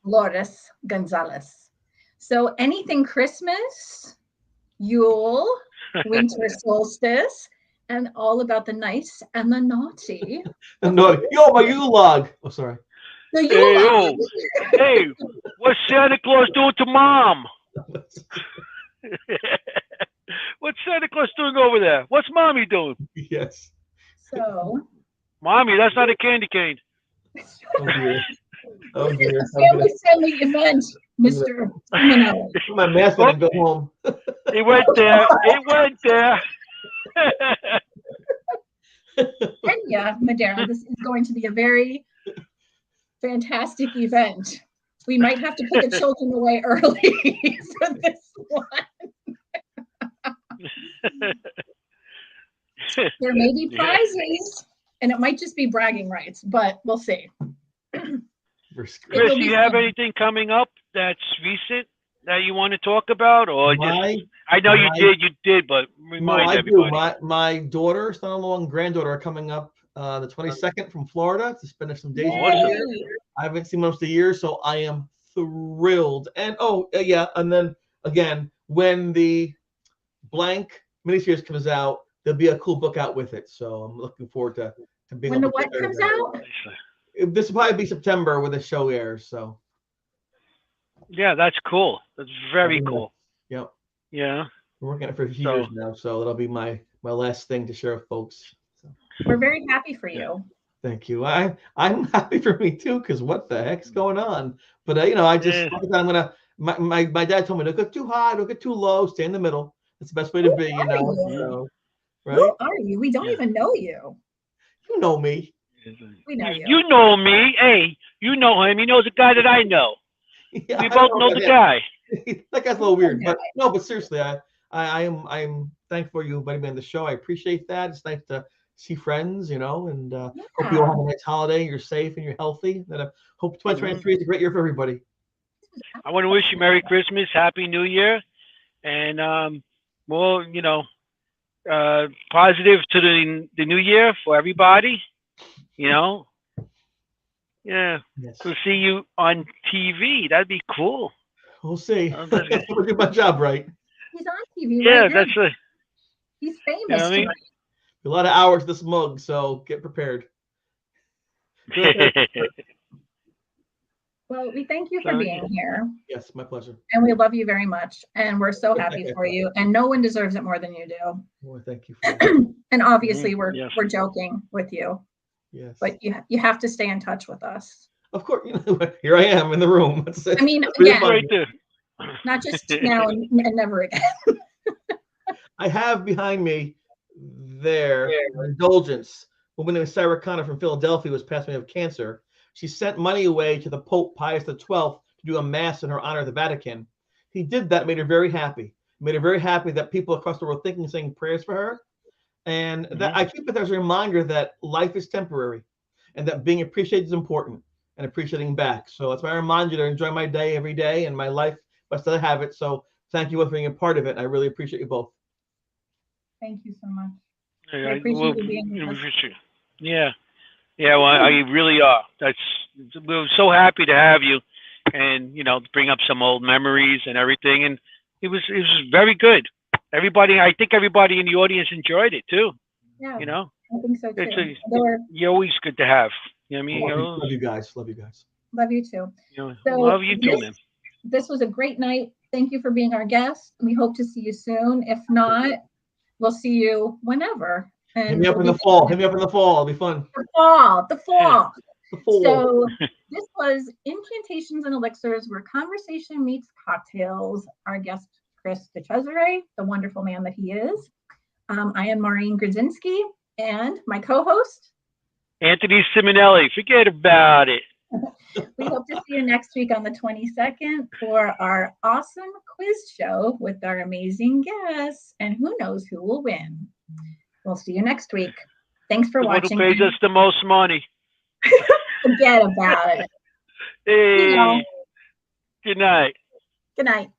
Lourdes Gonzalez. So anything Christmas, Yule, winter solstice, and all about the nice and the naughty. No, yo, my Yule log. Oh, sorry. The Yule log. Hey, what's Santa Claus doing to Mom? What's Santa Claus doing over there? What's Mommy doing? Yes. So. Mommy, that's not a candy cane. Oh, dear. Oh, dear. Family event, Mr. Simonelli. My mask and go home. It went there. It went there. Kenya, Madeira, this is going to be a very fantastic event. We might have to put the children away early for this one. There may be prizes, and it might just be bragging rights, but we'll see. Chris, do you have anything coming up that's recent that you want to talk about, or I know you did, but remind everybody. My daughter, son-in-law, and granddaughter are coming up the 22nd from Florida to spend some days here. I haven't seen most of the year, so I am thrilled. And and then again, when the blank miniseries comes out, there'll be a cool book out with it. So I'm looking forward to being. When the what comes out? This will probably be September when the show airs. So. Yeah, that's cool. That's very cool. Yep. Yeah. We're working on it for years now, so that'll be my last thing to share with folks. So. We're very happy for you. Thank you. I'm happy for me too, because what the heck's going on? But I just I'm gonna. My dad told me don't get too high, don't get too low, stay in the middle. That's the best way to be, So, right? Who are you? We don't even know you. You know me. We know you. You know me. Hey, you know him. He knows a guy that I know. Yeah, we both know the guy. That guy's a little weird, but seriously, I'm thankful you invited me on the show. I appreciate that. It's nice to see friends, you know, and hope Yeah. you all have a nice holiday. You're safe and you're healthy. And I hope 2023 is a great year for everybody. I want to wish you Merry Christmas, Happy New Year, and more, you know, positive to the new year for everybody. You know, yeah. Yes. We'll see you on TV. That'd be cool. We'll see. Oh, that's good. We'll do my job right. He's on TV Yeah, right now. that's a. He's You famous. know what I mean? A lot of hours this mug, so get prepared. Well, we thank you for being here. Yes, my pleasure. And we love you very much. And we're so happy for you. And no one deserves it more than you do. Well, thank you. For that. And obviously Yes. we're joking with you. Yes. But you have to stay in touch with us. Of course, you know, here I am in the room. I mean, really again, Right there. not just now and never again. I have behind me there indulgence. A woman named Sarah Connor from Philadelphia was passed away of cancer. She sent money away to the Pope Pius XII to do a mass in her honor at the Vatican. He did that, made her very happy. Made her very happy that people across the world thinking and saying prayers for her. And that I keep it as a reminder that life is temporary and that being appreciated is important and appreciating back. So it's my reminder to enjoy my day every day and my life, but still have it. So thank you both for being a part of it. I really appreciate you both. Thank you so much. Yeah, I appreciate you being with us. Yeah. Yeah, well, I really are. We're so happy to have you, and you know, bring up some old memories and everything. And it was very good. I think everybody in the audience enjoyed it too. Yeah, You know, I think so too. you're always good to have. You know what I mean? Love you guys. Love you guys. Love you too. You know, So love you too, man. This was a great night. Thank you for being our guest. We hope to see you soon. If not, we'll see you whenever. And Hit me up in the fall. Hit me up in the fall. It'll be fun. The fall. The fall. So this was Incantations and Elixirs, where conversation meets cocktails. Our guest, Chris DiCesare, the wonderful man that he is. I am Maureen Grudzinski, and my co-host, Anthony Simonelli. Forget about it. We hope to see you next week on the 22nd for our awesome quiz show with our amazing guests, and who knows who will win. We'll see you next week. Thanks for watching. Who pays us the most money? Forget about it. Hey. Good night. Good night.